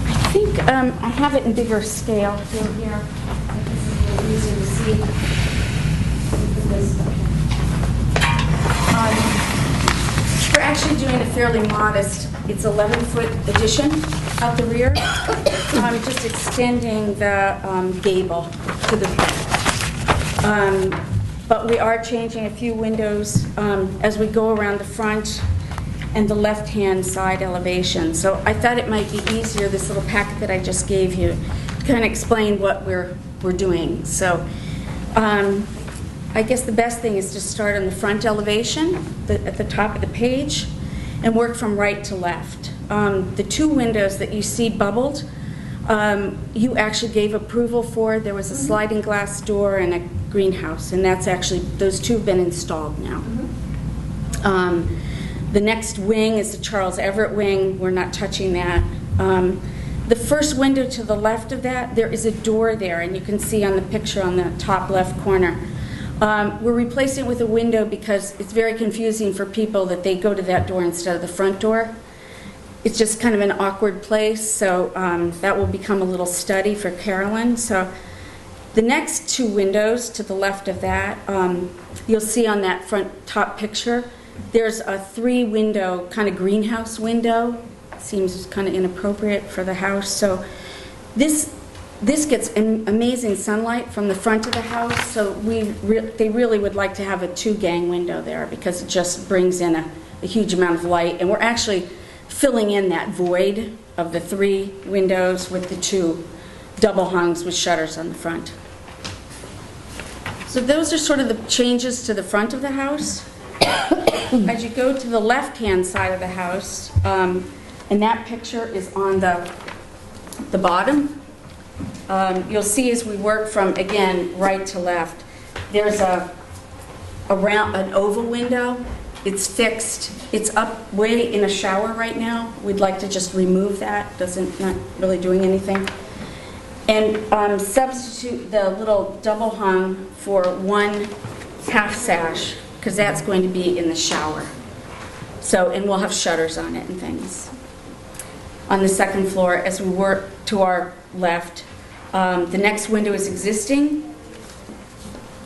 I think I have it in bigger scale through here. This is a little easier to see. We're actually doing a fairly modest, it's 11-foot addition out the rear. Just extending the gable to the rear. But we are changing a few windows as we go around the front and the left-hand side elevation. So I thought it might be easier, this little packet that I just gave you, to kind of explain what we're doing. So I guess the best thing is to start on the front elevation at the top of the page and work from right to left. The two windows that you see bubbled, you actually gave approval for. There was a sliding glass door and a greenhouse, and that's actually, those two have been installed now. The next wing is the Charles Everett wing. We're not touching that. The first window to the left of that, there is a door there, and you can see on the picture on the top left corner. We're replacing it with a window because it's very confusing for people that they go to that door instead of the front door. It's just kind of an awkward place, so that will become a little study for Carolyn. So the next two windows to the left of that, you'll see on that front top picture, there's a 3-window kind of greenhouse window. Seems kind of inappropriate for the house. So this gets amazing sunlight from the front of the house, so they really would like to have a 2-gang window there because it just brings in a huge amount of light, and we're actually filling in that void of the 3 windows with the 2 double hungs with shutters on the front. So those are sort of the changes to the front of the house. As you go to the left-hand side of the house, and that picture is on the bottom, you'll see as we work from, again, right to left, there's an oval window. It's fixed. It's up way in a shower right now. We'd like to just remove that. Not really doing anything. And substitute the little double hung for 1 half sash, because that's going to be in the shower. So, and we'll have shutters on it and things. On the second floor, as we work to our left, the next window is existing.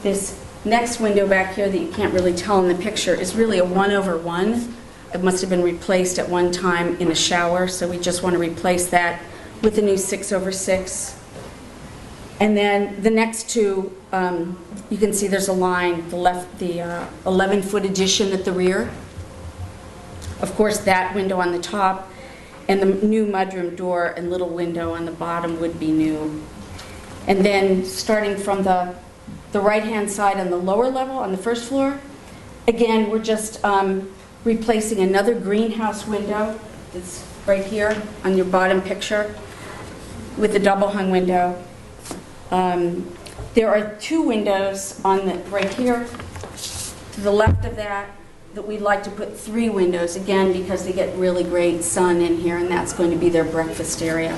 This next window back here that you can't really tell in the picture is really a 1/1. It must have been replaced at one time in a shower, so we just want to replace that with a new 6/6. And then the next two, you can see there's a line, the 11-foot addition at the rear. Of course, that window on the top and the new mudroom door and little window on the bottom would be new. And then starting from the right-hand side on the lower level, on the first floor, again, we're just replacing another greenhouse window that's right here on your bottom picture with a double hung window. There are 2 windows on the right here to the left of that we'd like to put 3 windows, again, because they get really great sun in here, and that's going to be their breakfast area.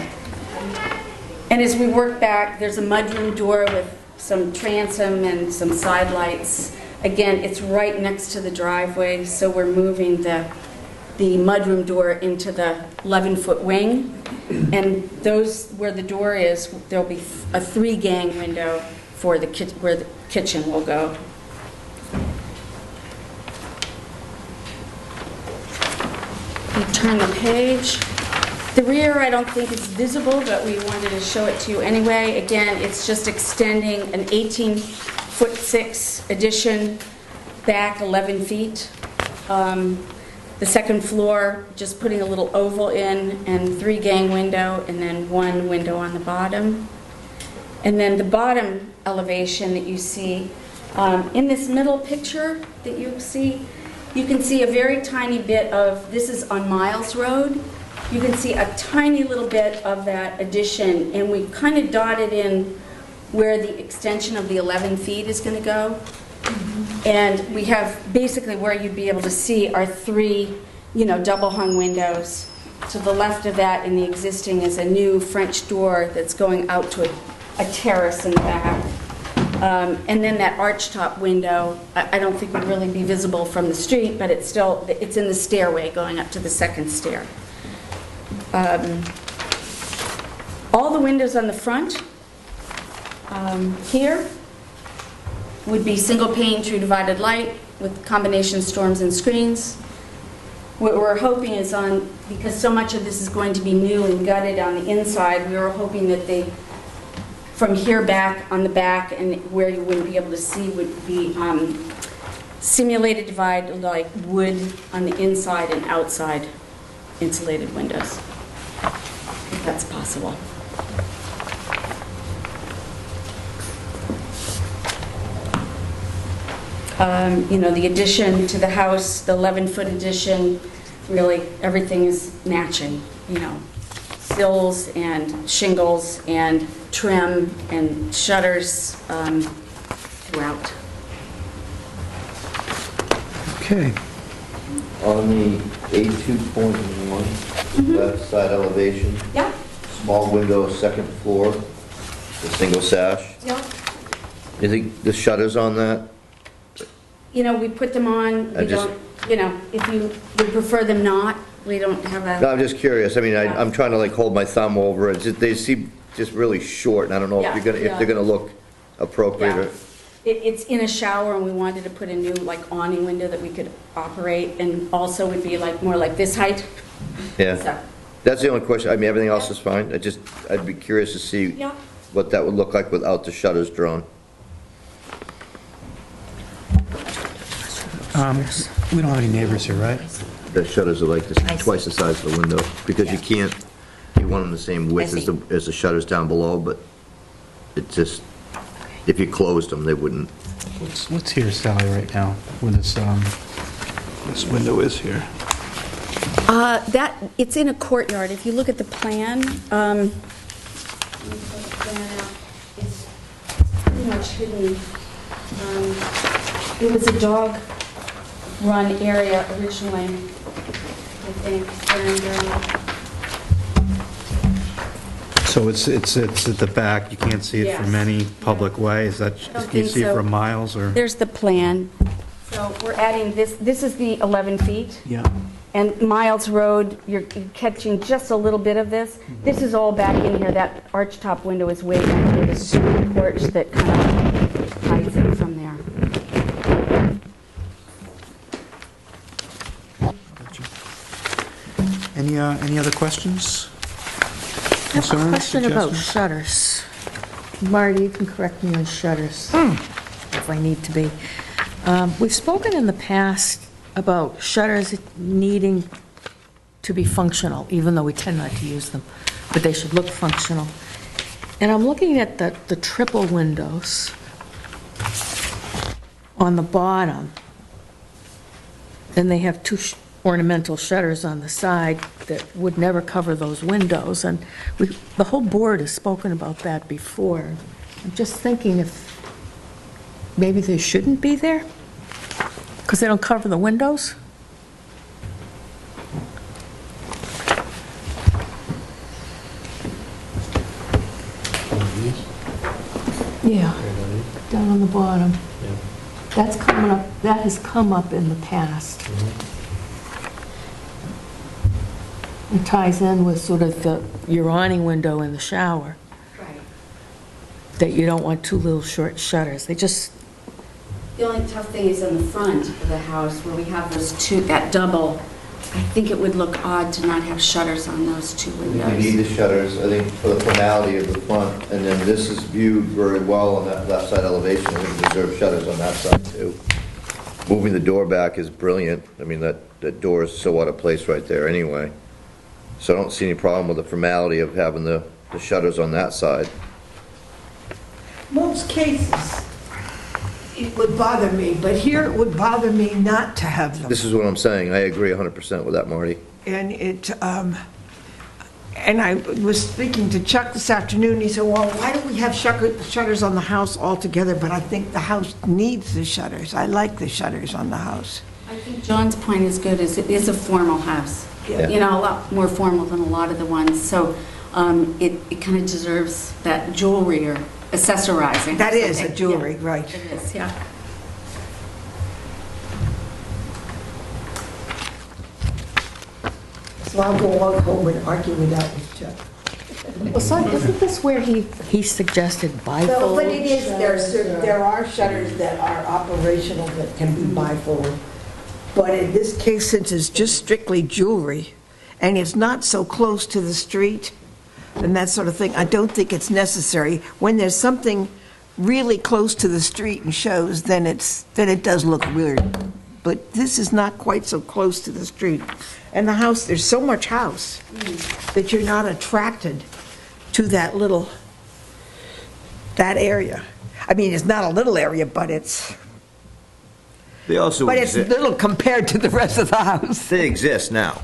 And as we work back, there's a mudroom door with some transom and some side lights. Again, it's right next to the driveway, so we're moving the mudroom door into the 11-foot wing. And those, where the door is, there'll be a 3-gang window for where the kitchen will go. You turn the page. The rear, I don't think is visible, but we wanted to show it to you anyway. Again, it's just extending an 18-foot 6 addition back 11 feet. The second floor, just putting a little oval in and 3 gang window and then 1 window on the bottom. And then the bottom elevation that you see, in this middle picture that you see, you can see a very tiny bit of, this is on Miles Road, you can see a tiny little bit of that addition, and we kind of dotted in where the extension of the 11 feet is going to go. And we have basically where you'd be able to see our 3, double hung windows. To the left of that in the existing is a new French door that's going out to a terrace in the back. And then that archtop window, I don't think would really be visible from the street, but it's in the stairway going up to the second stair. All the windows on the front here would be single pane true divided light with combination storms and screens. What we're hoping is because so much of this is going to be new and gutted on the inside, we were hoping that from here back on the back and where you wouldn't be able to see would be simulated divide like wood on the inside and outside insulated windows, if that's possible. The addition to the house, the 11-foot addition, really everything is matching, sills and shingles and trim and shutters throughout. Okay. On the A2.1, left side elevation. Yeah. Small window, second floor, the single sash. Yeah. You think the shutters on that? We put them on. We don't, if you would prefer them not, we don't have a... No, I'm just curious. I mean, I'm trying to hold my thumb over it. They seem just really short, and I don't know if they're gonna look appropriate or... It's in a shower, and we wanted to put a new awning window that we could operate, and also would be more like this height. Yeah. So. That's the only question. I mean, everything else is fine. I'd be curious to see what that would look like without the shutters drawn. We don't have any neighbors here, right? The shutters are twice the size of the window, because you want them the same width as the shutters down below, but it just, if you closed them, they wouldn't. What's here, Sally, right now, where this window is here? It's in a courtyard. If you look at the plan, it's pretty much hidden. It was a dog-run area originally, I think. So it's at the back. You can't see it from any public way. Is that? Can you see it from miles or? There's the plan. So we're adding this. This is the 11 feet. Yeah. And Miles Road, you're catching just a little bit of this. This is all back in here. That archtop window is way back here. This porch that kind of hides it from there. Any other questions? I have a question about shutters. Marty, you can correct me on shutters if I need to be. We've spoken in the past about shutters needing to be functional, even though we tend not to use them, but they should look functional. And I'm looking at the triple windows on the bottom, and they have 2 ornamental shutters on the side that would never cover those windows, and the whole board has spoken about that before. I'm just thinking if maybe they shouldn't be there, because they don't cover the windows? Yeah, down on the bottom. That's coming up, that has come up in the past. It ties in with sort of your awning window in the shower. Right. That you don't want 2 little short shutters. They just... The only tough thing is in the front of the house where we have those 2, that double. I think it would look odd to not have shutters on those 2 windows. You need the shutters, I think, for the formality of the front, and then this is viewed very well on that left side elevation. I think deserve shutters on that side too. Moving the door back is brilliant. I mean, that that door is so out of place right there anyway. So I don't see any problem with the formality of having the shutters on that side. Most cases, it would bother me, but here it would bother me not to have them. This is what I'm saying. I agree 100% with that, Marty. And and I was speaking to Chuck this afternoon, he said, well, why don't we have shutters on the house altogether? But I think the house needs the shutters. I like the shutters on the house. I think John's point is good, is it is a formal house. Yeah. You know, a lot more formal than a lot of the ones, so it kind of deserves that jewelry or accessorizing. That is a Okay, jewelry, yeah. right. It is, yeah. So I'll go on home and argue with that with Chuck. Well, so isn't this where he suggested bifold? No, but it is, there are shutters that are operational that can be bifold. But in this case, since it's just strictly jewelry, and it's not so close to the street, and that sort of thing, I don't think it's necessary. When there's something really close to the street and shows, then it does look weird. But this is not quite so close to the street. And the house, there's so much house that you're not attracted to that area. I mean, it's not a little area, but it's little compared to the rest of the house. They exist now.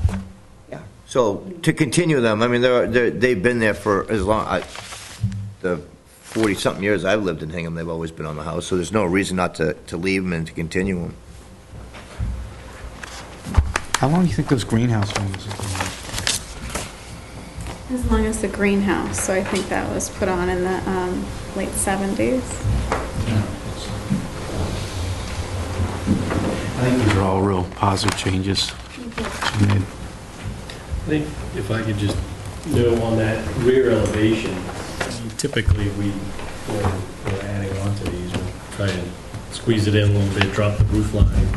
Yeah. So to continue them, I mean, they've been there for as long, the 40-something years I've lived in Hingham, they've always been on the house, so there's no reason not to leave them and to continue them. How long do you think those greenhouse windows have been there? As long as the greenhouse, so I think that was put on in the late 70s. I think these are all real positive changes made. I think if I could just note on that rear elevation, typically when we're adding on to these, we try and squeeze it in a little bit, drop the roof line,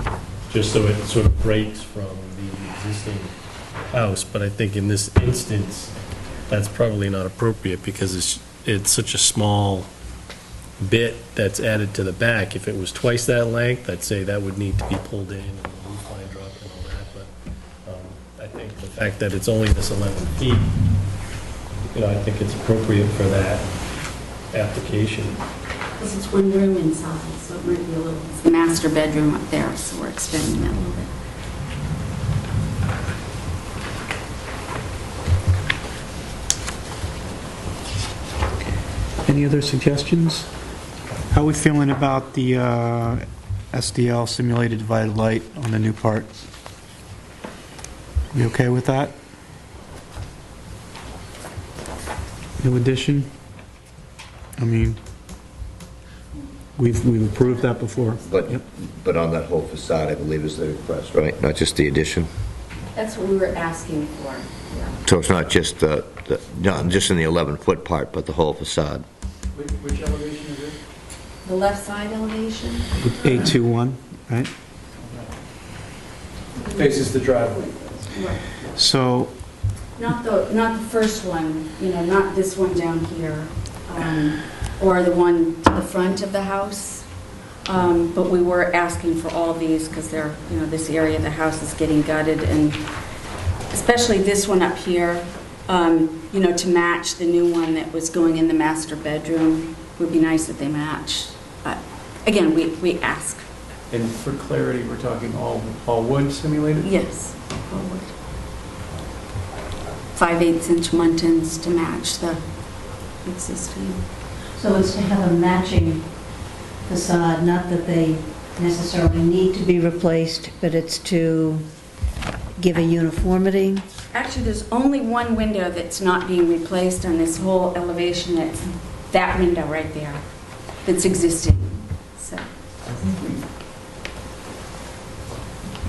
just so it sort of breaks from the existing house. But I think in this instance, that's probably not appropriate because it's such a small bit that's added to the back. If it was twice that length, I'd say that would need to be pulled in and the roof line dropped and all that. But I think the fact that it's only this 11 feet, I think it's appropriate for that application. Because it's one room inside, so it might be a little, it's the master bedroom up there, so we're extending that a little bit. Any other suggestions? How are we feeling about the SDL simulated divided light on the new part? We okay with that? New addition? I mean, we've approved that before. But on that whole facade, I believe is the request, right? Not just the addition? That's what we were asking for. Yeah. So it's not just not just in the 11-foot part, but the whole facade. Which elevation is it? The left side elevation? A21, right? Faces the driveway. Right. So, Not the first one, not this one down here, or the one to the front of the house. But we were asking for all of these because they're, this area of the house is getting gutted, and especially this one up here, to match the new one that was going in the master bedroom. Would be nice if they matched. But again, we ask. And for clarity, we're talking all wood simulated? Yes, all wood. 5/8-inch muntins to match the existing. So it's to have a matching facade, not that they necessarily need to be replaced, but it's to give a uniformity. Actually, there's only one window that's not being replaced on this whole elevation. It's that window right there that's existing. So.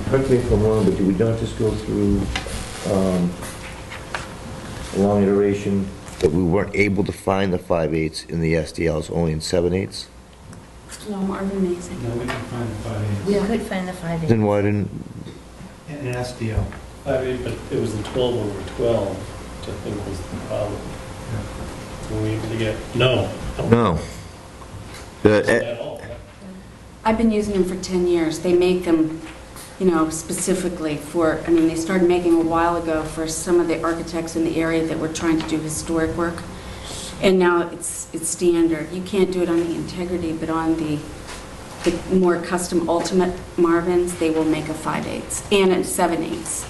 Correct me if I'm wrong, but do we not just go through a long iteration that we weren't able to find the 5/8 in the SDLs, only in 7/8? No, Marvin amazing. No, we can find the 5/8. We could find the 5/8. Then why didn't? in an SDL. 5/8, but it was the 12/12, which I think was the problem. Were we able to get, no. No. At all. I've been using them for 10 years. They make them specifically for, I mean, they started making a while ago for some of the architects in the area that were trying to do historic work. And now it's standard. You can't do it on the integrity, but on the more custom ultimate Marvins, they will make a 5/8 and a 7/8.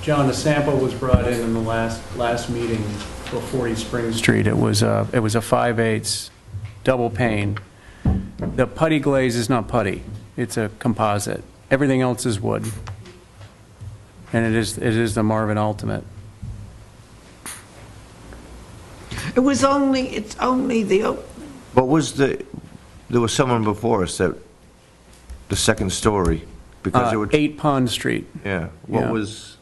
John, a sample was brought in the last meeting for 40 Spring Street. It was a 5/8 double pane. The putty glaze is not putty. It's a composite. Everything else is wood. And it is the Marvin Ultimate. It's only the, What was there was someone before us that, the second story, because it would... 8 Pond Street. Yeah, what Yeah. was...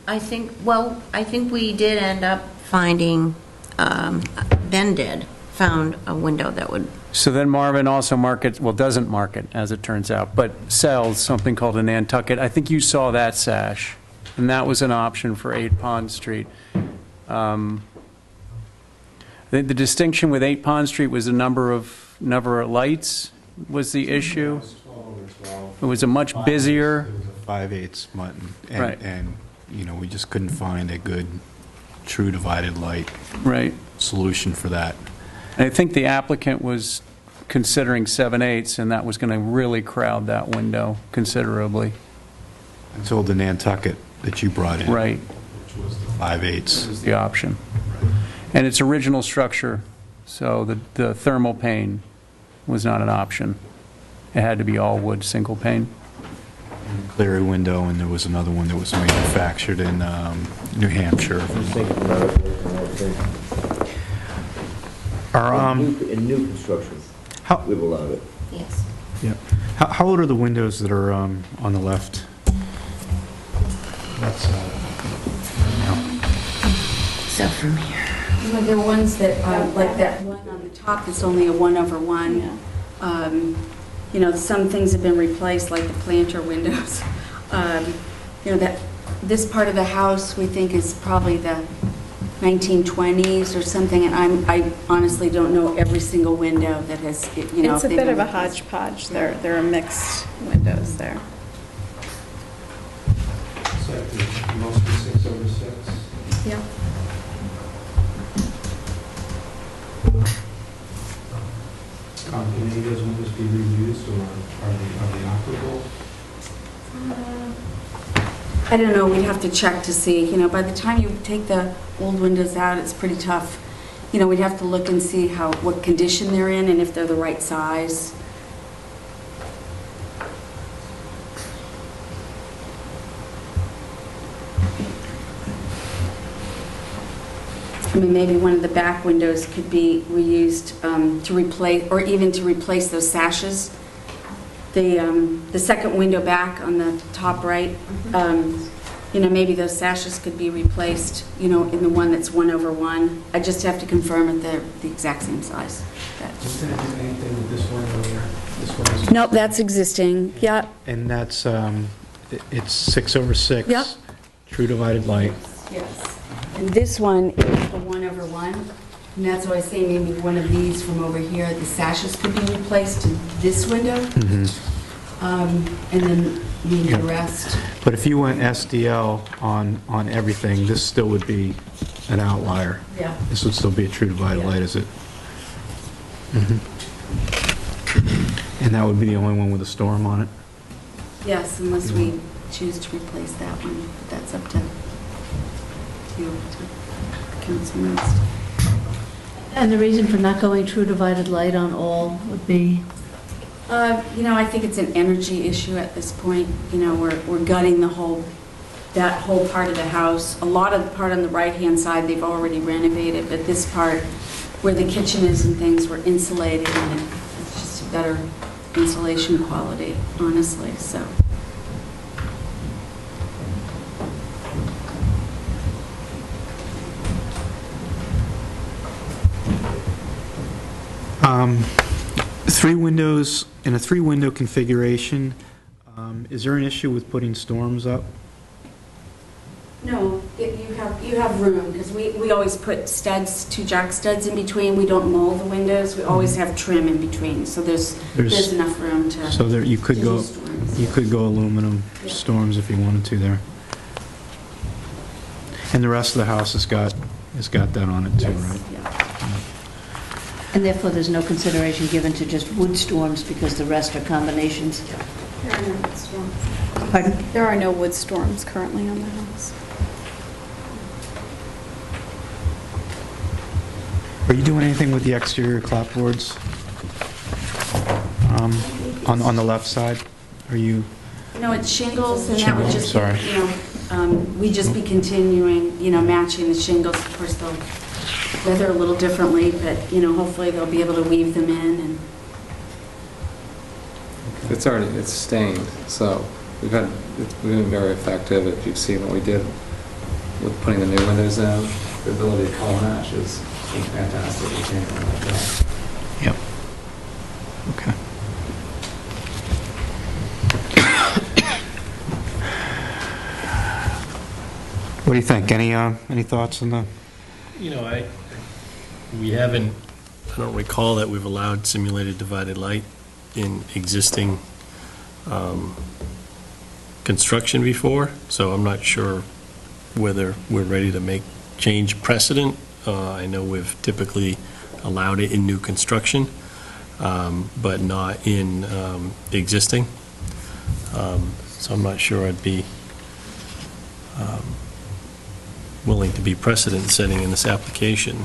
I think we did end up finding, Ben found a window that would... So then Marvin also doesn't market, as it turns out, but sells something called a Nantucket. I think you saw that sash, and that was an option for 8 Pond Street. The distinction with 8 Pond Street was the number of lights was the issue. It was a much busier... It was a 5/8 mutton, Right. and we just couldn't find a good true divided light solution for that. And I think the applicant was considering 7/8, and that was going to really crowd that window considerably. Until the Nantucket that you brought in. Right. Which was the 5/8. Was the option. And its original structure, so the thermal pane was not an option. It had to be all wood, single pane. Cleary window, and there was another one that was manufactured in New Hampshire. In new construction, we've allowed it. Yes. Yeah. How old are the windows that are on the left? That's So from here. There are ones that, like that one on the top that's only a 1/1. Some things have been replaced, like the planter windows. That this part of the house we think is probably the 1920s or something, and I honestly don't know every single window that has, It's a bit of a hodgepodge. There are mixed windows there. It's like mostly 6/6. Yeah. Can any of those windows be reused, or are they operable? I don't know, we'd have to check to see, by the time you take the old windows out, it's pretty tough. We'd have to look and see what condition they're in and if they're the right size. I mean, maybe one of the back windows could be reused to replace, or even to replace those sashes. The second window back on the top right, maybe those sashes could be replaced, in the one that's 1/1. I just have to confirm if they're the exact same size. Is that anything with this window here? This one is... Nope, that's existing, yeah. And that's, it's 6/6. Yep. True divided light. Yes. And this one is the 1/1, and that's why I say maybe one of these from over here, the sashes could be replaced to this window, and then leave the rest. But if you went SDL on everything, this still would be an outlier. Yeah. This would still be a true divided light, is it? And that would be the only one with a storm on it? Yes, unless we choose to replace that one, but that's up to you, to council next. And the reason for not going true divided light on all would be? I think it's an energy issue at this point. We're gutting that whole part of the house. A lot of the part on the right-hand side, they've already renovated, but this part where the kitchen is and things were insulated, and it's just a better insulation quality, honestly, so. Three windows, in a three-window configuration, is there an issue with putting storms up? No, you you have room, because we always put studs, 2 jack studs in between. We don't mold the windows. We always have trim in between, so there's enough room to. So there, you could to go, do storms. you could go aluminum storms if you wanted to there. And the rest of the house has got that on it too, right? And therefore, there's no consideration given to just wood storms because the rest are combinations? There are no wood storms. Pardon? There are no wood storms currently on the house. Are you doing anything with the exterior clapboards? On the left side? Are you? No, it's shingles, and that would Shingles, just, sorry. we'd just be continuing, matching the shingles. Of course, they'll weather a little differently, but, hopefully they'll be able to weave them in. And It's stained, so we've been very effective. If you've seen what we did with putting the new windows in, the ability to color match is fantastic. You can't go like that. Yep. Okay. What do you think? Any thoughts on the? I don't recall that we've allowed simulated divided light in existing construction before, so I'm not sure whether we're ready to change precedent. I know we've typically allowed it in new construction, but not in existing. So I'm not sure I'd be willing to be precedent setting in this application.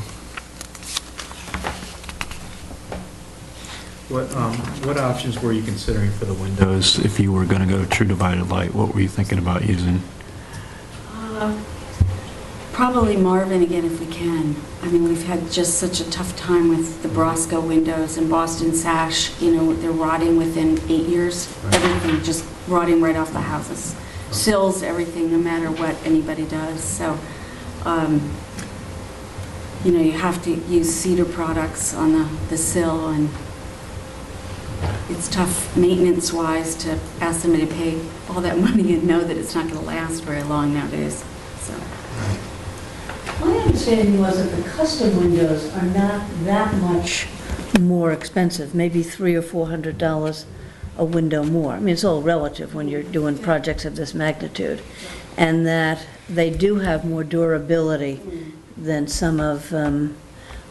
What options were you considering for the windows if you were going to go true divided light? What were you thinking about using? probably Marvin again if we can. I mean, we've had just such a tough time with the Brosco windows and Boston sash. They're rotting within 8 years. Everything just rotting right off the houses. Sills, everything, no matter what anybody does. So, you have to use cedar products on the sill, and it's tough maintenance-wise to ask somebody to pay all that money and know that it's not going to last very long nowadays. So. My understanding was that the custom windows are not that much more expensive, maybe $300 or $400 a window more. I mean, it's all relative when you're doing projects of this magnitude, and that they do have more durability than some of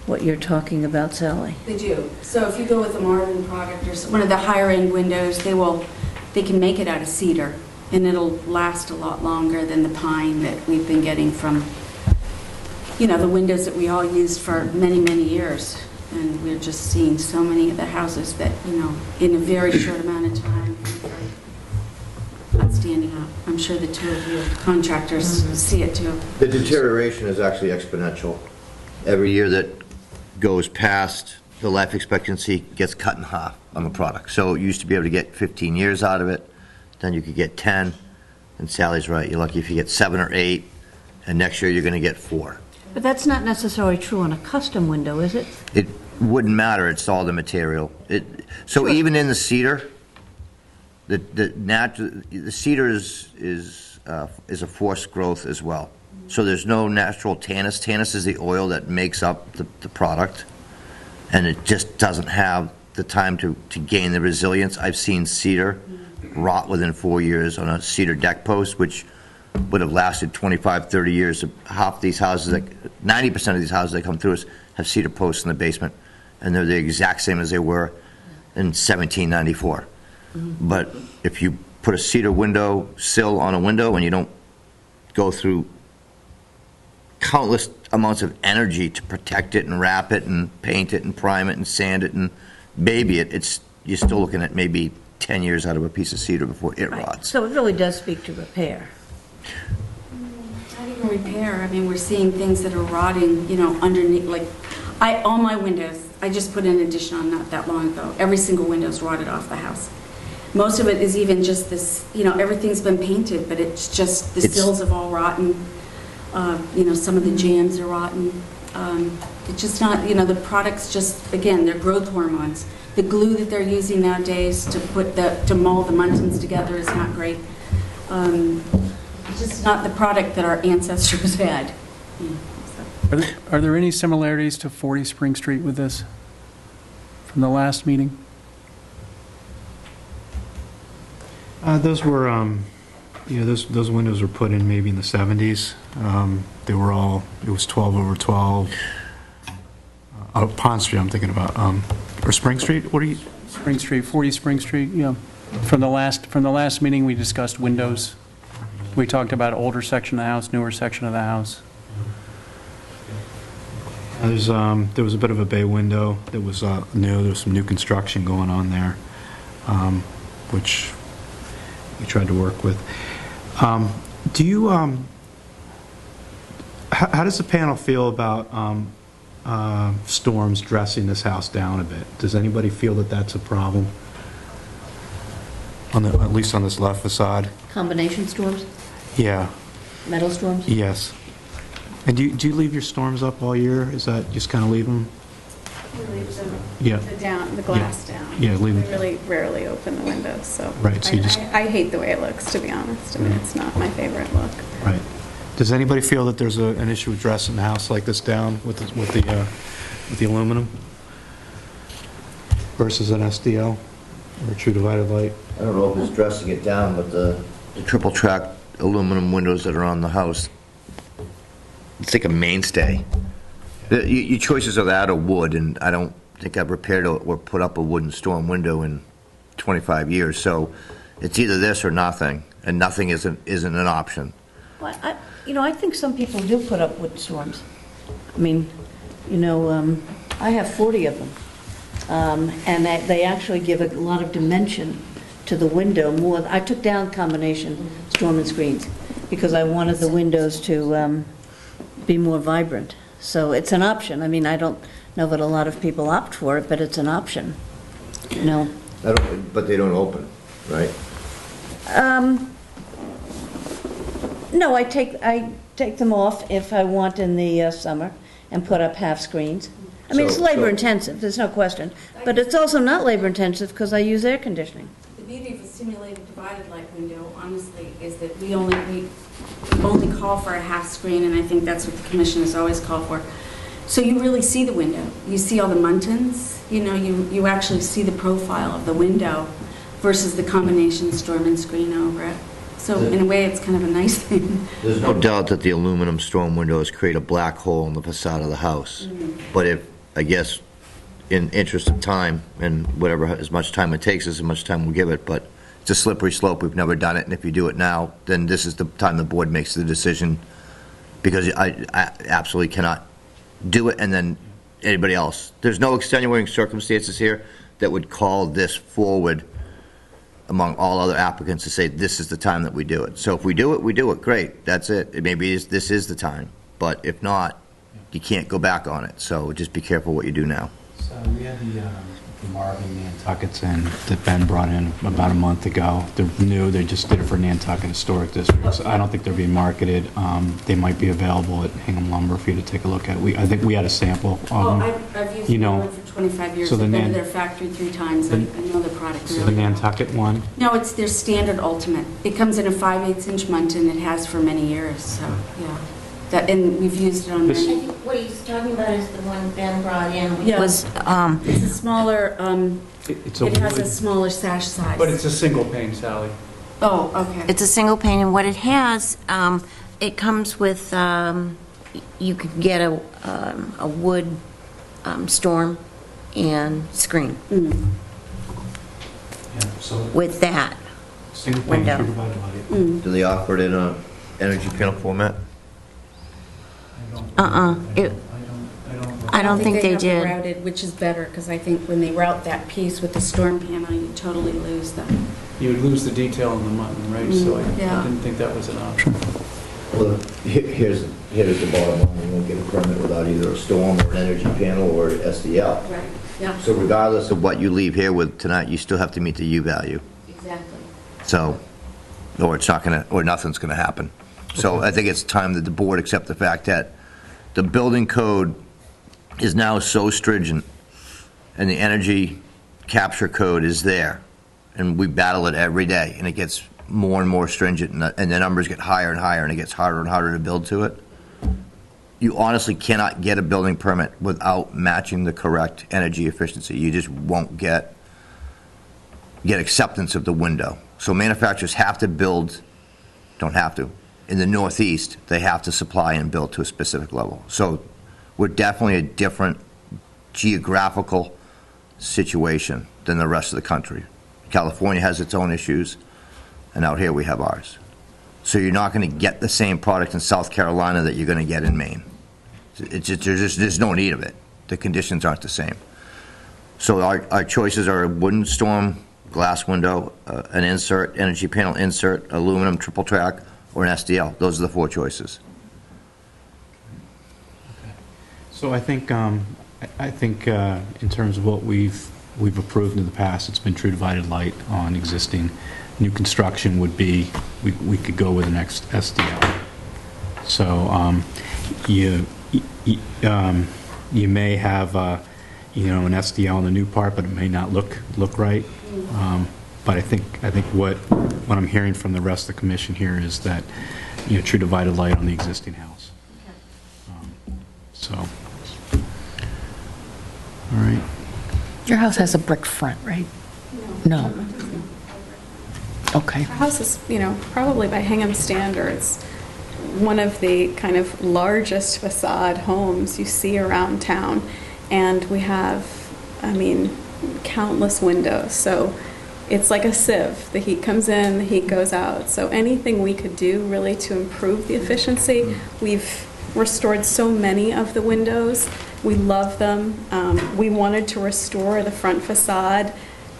what you're talking about, Sally. They do. So if you go with a Marvin product or one of the higher-end windows, they can make it out of cedar, and it'll last a lot longer than the pine that we've been getting from, the windows that we all used for many, many years. And we're just seeing so many of the houses that, in a very short amount of time, not standing up. I'm sure the two of you contractors see it too. The deterioration is actually exponential. Every year that goes past, the life expectancy gets cut in half on the product. So you used to be able to get 15 years out of it, then you could get 10, and Sally's right, you're lucky if you get 7 or 8, and next year you're going to get 4. But that's not necessarily true on a custom window, is it? It wouldn't matter, it's all the material. So even in the cedar, the cedar is a forced growth as well. So there's no natural tannins. Tannins is the oil that makes up the product, and it just doesn't have the time to gain the resilience. I've seen cedar rot within 4 years on a cedar deck post, which would have lasted 25, 30 years. Half these houses, 90% of these houses that come through us have cedar posts in the basement, and they're the exact same as they were in 1794. But if you put a cedar window sill on a window and you don't go through countless amounts of energy to protect it and wrap it and paint it and prime it and sand it and baby it, you're still looking at maybe 10 years out of a piece of cedar before it rots. So it really does speak to repair. Not even repair. I mean, we're seeing things that are rotting, underneath. Like, all my windows, I just put an addition on not that long ago. Every single window's rotted off the house. Most of it is even just this, everything's been painted, but it's just the sills have all rotten. Some of the jambs are rotten. It's just not, the products just, again, they're growth hormones. The glue that they're using nowadays to mold the muntins together is not great. It's just not the product that our ancestors had. Are there any similarities to 40 Spring Street with this from the last meeting? Those were, those windows were put in maybe in the 70s. They were all, it was 12 over 12. Pond Street, I'm thinking about, or Spring Street, what are you? Spring Street, 40 Spring Street, yeah. From the last meeting, we discussed windows. We talked about older section of the house, newer section of the house. There was a bit of a bay window that was new. There was some new construction going on there, which we tried to work with. Do you, how does the panel feel about storms dressing this house down a bit? Does anybody feel that that's a problem? At least on this left facade? Combination storms? Yeah. Metal storms? Yes. And do you leave your storms up all year? Is that just kind of leave them? We leave them, Yeah. the glass down. Yeah, leave We them. really rarely open the windows, so. Right, so you just- I hate the way it looks, to be honest. I mean, it's not my favorite look. Right. Does anybody feel that there's an issue with dressing the house like this down with the aluminum versus an SDL or a true divided light? I don't know if it's dressing it down, but the triple track aluminum windows that are on the house, it's like a mainstay. Your choices are that or wood, and I don't think I've repaired or put up a wooden storm window in 25 years. So it's either this or nothing, and nothing isn't an option. Well, I think some people do put up wood storms. I mean, I have 40 of them. And they actually give a lot of dimension to the window more. I took down combination storm and screens because I wanted the windows to be more vibrant. So it's an option. I mean, I don't know that a lot of people opt for it, but it's an option. But they don't open, right? No, I take them off if I want in the summer and put up half screens. I mean, it's labor intensive, there's no question. But it's also not labor intensive because I use air conditioning. The beauty of a simulated divided light window, honestly, is that we only call for a half screen, and I think that's what the commission has always called for. So you really see the window. You see all the muntins. You actually see the profile of the window versus the combination storm and screen over it. So in a way, it's kind of a nice thing. There's no doubt that the aluminum storm windows create a black hole in the facade of the house. But if, I guess, in interest of time, and whatever, as much time it takes, as much time we'll give it, but it's a slippery slope. We've never done it, and if you do it now, then this is the time the board makes the decision, because I absolutely cannot do it, and then anybody else. There's no extenuating circumstances here that would call this forward among all other applicants to say this is the time that we do it. So if we do it, great, that's it. Maybe this is the time, but if not, you can't go back on it. So just be careful what you do now. So we had the Marvin Nantuckets in that Ben brought in about a month ago. They're new. They just did it for Nantucket Historic District. So I don't think they're being marketed. They might be available at Hingham Lumber for you to take a look at. I think we had a sample of them. I've used them for 25 years. So I've been to their factory 3 times. I know the product So really the well. Nantucket one? No, it's their standard ultimate. It comes in a 5/8" muntin. It has for many years. So yeah, and we've used it on. I think what he's talking about is the one Ben brought in, which Yeah. was, It's a smaller. It has a wood. smaller sash size. But it's a single pane, Sally. Oh, okay. it's a single pane, and what it has, it comes with, you could get a wood storm and screen with that Single pane, window. true divided light. Do they offer it in a energy panel format? I don't think they have it did. routed, which is better, because I think when they route that piece with the storm panel, you totally lose them. You would lose the detail in the mutton, right? So I didn't think that was an option. Well, here's the bottom line. You won't get a permit without either a storm or an energy panel or SDL. Right, yeah. So regardless of what you leave here with tonight, you still have to meet the U value. Exactly. So, or it's not gonna, or nothing's gonna happen. So I think it's time that the board accept the fact that the building code is now so stringent, and the energy capture code is there, and we battle it every day, and it gets more and more stringent, and the numbers get higher and higher, and it gets harder and harder to build to it. you honestly cannot get a building permit without matching the correct energy efficiency. You just won't get acceptance of the window. So manufacturers have to build, don't have to, in the Northeast, they have to supply and build to a specific level. So we're definitely a different geographical situation than the rest of the country. California has its own issues, and out here we have ours. So you're not going to get the same product in South Carolina that you're going to get in Maine. There's no need of it. The conditions aren't the same. So our choices are a wooden storm glass window, an insert, energy panel insert, aluminum triple track, or an SDL. Those are the 4 choices. So I think in terms of what we've approved in the past, it's been true divided light on existing. New construction would be, we could go with the next SDL. So you may have an SDL on the new part, but it may not look right. But I think what I'm hearing from the rest of the commission here is that true divided light on the existing house. So, all right. Your house has a brick front, right? No. Okay. Our house is, probably by Hingham standards, one of the kind of largest facade homes you see around town. And we have, countless windows. So it's like a sieve. The heat comes in, the heat goes out. So anything we could do really to improve the efficiency, we've restored so many of the windows. We love them. We wanted to restore the front facade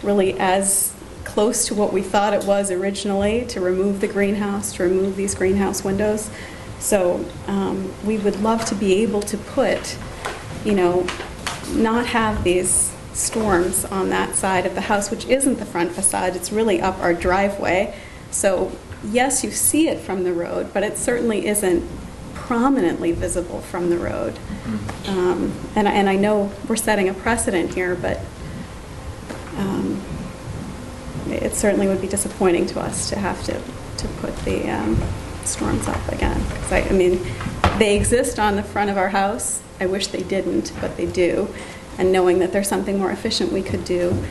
really as close to what we thought it was originally, to remove the greenhouse, to remove these greenhouse windows. So we would love to be able to put, not have these storms on that side of the house, which isn't the front facade. It's really up our driveway. So yes, you see it from the road, but it certainly isn't prominently visible from the road. And I know we're setting a precedent here, but it certainly would be disappointing to us to have to put the storms up again. Because they exist on the front of our house. I wish they didn't, but they do. And knowing that there's something more efficient we could do,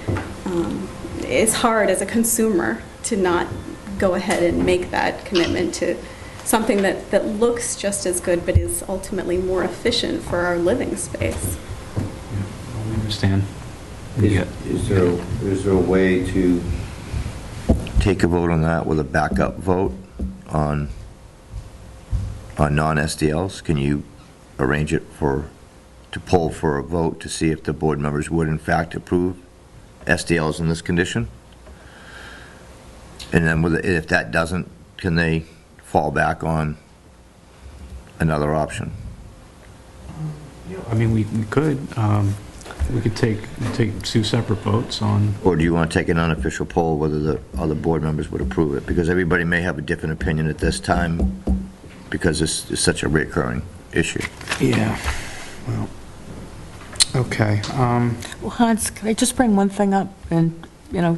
it's hard as a consumer to not go ahead and make that commitment to something that looks just as good but is ultimately more efficient for our living space. Yeah, we understand. Is there a way to take a vote on that with a backup vote on non-SDLs? Can you arrange it to poll for a vote to see if the board members would in fact approve SDLs in this condition? And then if that doesn't, can they fall back on another option? We could. We could take 2 separate votes on. Or do you want to take an unofficial poll whether the other board members would approve it? Because everybody may have a different opinion at this time because this is such a recurring issue. Yeah. Well, okay. Well, Hans, can I just bring one thing up? And,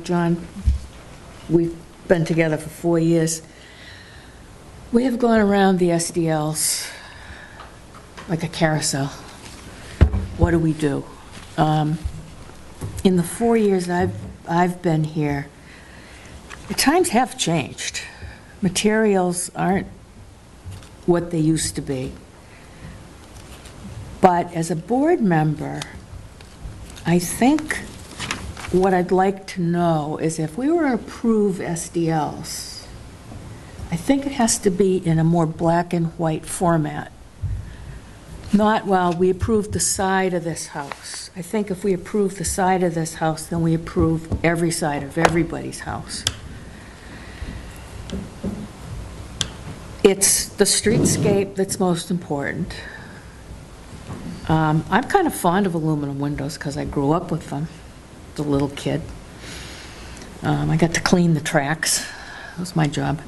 John, we've been together for 4 years. We have gone around the SDLs like a carousel. What do we do? In the 4 years I've been here, the times have changed. Materials aren't what they used to be. But as a board member, I think what I'd like to know is if we were to approve SDLs, I think it has to be in a more black and white format. Not, well, we approved the side of this house. I think if we approve the side of this house, then we approve every side of everybody's house. It's the streetscape that's most important. I'm kind of fond of aluminum windows because I grew up with them as a little kid. I got to clean the tracks. That was my job.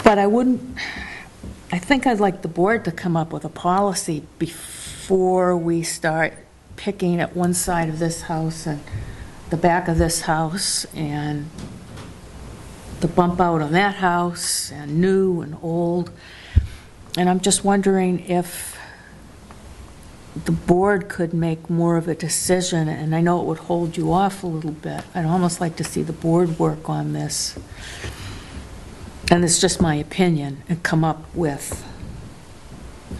But I think I'd like the board to come up with a policy before we start picking at one side of this house and the back of this house and the bump out on that house and new and old. And I'm just wondering if the board could make more of a decision, and I know it would hold you off a little bit. I'd almost like to see the board work on this, and it's just my opinion, and come up with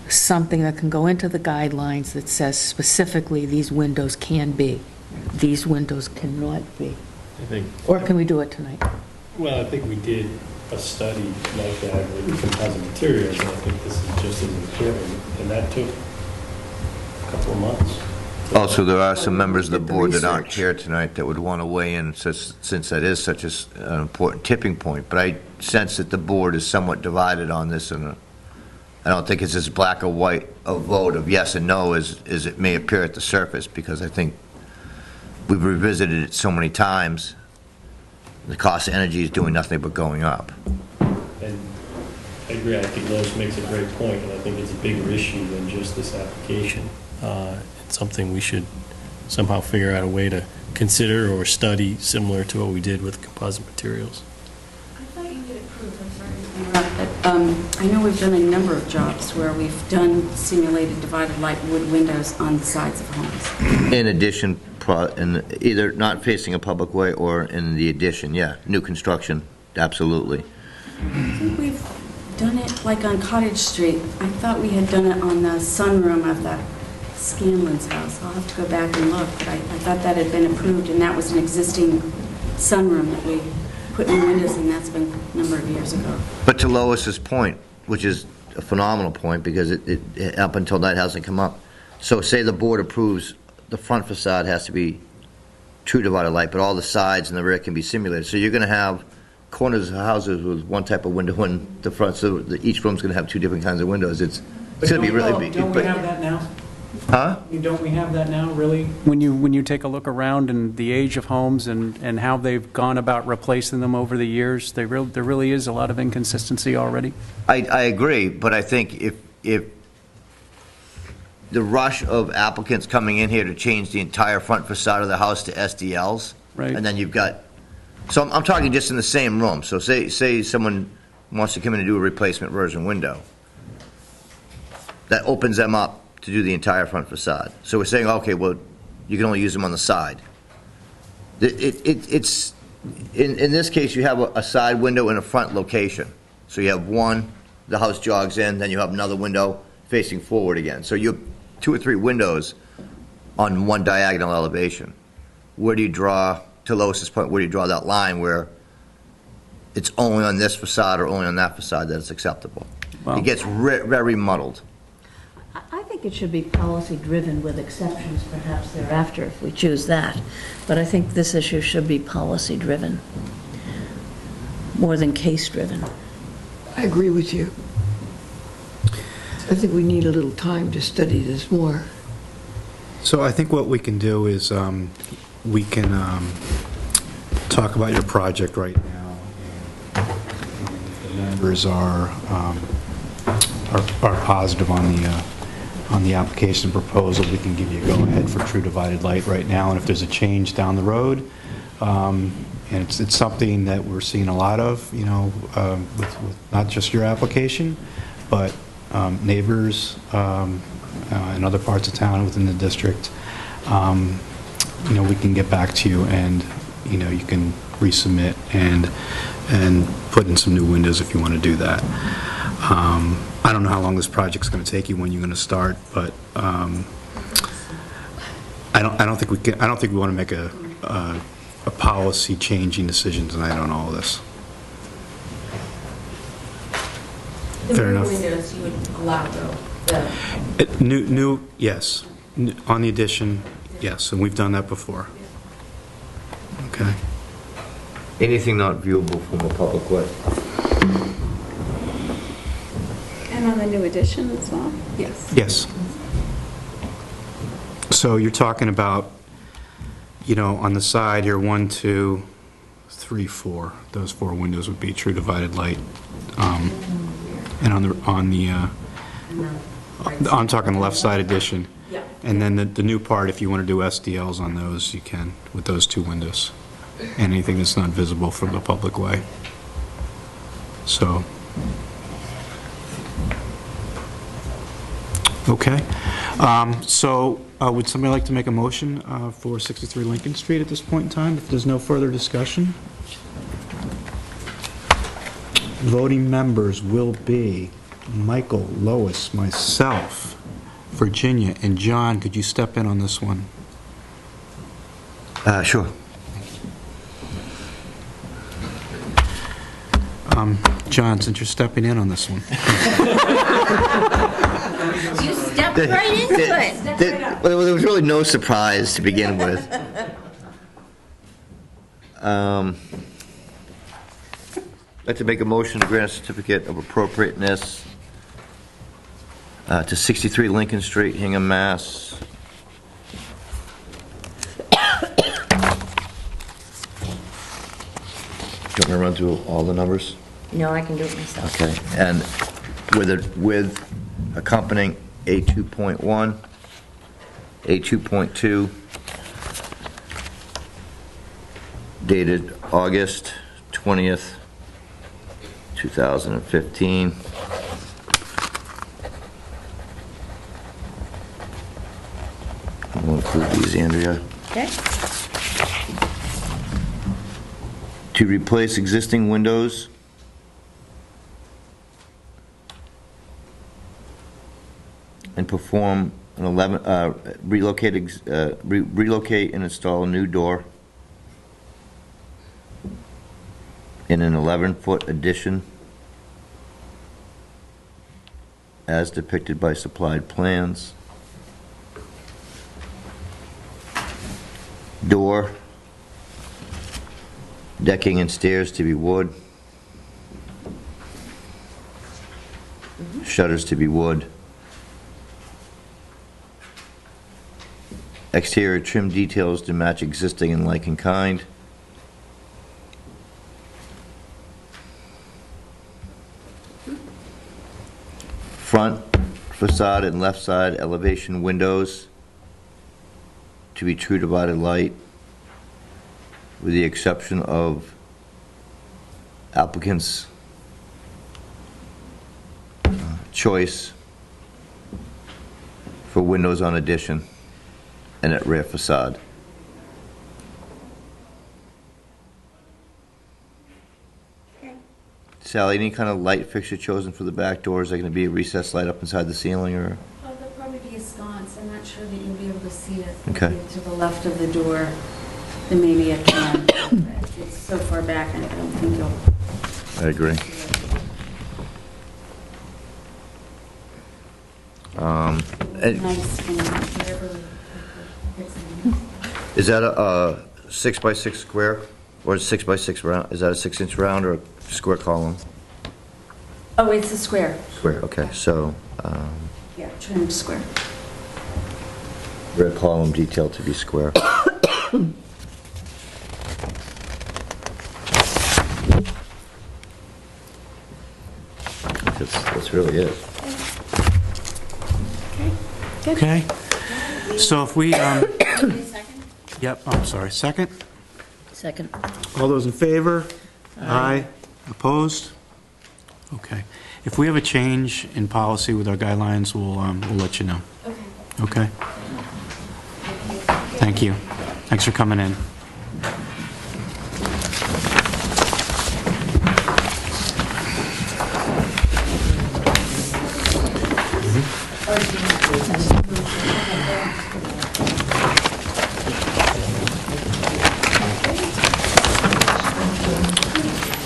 something that can go into the guidelines that says specifically these windows can be, these windows cannot be. I think. Or can we do it tonight? Well, I think we did a study like that with composite materials, and I think this is just as important, and that took a couple of months. Also, there are some members of the board that aren't here tonight that would want to weigh in since that is such an important tipping point. But I sense that the board is somewhat divided on this, and I don't think it's as black or white a vote of yes and no as it may appear at the surface, because I think we've revisited it so many times. The cost of energy is doing nothing but going up. And I agree, I think Lois makes a great point, and I think it's a bigger issue than just this application. It's something we should somehow figure out a way to consider or study, similar to what we did with composite materials. I thought you did approve, I'm sorry to interrupt, but I know we've done a number of jobs where we've done simulated divided light wood windows on the sides of homes. In addition, in either not facing a public way or in the addition, yeah, new construction, absolutely. I think we've done it like on Cottage Street. I thought we had done it on the sunroom of the Scanlon's house. I'll have to go back and look, but I thought that had been approved, and that was an existing sunroom that we put new windows in. That's been a number of years ago. But to Lois's point, which is a phenomenal point, because it up until that hasn't come up. So say the board approves the front facade has to be true divided light, but all the sides and the rear can be simulated. So you're going to have corners of houses with one type of window in the front, so each room's going to have two different kinds of windows. It's going to be really big. Don't we have that now? Huh? Don't we have that now, really? When you take a look around and the age of homes and how they've gone about replacing them over the years, there really is a lot of inconsistency already. I agree, but I think if the rush of applicants coming in here to change the entire front facade of the house to SDLs, right, and then you've got, so I'm talking just in the same room. So say someone wants to come in and do a replacement version window. That opens them up to do the entire front facade. So we're saying, okay, well, you can only use them on the side. It's in this case, you have a side window in a front location. So you have one, the house jogs in, then you have another window facing forward again. So you have 2 or 3 windows on one diagonal elevation. Where do you draw, to Lois's point, where do you draw that line where it's only on this facade or only on that facade that it's acceptable? Well, it gets very muddled. I think it should be policy-driven with exceptions perhaps thereafter if we choose that. But I think this issue should be policy-driven more than case-driven. I agree with you. I think we need a little time to study this more. So I think what we can do is we can talk about your project right now. If the members are positive on the application proposal, we can give you a go-ahead for true divided light right now. And if there's a change down the road, and it's something that we're seeing a lot of, you know, with not just your application, but neighbors in other parts of town within the district, you know, we can get back to you, and you know, you can resubmit and put in some new windows if you want to do that. I don't know how long this project's going to take you, when you're going to start, but I don't think we want to make a policy changing decision tonight on all of this. Fair enough. Windows you would allow though? New, yes. On the addition, yes, and we've done that before. Okay. Anything not viewable from a public way. And on the new addition as well? Yes. Yes. So you're talking about, you know, on the side here, 1, 2, 3, 4. Those 4 windows would be true divided light. And I'm talking the left side addition. Yeah. And then the new part, if you want to do SDLs on those, you can with those 2 windows. And anything that's not visible from the public way. So. Okay. So would somebody like to make a motion for 63 Lincoln Street at this point in time, if there's no further discussion? Voting members will be Michael, Lois, myself, Virginia, and John. Could you step in on this one? Sure. John, since you're stepping in on this one. You stepped right into it. Well, there was really no surprise to begin with. I'd like to make a motion to grant a certificate of appropriateness to 63 Lincoln Street, Hingham, Mass. Do you want me to run through all the numbers? No, I can do it myself. Okay, and with accompanying A2.1, A2.2, dated August 20th, 2015. We'll include these, Andrea. Okay. To replace existing windows and perform an relocate and install a new door in an 11-foot addition as depicted by supplied plans. Door, decking and stairs to be wood. Shutters to be wood. Exterior trim details to match existing and like in kind. Front facade and left side elevation windows to be true divided light, with the exception of applicant's choice for windows on addition and at rear facade. Okay. Sally, any kind of light fixture chosen for the back door? Is there going to be a recessed light up inside the ceiling, or? Oh, there'll probably be a sconce. I'm not sure that you'll be able to see it. Okay. Maybe to the left of the door, then maybe it can. It's so far back, I don't think you'll. I agree. Nice and whatever we fix it. Is that a 6x6 square, or is 6x6 round? Is that a 6-inch round or a square column? Oh, it's a square. Square, okay, so Yeah, trimmed square. rear column detail to be square. That's really it. Okay. So if we, yep, I'm sorry, second? Second. All those in favor? Aye. Opposed? Okay. If we have a change in policy with our guidelines, we'll let you know. Okay. Okay? Thank you. Thanks for coming in.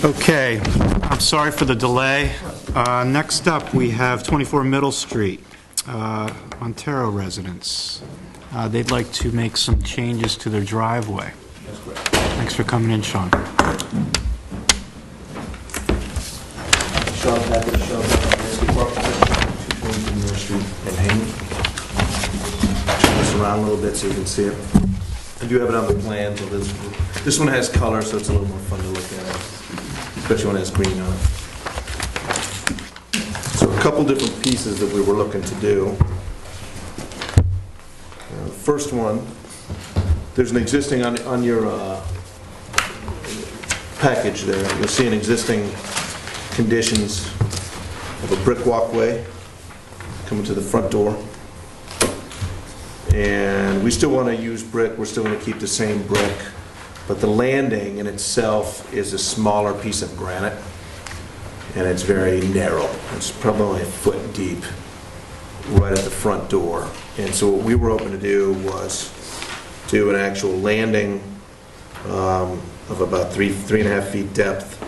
Okay, I'm sorry for the delay. Next up, we have 24 Middle Street, Montero residents. They'd like to make some changes to their driveway. Thanks for coming in, Sean. Sean Patrick, Sean Patrick, 222 Middle Street in Hingham. Turn this around a little bit so you can see it. I do have it on the plan, so this one has color, so it's a little more fun to look at, especially when it has green on it. So a couple different pieces that we were looking to do. The first one, there's an existing on your package there. You'll see an existing conditions of a brick walkway coming to the front door. And we still want to use brick, we're still going to keep the same brick, but the landing in itself is a smaller piece of granite, and it's very narrow. It's probably only a foot deep right at the front door. And so what we were hoping to do was do an actual landing of about 3.5 feet depth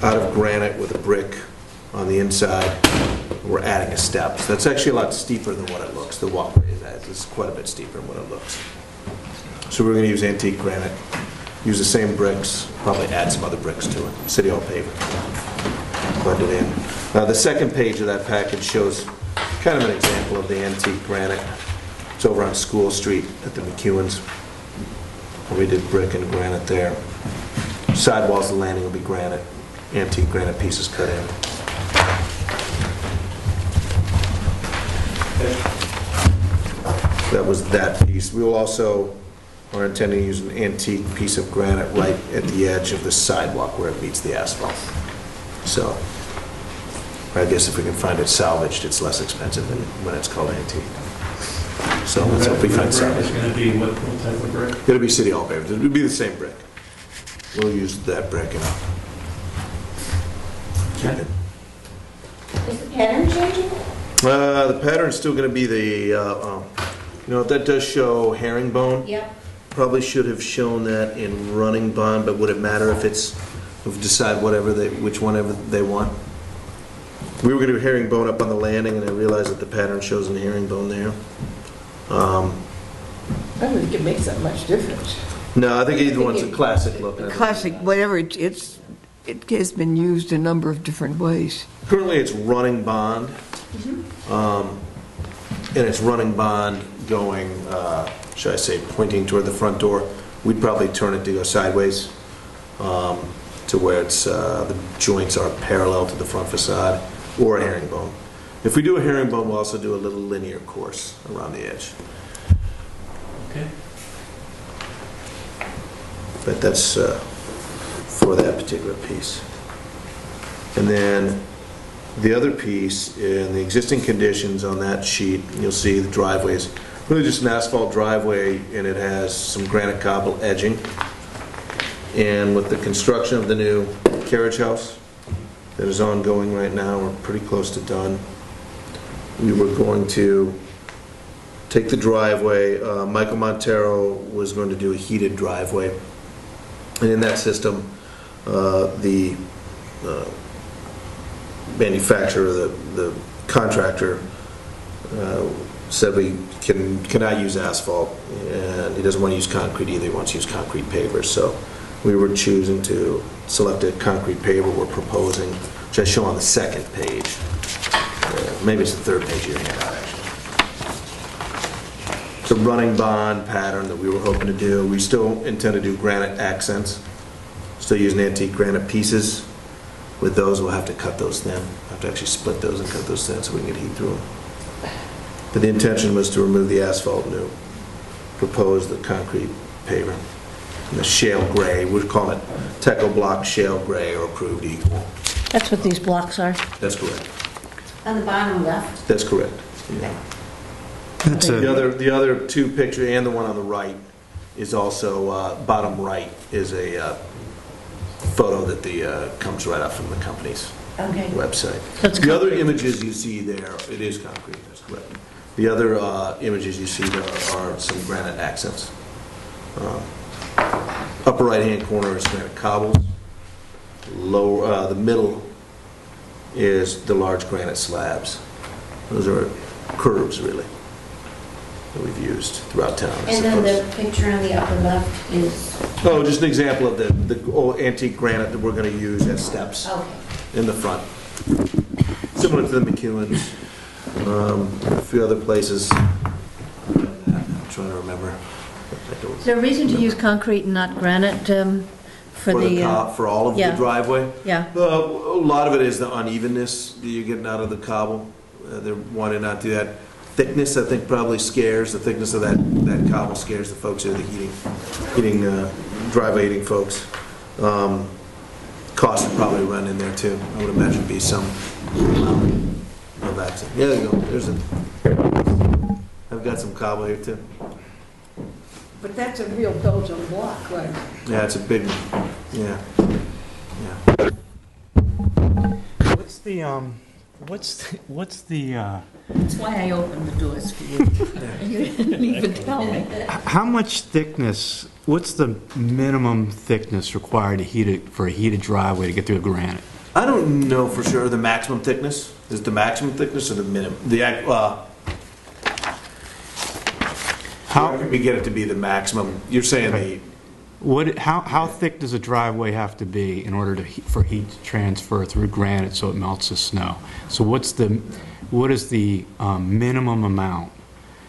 out of granite with a brick on the inside. We're adding a step. So that's actually a lot steeper than what it looks. The walkway is quite a bit steeper than what it looks. So we're going to use antique granite, use the same bricks, probably add some other bricks to it. City Hall pavement. Blend it in. The second page of that package shows kind of an example of the antique granite. It's over on School Street at the McEwens. We did brick and granite there. Sidewalls of the landing will be granite, antique granite pieces cut in. That was that piece. We will also are intending to use an antique piece of granite right at the edge of the sidewalk where it meets the asphalt. So I guess if we can find it salvaged, it's less expensive than when it's called antique. So let's hope we find salvage. It's going to be what type of brick? It'll be City Hall pavement. It'll be the same brick. We'll use that brick and keep it. Is the pattern changing? The pattern's still going to be the, that does show herringbone. Yep. Probably should have shown that in running bond, but would it matter if we decide which one ever they want? We were going to do herringbone up on the landing, and I realized that the pattern shows in herringbone there. I don't think it makes that much difference. No, I think either one's a classic look. Classic, whatever, it has been used a number of different ways. Currently, it's running bond, and it's running bond going, should I say, pointing toward the front door. We'd probably turn it to go sideways to where it's the joints are parallel to the front facade, or a herringbone. If we do a herringbone, we'll also do a little linear course around the edge. Okay. But that's for that particular piece. And then the other piece, in the existing conditions on that sheet, you'll see the driveway's really just an asphalt driveway, and it has some granite cobble edging. And with the construction of the new carriage house that is ongoing right now, we're pretty close to done. We were going to take the driveway. Michael Montero was going to do a heated driveway. And in that system, the manufacturer, the contractor, said we cannot use asphalt, and he doesn't want to use concrete either. He wants to use concrete pavers. So we were choosing to select a concrete paver we're proposing, which I show on the second page. Maybe it's the third page of your handout, actually. It's a running bond pattern that we were hoping to do. We still intend to do granite accents, still using antique granite pieces. With those, we'll have to cut those thin. We'll have to actually split those and cut those thin so we can get heat through them. But the intention was to remove the asphalt and to propose the concrete paver. And the shale gray, we'd call it Teco block shale gray or approved equal. That's what these blocks are? That's correct. On the bottom left? That's correct. Yeah. The other two pictures and the one on the right is also, bottom right is a photo that comes right up from the company's website. The other images you see there, it is concrete, that's correct. The other images you see there are some granite accents. Upper right-hand corner is granite cobbles. Lower, the middle is the large granite slabs. Those are curves, really, that we've used throughout town. And then the picture on the upper left is? Oh, just an example of the old antique granite that we're going to use as steps in the front. Similar to the McEwens. A few other places. I'm trying to remember. Is there a reason to use concrete and not granite for all of the driveway? Yeah. A lot of it is the unevenness that you're getting out of the cobble. They're wanting not to do that. Thickness, I think, probably scares. The thickness of that cobble scares the folks who are the driveway heating folks. Cost would probably run in there too. I would imagine be some amount of accent. Yeah, there you go. There's a. I've got some cobble here too. But that's a real Belgian block, right? Yeah, it's a big one. Yeah. What's the, That's why I opened the doors for you. You didn't even tell me. how much thickness, what's the minimum thickness required to heat it, for a heated driveway to get through granite? I don't know for sure the maximum thickness. Is it the maximum thickness or the minimum? How can we get it to be the maximum? You're saying How thick does a driveway have to be in order for heat to transfer through granite so it melts the snow? So what is the minimum amount?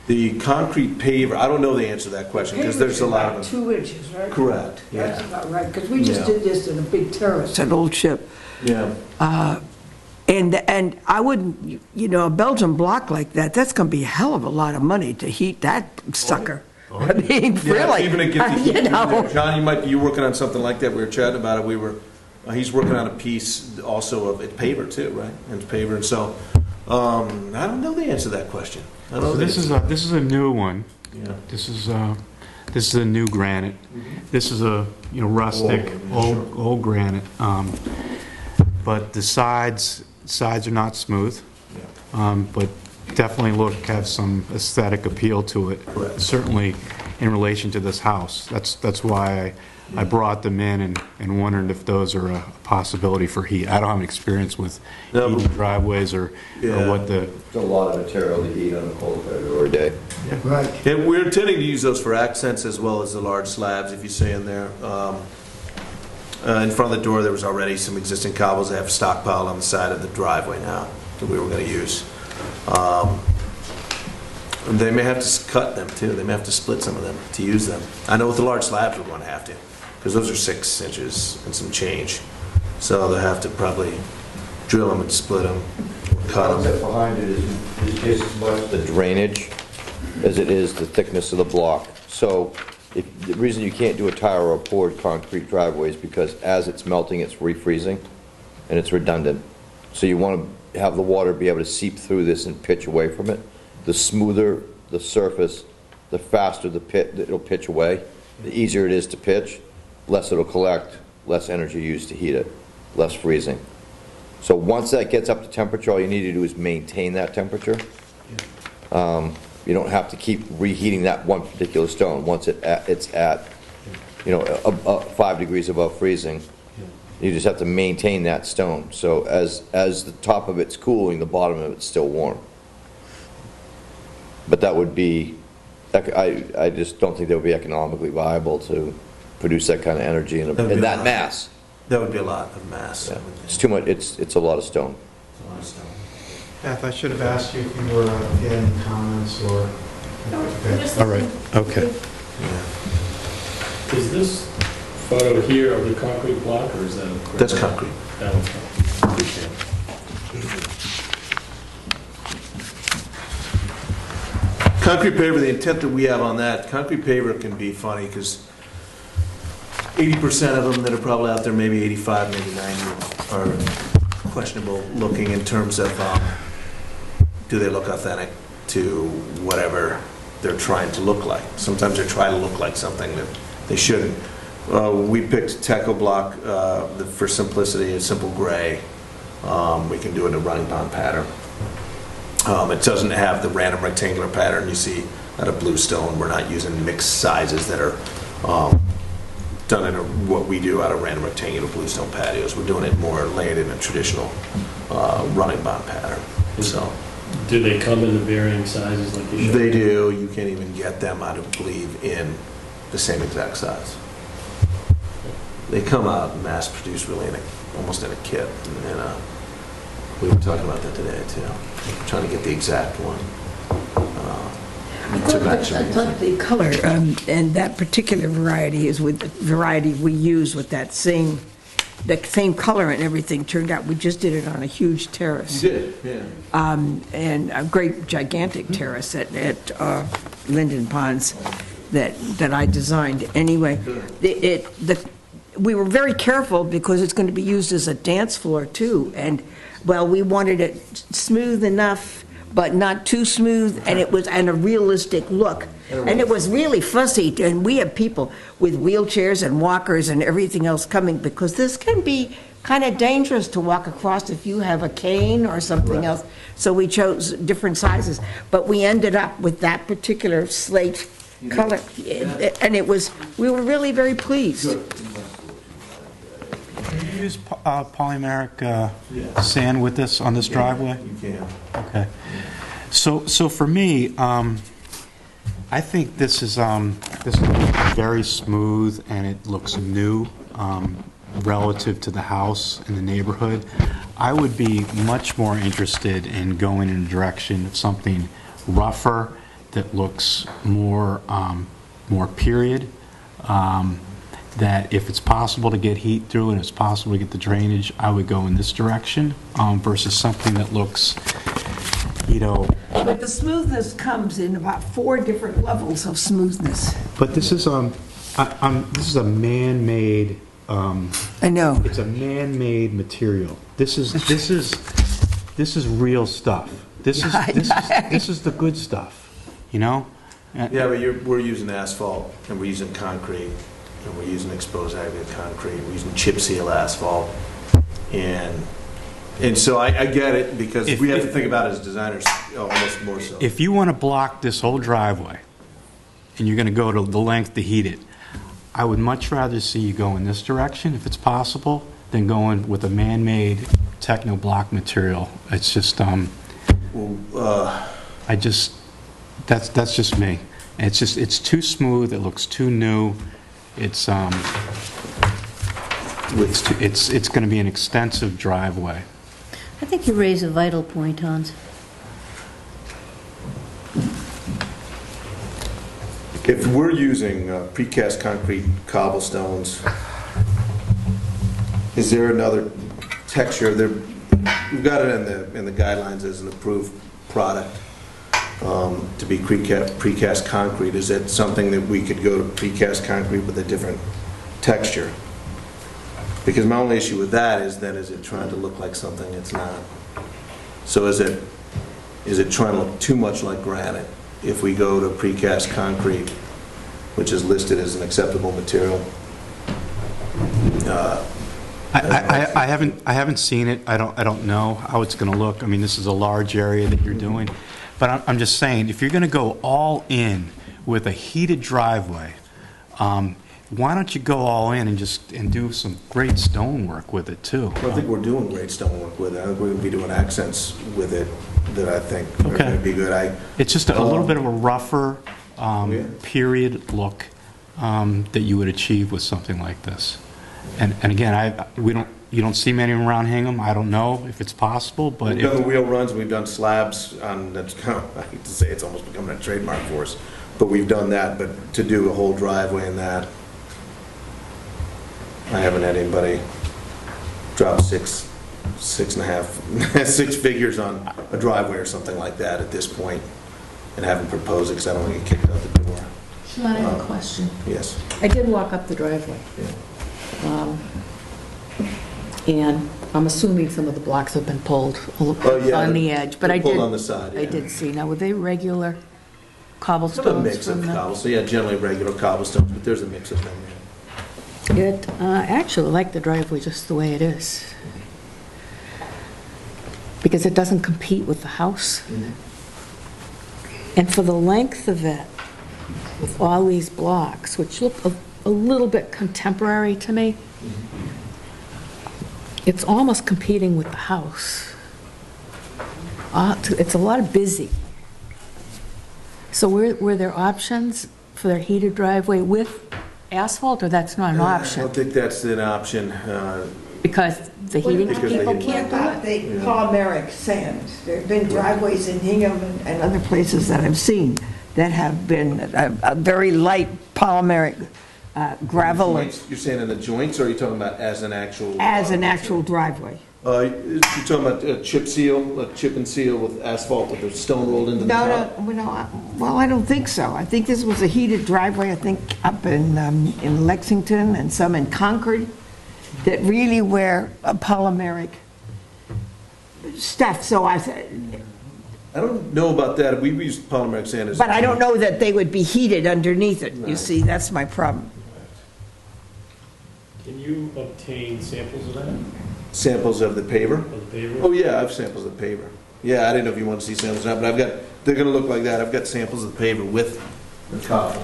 the concrete paver, I don't know the answer to that question because there's a lot of them. 2 inches, right? Correct, yeah. That's about right, because we just Yeah. did this in a big terrace at Old Ship. Yeah. And I wouldn't, a Belgian block like that, that's going to be a hell of a lot of money to heat that sucker. I mean, Yeah, really. even to get the heat you through know. there. John, you're working on something like that. We were chatting about it. He's working on a piece also of it paver too, right? And it's paver, and so I don't know the answer to that question. I don't know So the answer. this is a new one. Yeah. This is a new granite. This is a rustic old granite. But the sides are not smooth. But definitely have some aesthetic appeal to it. Correct. Certainly in relation to this house. That's why I brought them in and wondered if those are a possibility for heat. I don't have an experience with heating driveways or what the... There's a lot of material to heat on a cold February day. Yeah. Right. And we're intending to use those for accents as well as the large slabs, if you see in there. In front of the door, there was already some existing cobbles that have stockpiled on the side of the driveway now that we were going to use. And they may have to cut them too. They may have to split some of them to use them. I know with the large slabs we're going to have to, because those are 6 inches and some change. So they'll have to probably drill them and split them, cut them. Behind it is as much the drainage as it is the thickness of the block. So the reason you can't do a tile or a poured concrete driveway is because as it's melting, it's refreezing, and it's redundant. So you want to have the water be able to seep through this and pitch away from it. The smoother the surface, the faster the it'll pitch away. The easier it is to pitch, less it'll collect, less energy used to heat it, less freezing. So once that gets up to temperature, all you need to do is maintain that temperature. You don't have to keep reheating that one particular stone. Once it's at 5 degrees above freezing, you just have to maintain that stone. So as the top of it's cooling, the bottom of it's still warm. But that would be, I just don't think that would be economically viable to produce that kind of energy in that mass. That would be a lot of mass. Yeah. It's too much. It's a lot of stone. Beth, I should have asked you if you had any comments or... just- All right, okay. Is this photo here of the concrete block, or is that? That's concrete. That one's concrete. Concrete paver, the intent that we have on that, concrete paver can be funny because 80% of them that are probably out there, maybe 85, maybe 90, are questionable looking in terms of do they look authentic to whatever they're trying to look like. Sometimes they try to look like something that they shouldn't. We picked Teco block for simplicity, a simple gray. We can do it in a running bond pattern. It doesn't have the random rectangular pattern you see out of bluestone. We're not using mixed sizes that are done in what we do out of random rectangular bluestone patios. We're doing it more laid in a traditional running bond pattern. So, do they come in the varying sizes like you showed? they do. You can't even get them, I don't believe, in the same exact size. They come out mass produced really almost in a kit. And we were talking about that today too. Trying to get the exact one. I thought the color and that particular variety is with the variety we use with the same color and everything turned out. We just did it on a huge terrace. You did, yeah. And a great gigantic terrace at Linden Ponds that I designed. Anyway, we were very careful because it's going to be used as a dance floor too. And well, we wanted it smooth enough but not too smooth, and it was, and a realistic look. And it was really fussy, and we have people with wheelchairs and walkers and everything else coming, because this can be kind of dangerous to walk across if you have a cane or something else. So we chose different sizes, but we ended up with that particular slate color, and it was, we were really very pleased. Can you use polymeric sand with this on this driveway? You can. Okay. So for me, I think this is very smooth, and it looks new relative to the house and the neighborhood. I would be much more interested in going in the direction of something rougher that looks more period. That if it's possible to get heat through and it's possible to get the drainage, I would go in this direction versus something that looks, you know. But the smoothness comes in about 4 different levels of smoothness. But this is this is a man-made. I know. It's a man-made material. This is real stuff. This is the good stuff, you know. Yeah, but we're using asphalt, and we're using concrete, and we're using exposed aggregate concrete. We're using chip seal asphalt, and so I get it, because we have to think about it as designers almost more so. If you want to block this whole driveway, and you're going to go to the length to heat it, I would much rather see you go in this direction, if it's possible, than going with a man-made techno-block material. It's just, that's just me. It's too smooth. It looks too new. It's going to be an extensive driveway. I think you raise a vital point, Hans. If we're using precast concrete cobblestones, is there another texture? We've got it in the guidelines as an approved product to be precast concrete. Is it something that we could go to precast concrete with a different texture? Because my only issue with that is it trying to look like something it's not? So is it trying to look too much like granite? If we go to precast concrete, which is listed as an acceptable material. I haven't seen it. I don't know how it's going to look. I mean, this is a large area that you're doing, but I'm just saying, if you're going to go all in with a heated driveway, why don't you go all in and do some great stonework with it too? Well, I think we're doing great stonework with it. I think we're going to be doing accents with it that I think are going to be good. It's just a little bit of a rougher period look that you would achieve with something like this. And again, you don't see many around Hingham. I don't know if it's possible, but we've done the wheel runs. We've done slabs on. That's kind of, I hate to say, it's almost becoming a trademark for us. But we've done that. But to do a whole driveway in that, I haven't had anybody drop six figures on a driveway or something like that at this point, and haven't proposed it because I don't want to get kicked out the door. Sean, I have a question. Yes. I did walk up the driveway. And I'm assuming some of the blocks have been pulled on the edge, but I did. Pulled on the side. I did see. Now, were they regular cobblestones? A mix of cobblestones. Yeah, generally regular cobblestones, but there's a mix of them. It actually like the driveway just the way it is, because it doesn't compete with the house. And for the length of it, with all these blocks, which look a little bit contemporary to me, it's almost competing with the house. It's a lot of busy. So were there options for their heated driveway with asphalt, or that's not an option? I don't think that's an option. Because the heating people can't do it? They polymeric sand. There have been driveways in Hingham and other places that I've seen that have been a very light polymeric gravel. You're saying in the joints, or are you talking about as an actual? As an actual driveway. You're talking about chip and seal with asphalt with the stone rolled into the top? No, well, I don't think so. I think this was a heated driveway, I think up in Lexington and some in Concord, that really were a polymeric stuff. So I don't know about that. We used polymeric sand. But I don't know that they would be heated underneath it, you Right. see, that's my problem. Can you obtain samples of that? Samples of the paver? Of the paver? Oh, yeah, I have samples of the paver. Yeah, I didn't know if you want to see samples or not, but I've got, they're gonna look like that. I've got samples of the paver with the cobble.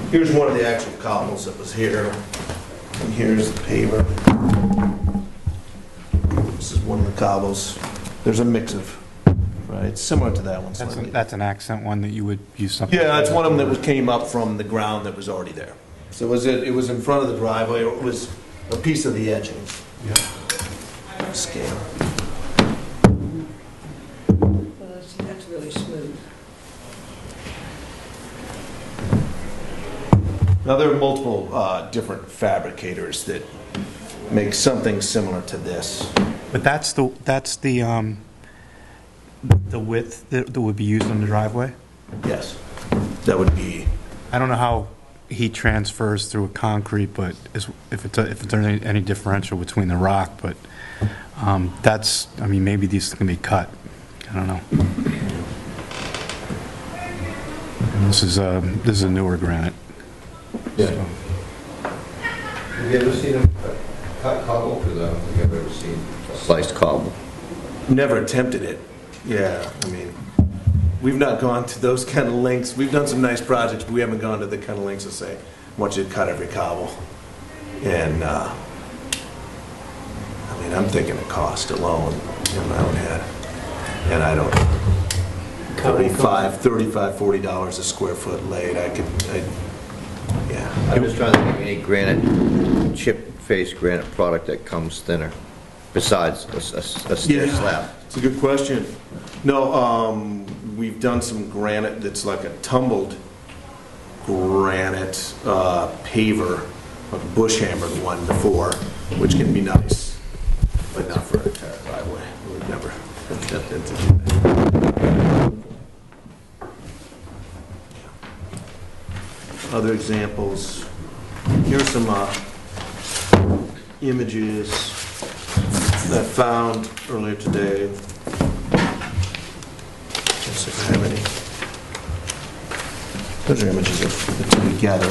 Here's one of the actual cobbles that was here, and here's the paver. This is one of the cobbles. There's a mix of, right, similar to that one slightly. That's an accent one that you would use something. Yeah, it's one of them that came up from the ground that was already there. So it was in front of the driveway, or it was a piece of the edging. Yeah. Scale. That's really smooth. Now, there are multiple different fabricators that make something similar to this. But that's the width that would be used on the driveway? Yes. That would be... I don't know how heat transfers through a concrete, but if it's any differential between the rock, but that's, I mean, maybe these can be cut. I don't know. And this is a newer granite. Yeah. Have you ever seen a cut cobble? Because I don't think I've ever seen a sliced cobble. Never attempted it. Yeah, I mean, we've not gone to those kind of lengths. We've done some nice projects, but we haven't gone to the kind of lengths to say, I want you to cut every cobble. And, I mean, I'm thinking the cost alone in my own head. And I don't, $35, $40 a square foot laid, yeah. I'm just trying to think of any granite, chip-faced granite product that comes thinner, besides a stair slab. It's a good question. No, we've done some granite that's like a tumbled granite paver, like a bush hammered one before, which can be nice, but not for an entire driveway. We've never attempted to do that. Other examples. Here's some images that I found earlier today. Let's see if I have any. Those are images of the two together.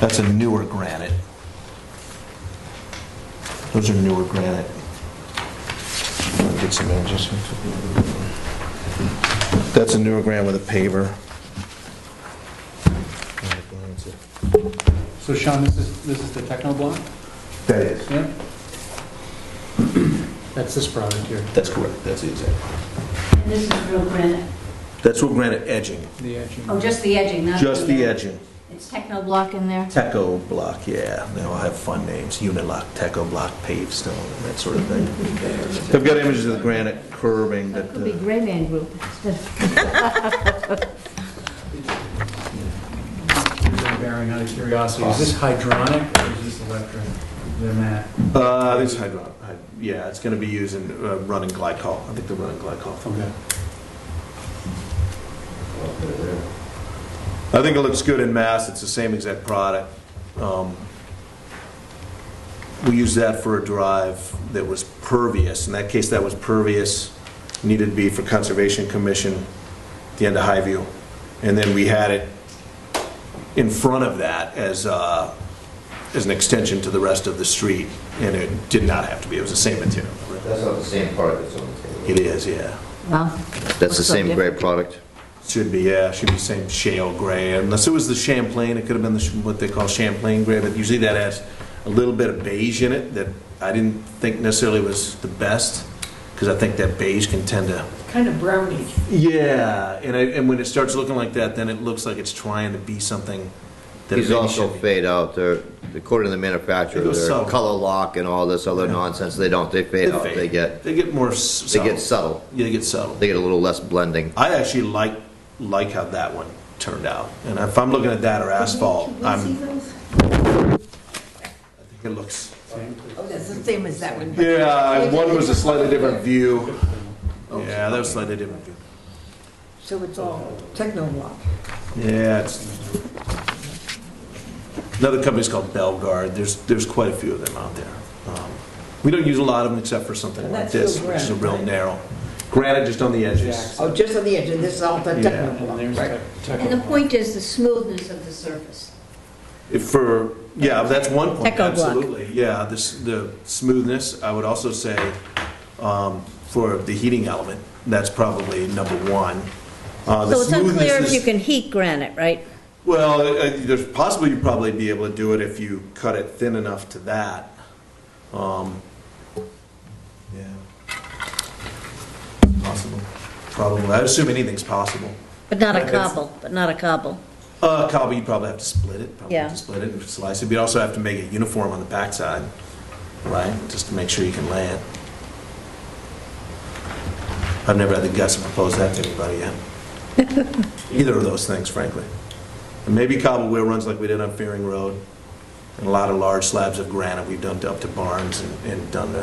That's a newer granite. Those are newer granite. I'll get some images. That's a newer granite with a paver. So Sean, this is the Techno block? That is. Yeah? That's this product here. That's correct. That's the example. And this is real granite. That's real granite edging. The edging. Oh, just the edging, not Just the edging. It's Techno block in there? Teco block, yeah. They all have fun names. Unilock, Teco block, paved stone, and that sort of thing. I've got images of the granite curbing that. Could be Gray Man Group. Bearing out of curiosity, is this hydronic or is this electric? They're mat. This is hydronic. Yeah, it's going to be using running glycol. I think they're running glycol. Okay. I think it looks good in mass. It's the same exact product. We used that for a drive that was pervious. In that case, that was pervious. Needed to be for Conservation Commission at the end of Highview. And then we had it in front of that as an extension to the rest of the street, and it did not have to be. It was the same material. That's not the same product that's on the table. It is, yeah. Well, That's the same gray product. Should be, yeah. Should be same shale gray. Unless it was the Champlain, it could have been what they call Champlain gray, but usually that has a little bit of beige in it that I didn't think necessarily was the best, because I think that beige can tend to... Kind of browny. Yeah, and when it starts looking like that, then it looks like it's trying to be something that These it also shouldn't be. fade out. They're, according to the manufacturer, They go they're subtle. color lock and all this other nonsense. They don't. They fade out. They get more They subtle. get subtle. Yeah, they get subtle. They get a little less blending. I actually like how that one turned out. And if I'm looking at that or asphalt, I think it looks... Oh, that's the same as that one. Yeah, one was a slightly different view. Yeah, that was a slightly different view. So it's all Techno block. Yeah, it's... Another company's called Belgard. There's quite a few of them out there. We don't use a lot of them except for something And like that's this, real which is a granite, real right? narrow. Granite just on the edges. Oh, just on the edge, and this is all the Yeah. technical, right? And the point is the smoothness of the surface. Yeah, that's one point, Echo block. absolutely. Yeah, the smoothness, I would also say, for the heating element, that's probably number one. So it's unclear if you can heat granite, right? Well, there's possibly you'd probably be able to do it if you cut it thin enough to that. Yeah. Possible. Probably. I assume anything's possible. But not a It's- cobble, but not a cobble. Cobble, you'd probably have to split it. Probably Yeah. have to split it and slice it. But you'd also have to make it uniform on the backside, right? Just to make sure you can lay it. I've never had the guts to propose that to anybody yet. Either of those things, frankly. And maybe cobble wheel runs like we did on Fearing Road. And a lot of large slabs of granite we've done up to barns and done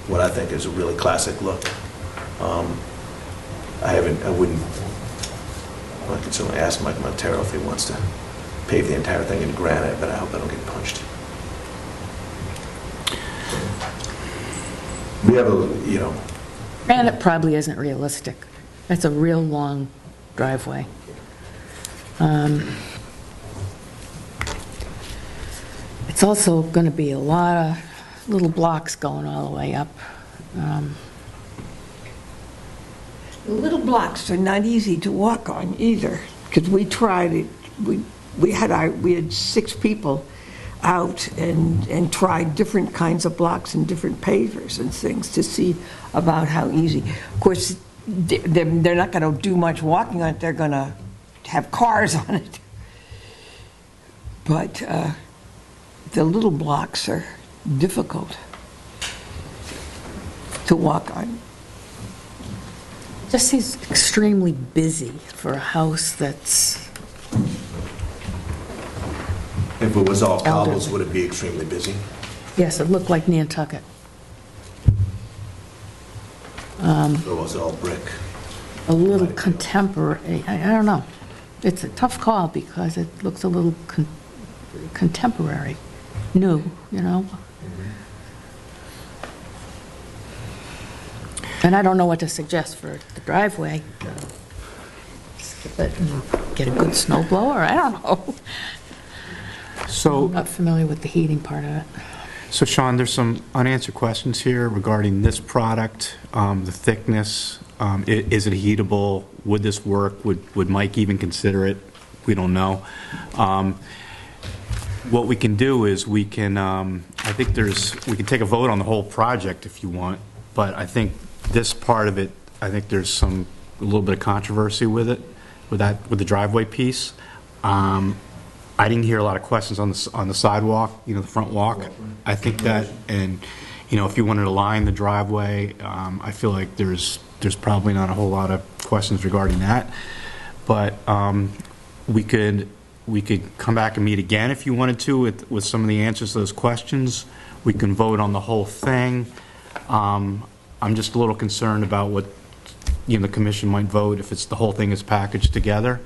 what I think is a really classic look. I could certainly ask Mike Montero if he wants to pave the entire thing in granite, but I hope I don't get punched. We have Granite probably isn't realistic. That's a real long driveway. It's also going to be a lot of little blocks going all the way up. The little blocks are not easy to walk on either, because we tried it. We had 6 people out and tried different kinds of blocks and different pavers and things to see about how easy. Of course, they're not going to do much walking on it. They're going to have cars on it. But the little blocks are difficult to walk on. Just seems extremely busy for a house that's... If it was all cobbles, Elderly. would it be extremely busy? Yes, it looked like Nantucket. If it was all brick. A little contemporary, I don't know. It's a tough call because it looks a little contemporary, new, you know? And I don't know what to suggest for the driveway. Skip it and get a good snow blower, I don't know. So, I'm not familiar with the heating part of it. so Sean, there's some unanswered questions here regarding this product, the thickness. Is it heatable? Would this work? Would Mike even consider it? We don't know. What we can do is we can, I think we can take a vote on the whole project if you want, but I think this part of it, I think there's a little bit of controversy with it, with the driveway piece. I didn't hear a lot of questions on the sidewalk, the front walk. I think that, and, if you wanted to line the driveway, I feel like there's probably not a whole lot of questions regarding that. But we could come back and meet again if you wanted to with some of the answers to those questions. We can vote on the whole thing. I'm just a little concerned about what the commission might vote if the whole thing is packaged together.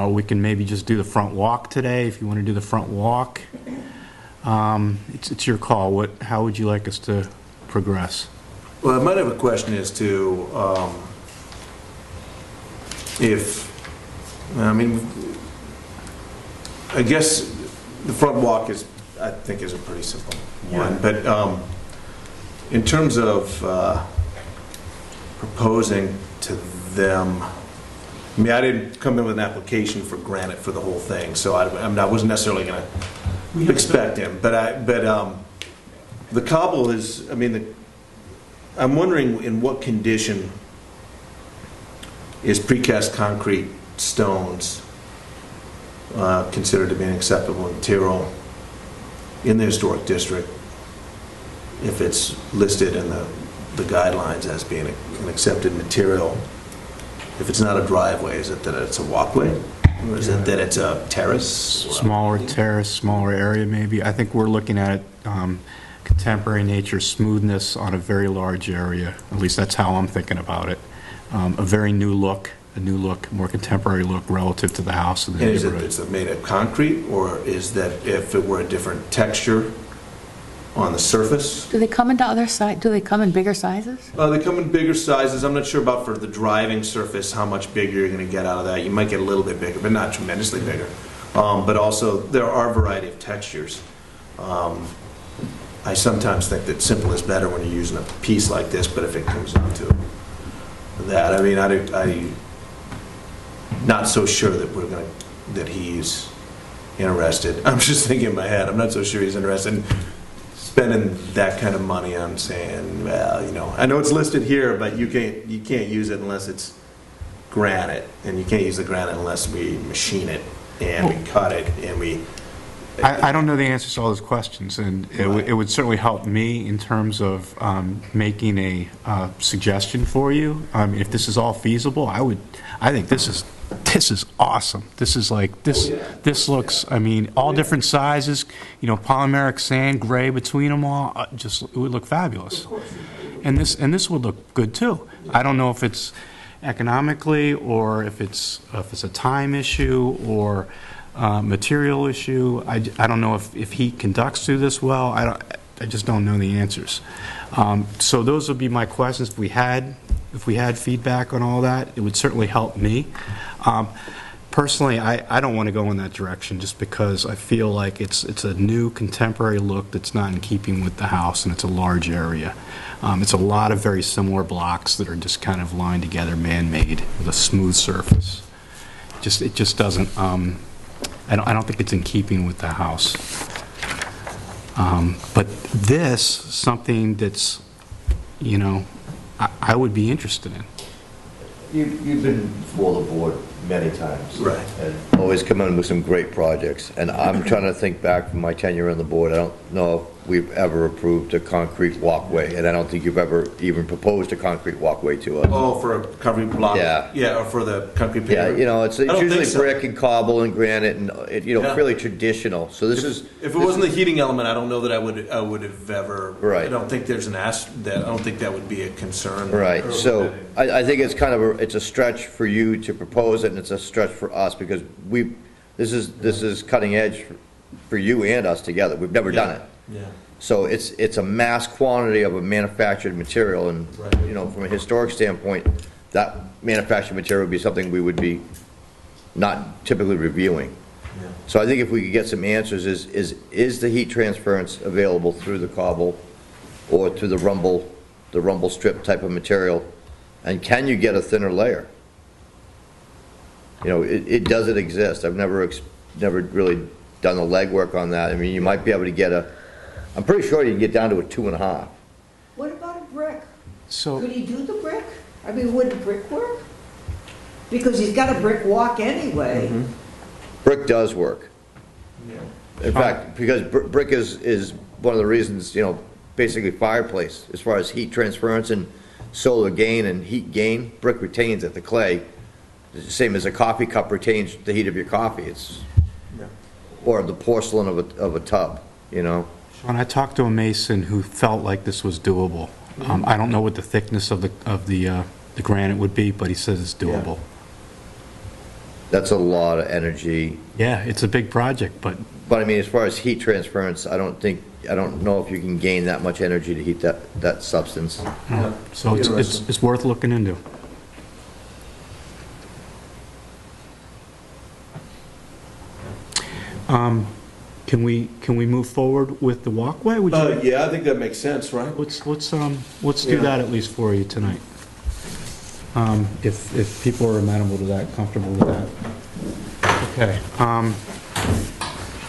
We can maybe just do the front walk today if you want to do the front walk. It's your call. How would you like us to progress? Well, I might have a question as to I guess the front walk I think is a pretty simple one, but in terms of proposing to them, I didn't come in with an application for granite for the whole thing, so I wasn't necessarily going to expect him. But the cobble is, I'm wondering in what condition is precast concrete stones considered to be an acceptable material in the historic district if it's listed in the guidelines as being an accepted material. If it's not a driveway, is it that it's a walkway? Or is it that it's a terrace? Smaller terrace, smaller area maybe. I think we're looking at contemporary nature, smoothness on a very large area. At least that's how I'm thinking about it. A very new look, more contemporary look relative to the house and the And neighborhood. is it made of concrete, or is that if it were a different texture, on the surface. Do they come into other do they come in bigger sizes? They come in bigger sizes. I'm not sure about for the driving surface how much bigger you're going to get out of that. You might get a little bit bigger, but not tremendously bigger. But also, there are a variety of textures. I sometimes think that simple is better when you're using a piece like this, but if it comes down to that, I mean, I'm not so sure that he's interested. I'm just thinking in my head, I'm not so sure he's interested in spending that kind of money on saying, well, you know, I know it's listed here, but you can't use it unless it's granite, and you can't use the granite unless we machine it and we cut it and we. I don't know the answers to all those questions, and it would certainly help me in terms of making a suggestion for you. If this is all feasible, I think this is awesome. This is like this. This looks. I mean, all different sizes. You know, polymeric sand, gray between them all. It would look fabulous. And this would look good too. I don't know if it's economically or if it's a time issue or material issue. I don't know if he conducts through this well. I just don't know the answers. So those would be my questions. If we had feedback on all that, it would certainly help me. Personally, I don't want to go in that direction just because I feel like it's a new contemporary look that's not in keeping with the house, and it's a large area. It's a lot of very similar blocks that are just kind of lined together, man-made, with a smooth surface. It just doesn't. I don't think it's in keeping with the house. But this, something that's, you know, I would be interested in. You've been before the board many times. Right. And always come in with some great projects. And I'm trying to think back from my tenure on the board. I don't know if we've ever approved a concrete walkway, and I don't think you've ever even proposed a concrete walkway to us. Oh, for a concrete block? Yeah, or for the concrete pavement? Yeah, you know, it's usually brick and cobble and granite and, fairly traditional. So this is... If it wasn't the heating element, I don't know that I would have ever... Right. I don't think there's I don't think that would be a concern. Right, so I think it's kind of it's a stretch for you to propose it, and it's a stretch for us because this is cutting edge for you and us together. We've never done it. Yeah. So it's a mass quantity of a manufactured material, and you know, from a historic standpoint, that manufactured material would be something we would be not typically reviewing. Yeah. So I think if we could get some answers, is the heat transference available through the cobble or through the rumble strip type of material, and can you get a thinner layer? You know, does it exist? I've never really done the legwork on that. I mean, you might be able to get I'm pretty sure you can get down to a 2.5. What about a brick? So could he do the brick? I mean, would the brick work? Because he's got a brick walk anyway. Mm-hmm. Brick does work. Yeah. In fact, because brick is one of the reasons, you know, basically fireplace, as far as heat transference and solar gain and heat gain, brick retains it. The clay, the same as a coffee cup retains the heat of your coffee. Or the porcelain of a tub, you know. Sean, I talked to a mason who felt like this was doable. I don't know what the thickness of the granite would be, but he says it's doable. Yeah. That's a lot of energy. Yeah, it's a big project, but I mean, as far as heat transference, I don't know if you can gain that much energy to heat that substance. Yeah. So it's worth looking into. Can we move forward with the walkway? Yeah, I think that makes sense, right? Let's do that at least for you tonight. If people are amenable to that, comfortable with that. Okay.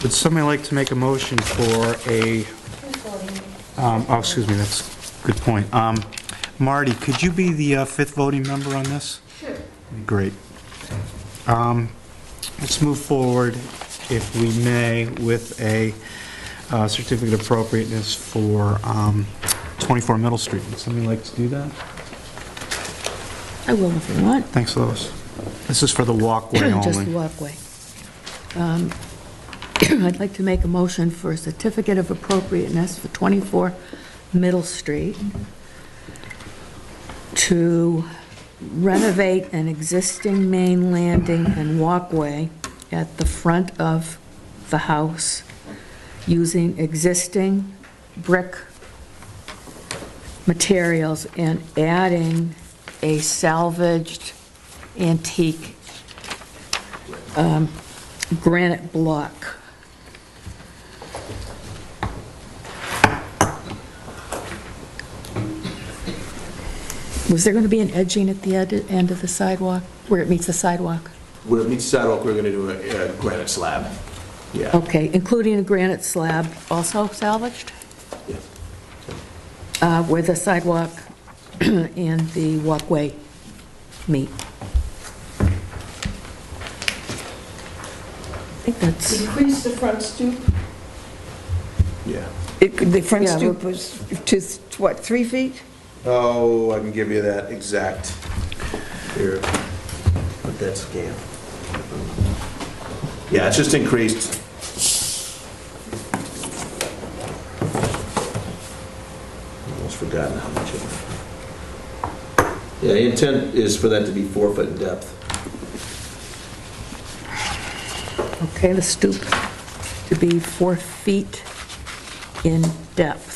Would somebody like to make a motion for a? Excuse me. That's a good point. Marty, could you be the fifth voting member on this? Sure. Great. Let's move forward, if we may, with a certificate of appropriateness for 24 Middle Street. Would somebody like to do that? I will if you want. Thanks, Lois. This is for the walkway only. Just the walkway. I'd like to make a motion for a certificate of appropriateness for 24 Middle Street to renovate an existing main landing and walkway at the front of the house using existing brick materials and adding a salvaged antique granite block. Was there going to be an edging at the end of the sidewalk, where it meets the sidewalk? Where it meets the sidewalk, we're going to do a granite slab. Yeah. Okay, including a granite slab, also salvaged? Yeah. Where the sidewalk and the walkway meet. I think that's... Increase the front stoop? Yeah. The front Yeah, stoop was to, what, 3 feet? Oh, I can give you that exact, here, with that scale. Yeah, it's just increased. Almost forgotten how much of it. Yeah, the intent is for that to be 4 foot in depth. Okay, the stoop to be 4 feet in depth.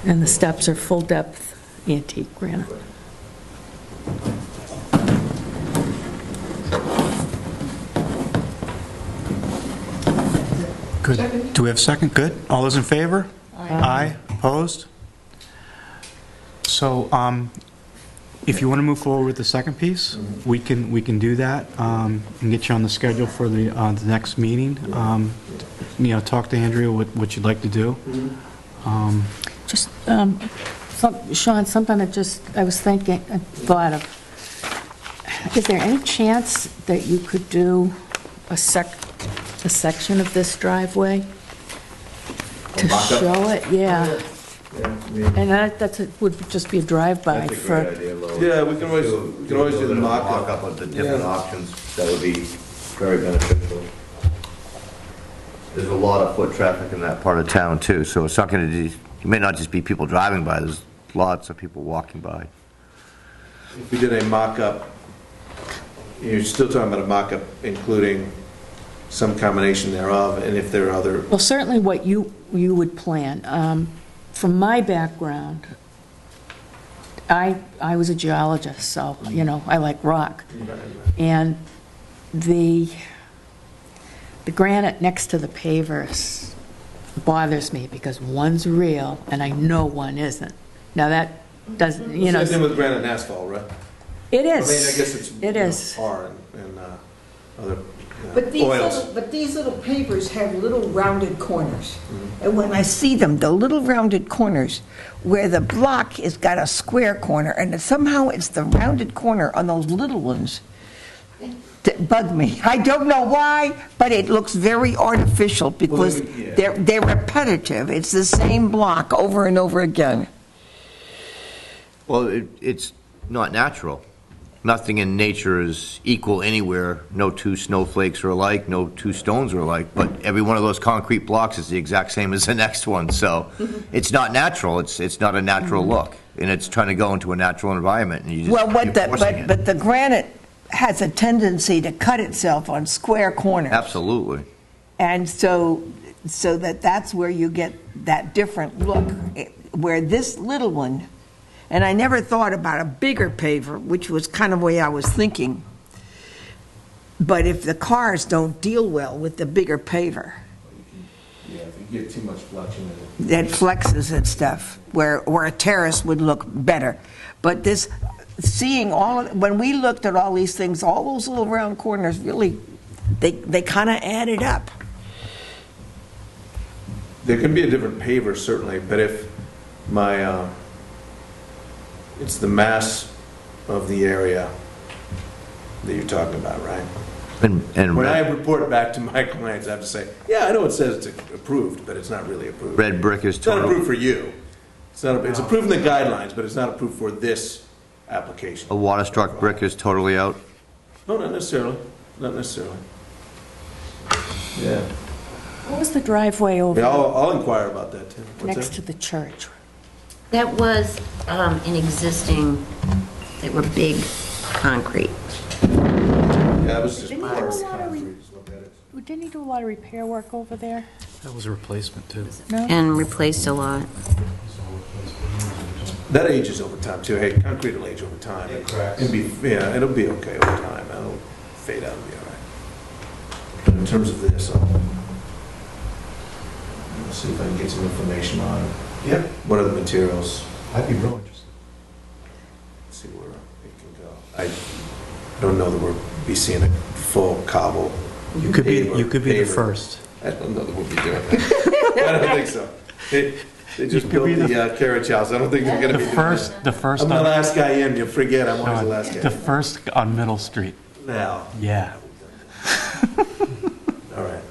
And the steps are full depth antique granite. Good. Do we have a second? Good. All those in favor? Aye. Opposed? So, if you want to move forward with the second piece, we can do that, and get you on the schedule for the next meeting. Talk to Andrea what you'd like to do. Just, Sean, something I was thinking, I thought of, is there any chance that you could do a section of this driveway to show it? Yeah. And that would just be a drive-by That's a for... great idea, Lois. Yeah, we can always do the mock-up. Mock-up of the different options. That would be very beneficial. There's a lot of foot traffic in that part of town, too, so it's not going to, it may not just be people driving by, there's lots of people walking by. If we did a mock-up, you're still talking about a mock-up including some combination thereof, and if there are other... Well, certainly what you would plan. From my background, I was a geologist, so, I like rock. And the granite next to the pavers bothers me because one's real and I know one isn't. Now that doesn't, Same thing with granite and asphalt, right? It is. I mean, I guess it's tar and other oils. But these little pavers have little rounded corners. And when I see them, the little rounded corners, where the block has got a square corner, and somehow it's the rounded corner on those little ones that bug me. I don't know why, but it looks very artificial because they're repetitive. It's the same block over and over again. Well, it's not natural. Nothing in nature is equal anywhere. No two snowflakes are alike, no two stones are alike, but every one of those concrete blocks is the exact same as the next one. So it's not natural. It's not a natural look, and it's trying to go into a natural environment. And you just, but the granite has a tendency to cut itself on square corners. Absolutely. And so that's where you get that different look, where this little one, and I never thought about a bigger paver, which was kind of the way I was thinking. But if the cars don't deal well with the bigger paver, Yeah, if you get too much flexion in it. that flexes and stuff, where a terrace would look better. But this, seeing when we looked at all these things, all those little round corners really, they kind of added up. There can be a different paver, certainly, but if it's the mass of the area that you're talking about, right? And when I report back to my clients, I have to say, yeah, I know it says it's approved, but it's not really approved. Red brick is It's not total. approved for you. It's approved in the guidelines, but it's not approved for this application. A water-struck brick is totally out. No, not necessarily. Not necessarily. Yeah. What was the driveway over Yeah, I'll inquire about that too. What's next that? to the church? That was an existing, they were big concrete. Yeah, it was just poured concrete is what that is. Didn't he do a lot of repair work over there? That was a replacement, too. No? And replaced a lot. That ages over time too. Hey, concrete will age over time. Yeah, it'll be okay over time. It'll fade out and be all right. But in terms of this, I'll see if I can get some information on what are the materials. I'd be real interested. See where it can go. I don't know that we'll be seeing a full cobble. You could be paver. the first. I don't know that we'll be doing that. I don't think so. They just built the carriage house. I don't think they're going to be doing that. The first. I'm the last guy in. You forget, I'm always the last guy. The first on Middle Street. Now. Yeah. All right.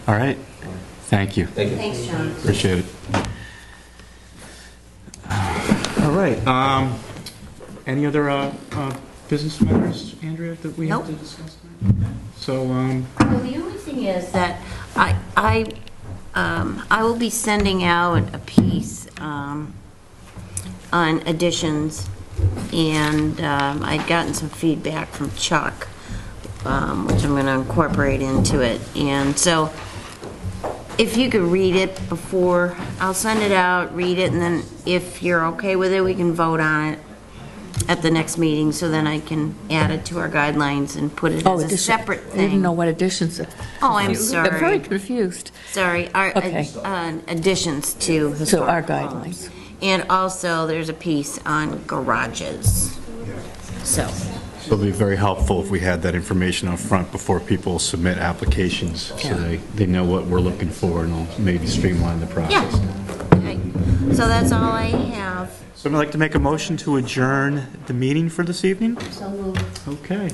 All right. Thank you. Thank you. Thanks, John. Appreciate it. All right. Any other business matters, Andrea, that we have to discuss tonight? Okay. So, Well, the only thing is that I will be sending out a piece on additions, and I'd gotten some feedback from Chuck, which I'm going to incorporate into it. And so, if you could read it before, I'll send it out, read it, and then if you're okay with it, we can vote on it at the next meeting, so then I can add it to our guidelines and put it as a separate I didn't thing. know what additions. Oh, I'm sorry. I'm very confused. Sorry, our additions to So our historic guidelines. homes. And also, there's a piece on garages. So, it'll be very helpful if we had that information up front before people submit applications, so they know what we're looking for, and it'll maybe streamline the process. okay. So that's all I have. Somebody like to make a motion to adjourn the meeting for this evening? So moved. Okay.